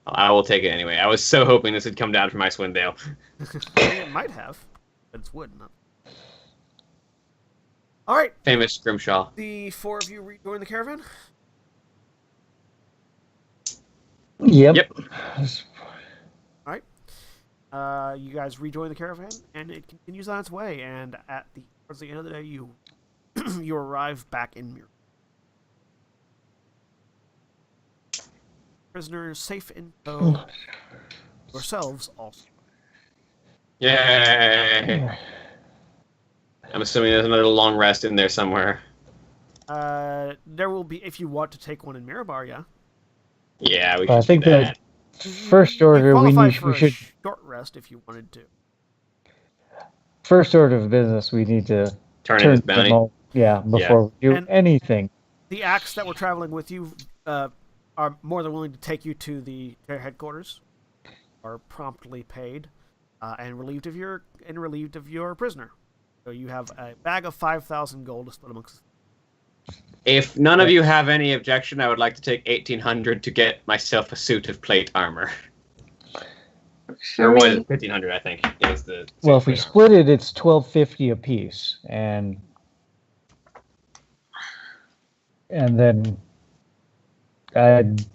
I will take it anyway. I was so hoping this had come down from Icewind Dale. It might have, but it's wood. Not. All right, Famous Scrimshaw. the 4 of you rejoin the caravan. Yep. All right. You guys rejoin the caravan, and it continues on its way. And towards the end of the day, you you arrive back in Mir. Prisoners safe in tow. Yourselves also. Yay! I'm assuming there's another long rest in there somewhere. There will be, if you want to take one in Mirabar, yeah. Yeah, we should I think do that. the first order we should short rest if you wanted to. first order of business we need to Turn in his bounty. before we do And- anything. The acts that were traveling with you are more than willing to take you to the headquarters, are promptly paid, and relieved of your prisoner. So you have a bag of 5,000 gold to split amongst. If none of you have any objection, I would like to take 1,800 to get myself a suit of plate armor. Or was it 1,500? I think is the. Well, if we split it, it's 1250 apiece, and then I'd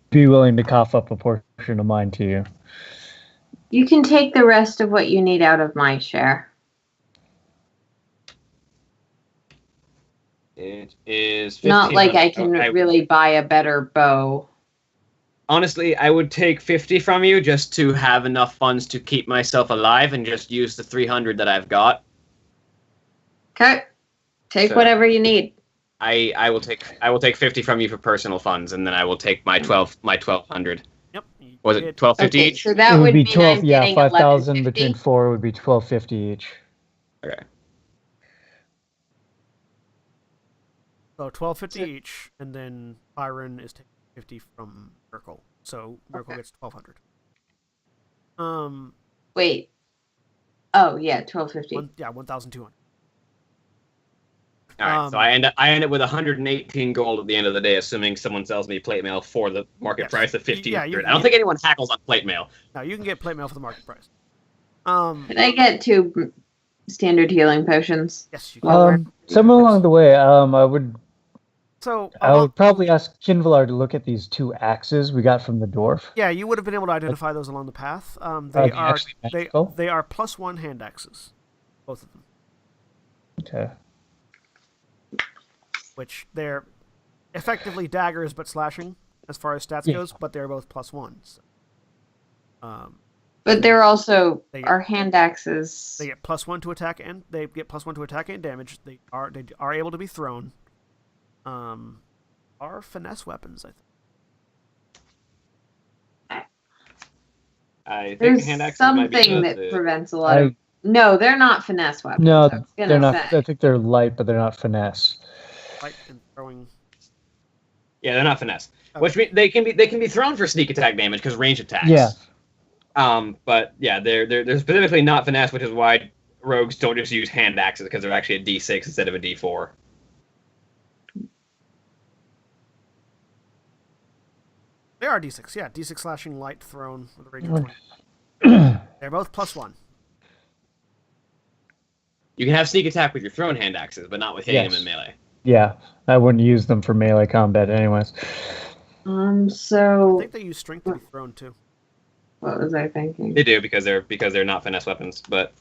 be willing to cough up a portion of mine to you. You can take the rest of what you need out of my share. It is. Not like I 1,500. can really buy a better bow. Honestly, I would take 50 from you just to have enough funds to keep myself alive, and just use the 300 that I've got. Okay. Take So- whatever you need. I will take 50 from you for personal funds, and then I will take my 1,200. Yep. Was it 1250 Okay, each? so that it would be mean 12. I'm Yeah, getting 5,000 11.50. between 4 would be 1250 each. Okay. So 1,250 each, and then Byron is taking 50 from Miracle. So Miracle Okay. gets 1,200. Wait. Oh yeah, 1250. 1,200. All right, so I end up with 118 gold at the end of the day, assuming someone sells me plate mail for the market price of 1,500. I don't think anyone hackles on plate mail. No, you can get plate mail for the market price. Can I get 2 standard healing potions? Yes, you can. Somewhere along the way, I would probably ask Kinvalar to look at these 2 axes we got from the dwarf. Yeah, you would have been able to identify those along the path. They are +1 hand axes, both of them. Okay. Which they're effectively daggers but slashing as far as stats goes, but they're both +1s. But they're also our hand axes. They get +1 to attack and damage. They are able to be thrown. Are finesse weapons, I think. I think There's hand axes something that prevents a lot of. No, they're not finesse weapons. No, they're not. I think they're light, but they're not finesse. Light and throwing. Yeah, they're not finesse. Okay. Which means they can be thrown for sneak attack damage because range attacks. Yeah. But yeah, they're specifically not finesse, which is why rogues don't just use hand axes because they're actually a D6 instead of a D4. They are D6, yeah. D6 slashing, light, thrown with a range of 20. They're both +1. You can have sneak attack with your thrown hand axes, but not with hitting them in melee. Yeah, I wouldn't use them for melee combat anyways. So I think they use strength to be thrown too. What was I thinking? They do because they're not finesse weapons, but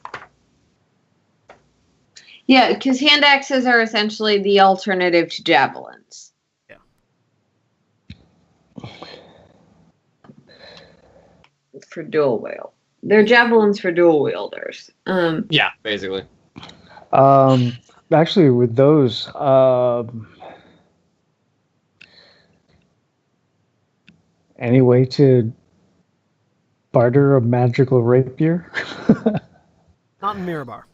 yeah, because hand axes are essentially the alternative to javelins. Yeah. For dual wield, they're javelins for dual wielders. Yeah, basically. Actually, with those, any way to barter a magical rapier? Not in Mirabar.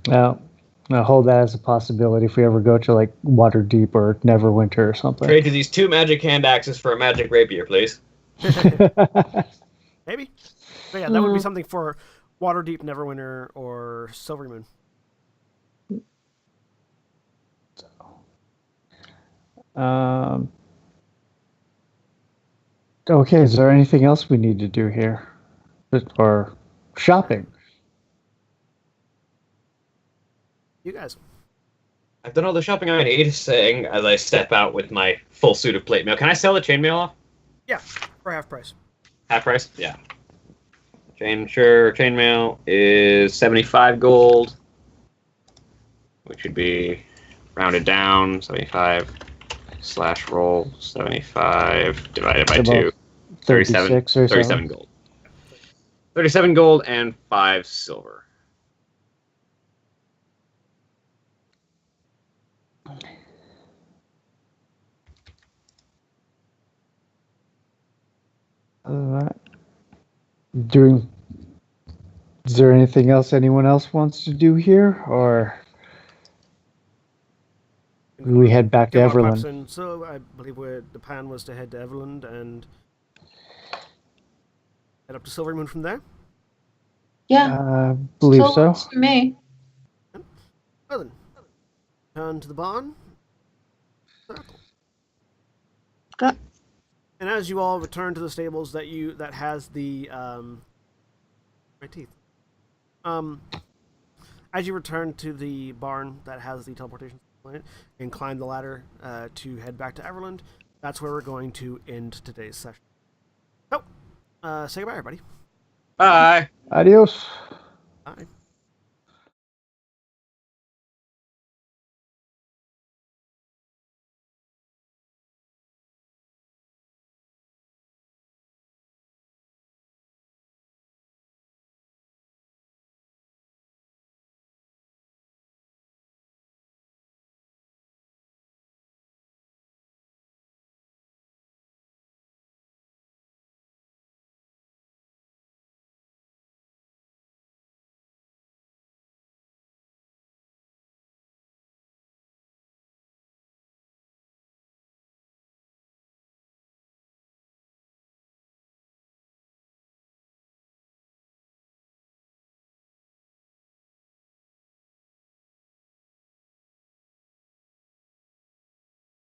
No, I'll hold that as a possibility if we ever go to like Waterdeep or Neverwinter or something. Trade to these 2 magic hand axes for a magic rapier, please. Maybe. But yeah, that would be something for Waterdeep, Neverwinter, or Silvermoon. Okay, is there anything else we need to do here? Or shopping? You guys. I've done all the shopping I need, saying as I step out with my full suit of plate mail. Can I sell the chainmail off? Yeah, for half price. Half price? Yeah. Chainmail is 75 gold, which would be rounded down, 75 / roll 75 divided by 2. 37 gold. 37 gold and 5 silver. Is there anything else anyone else wants to do here, or we head back to Everland? So I believe the plan was to head to Everland and head up to Silvermoon from there. Yeah, I believe so. Works for me. Well then, turn to the barn. Circle. Go. And as you all return to the stables that has the my teeth. As you return to the barn that has the teleportation planet and climb the ladder to head back to Everland, that's where we're going to end today's session. So, say goodbye, everybody. Bye. Adios.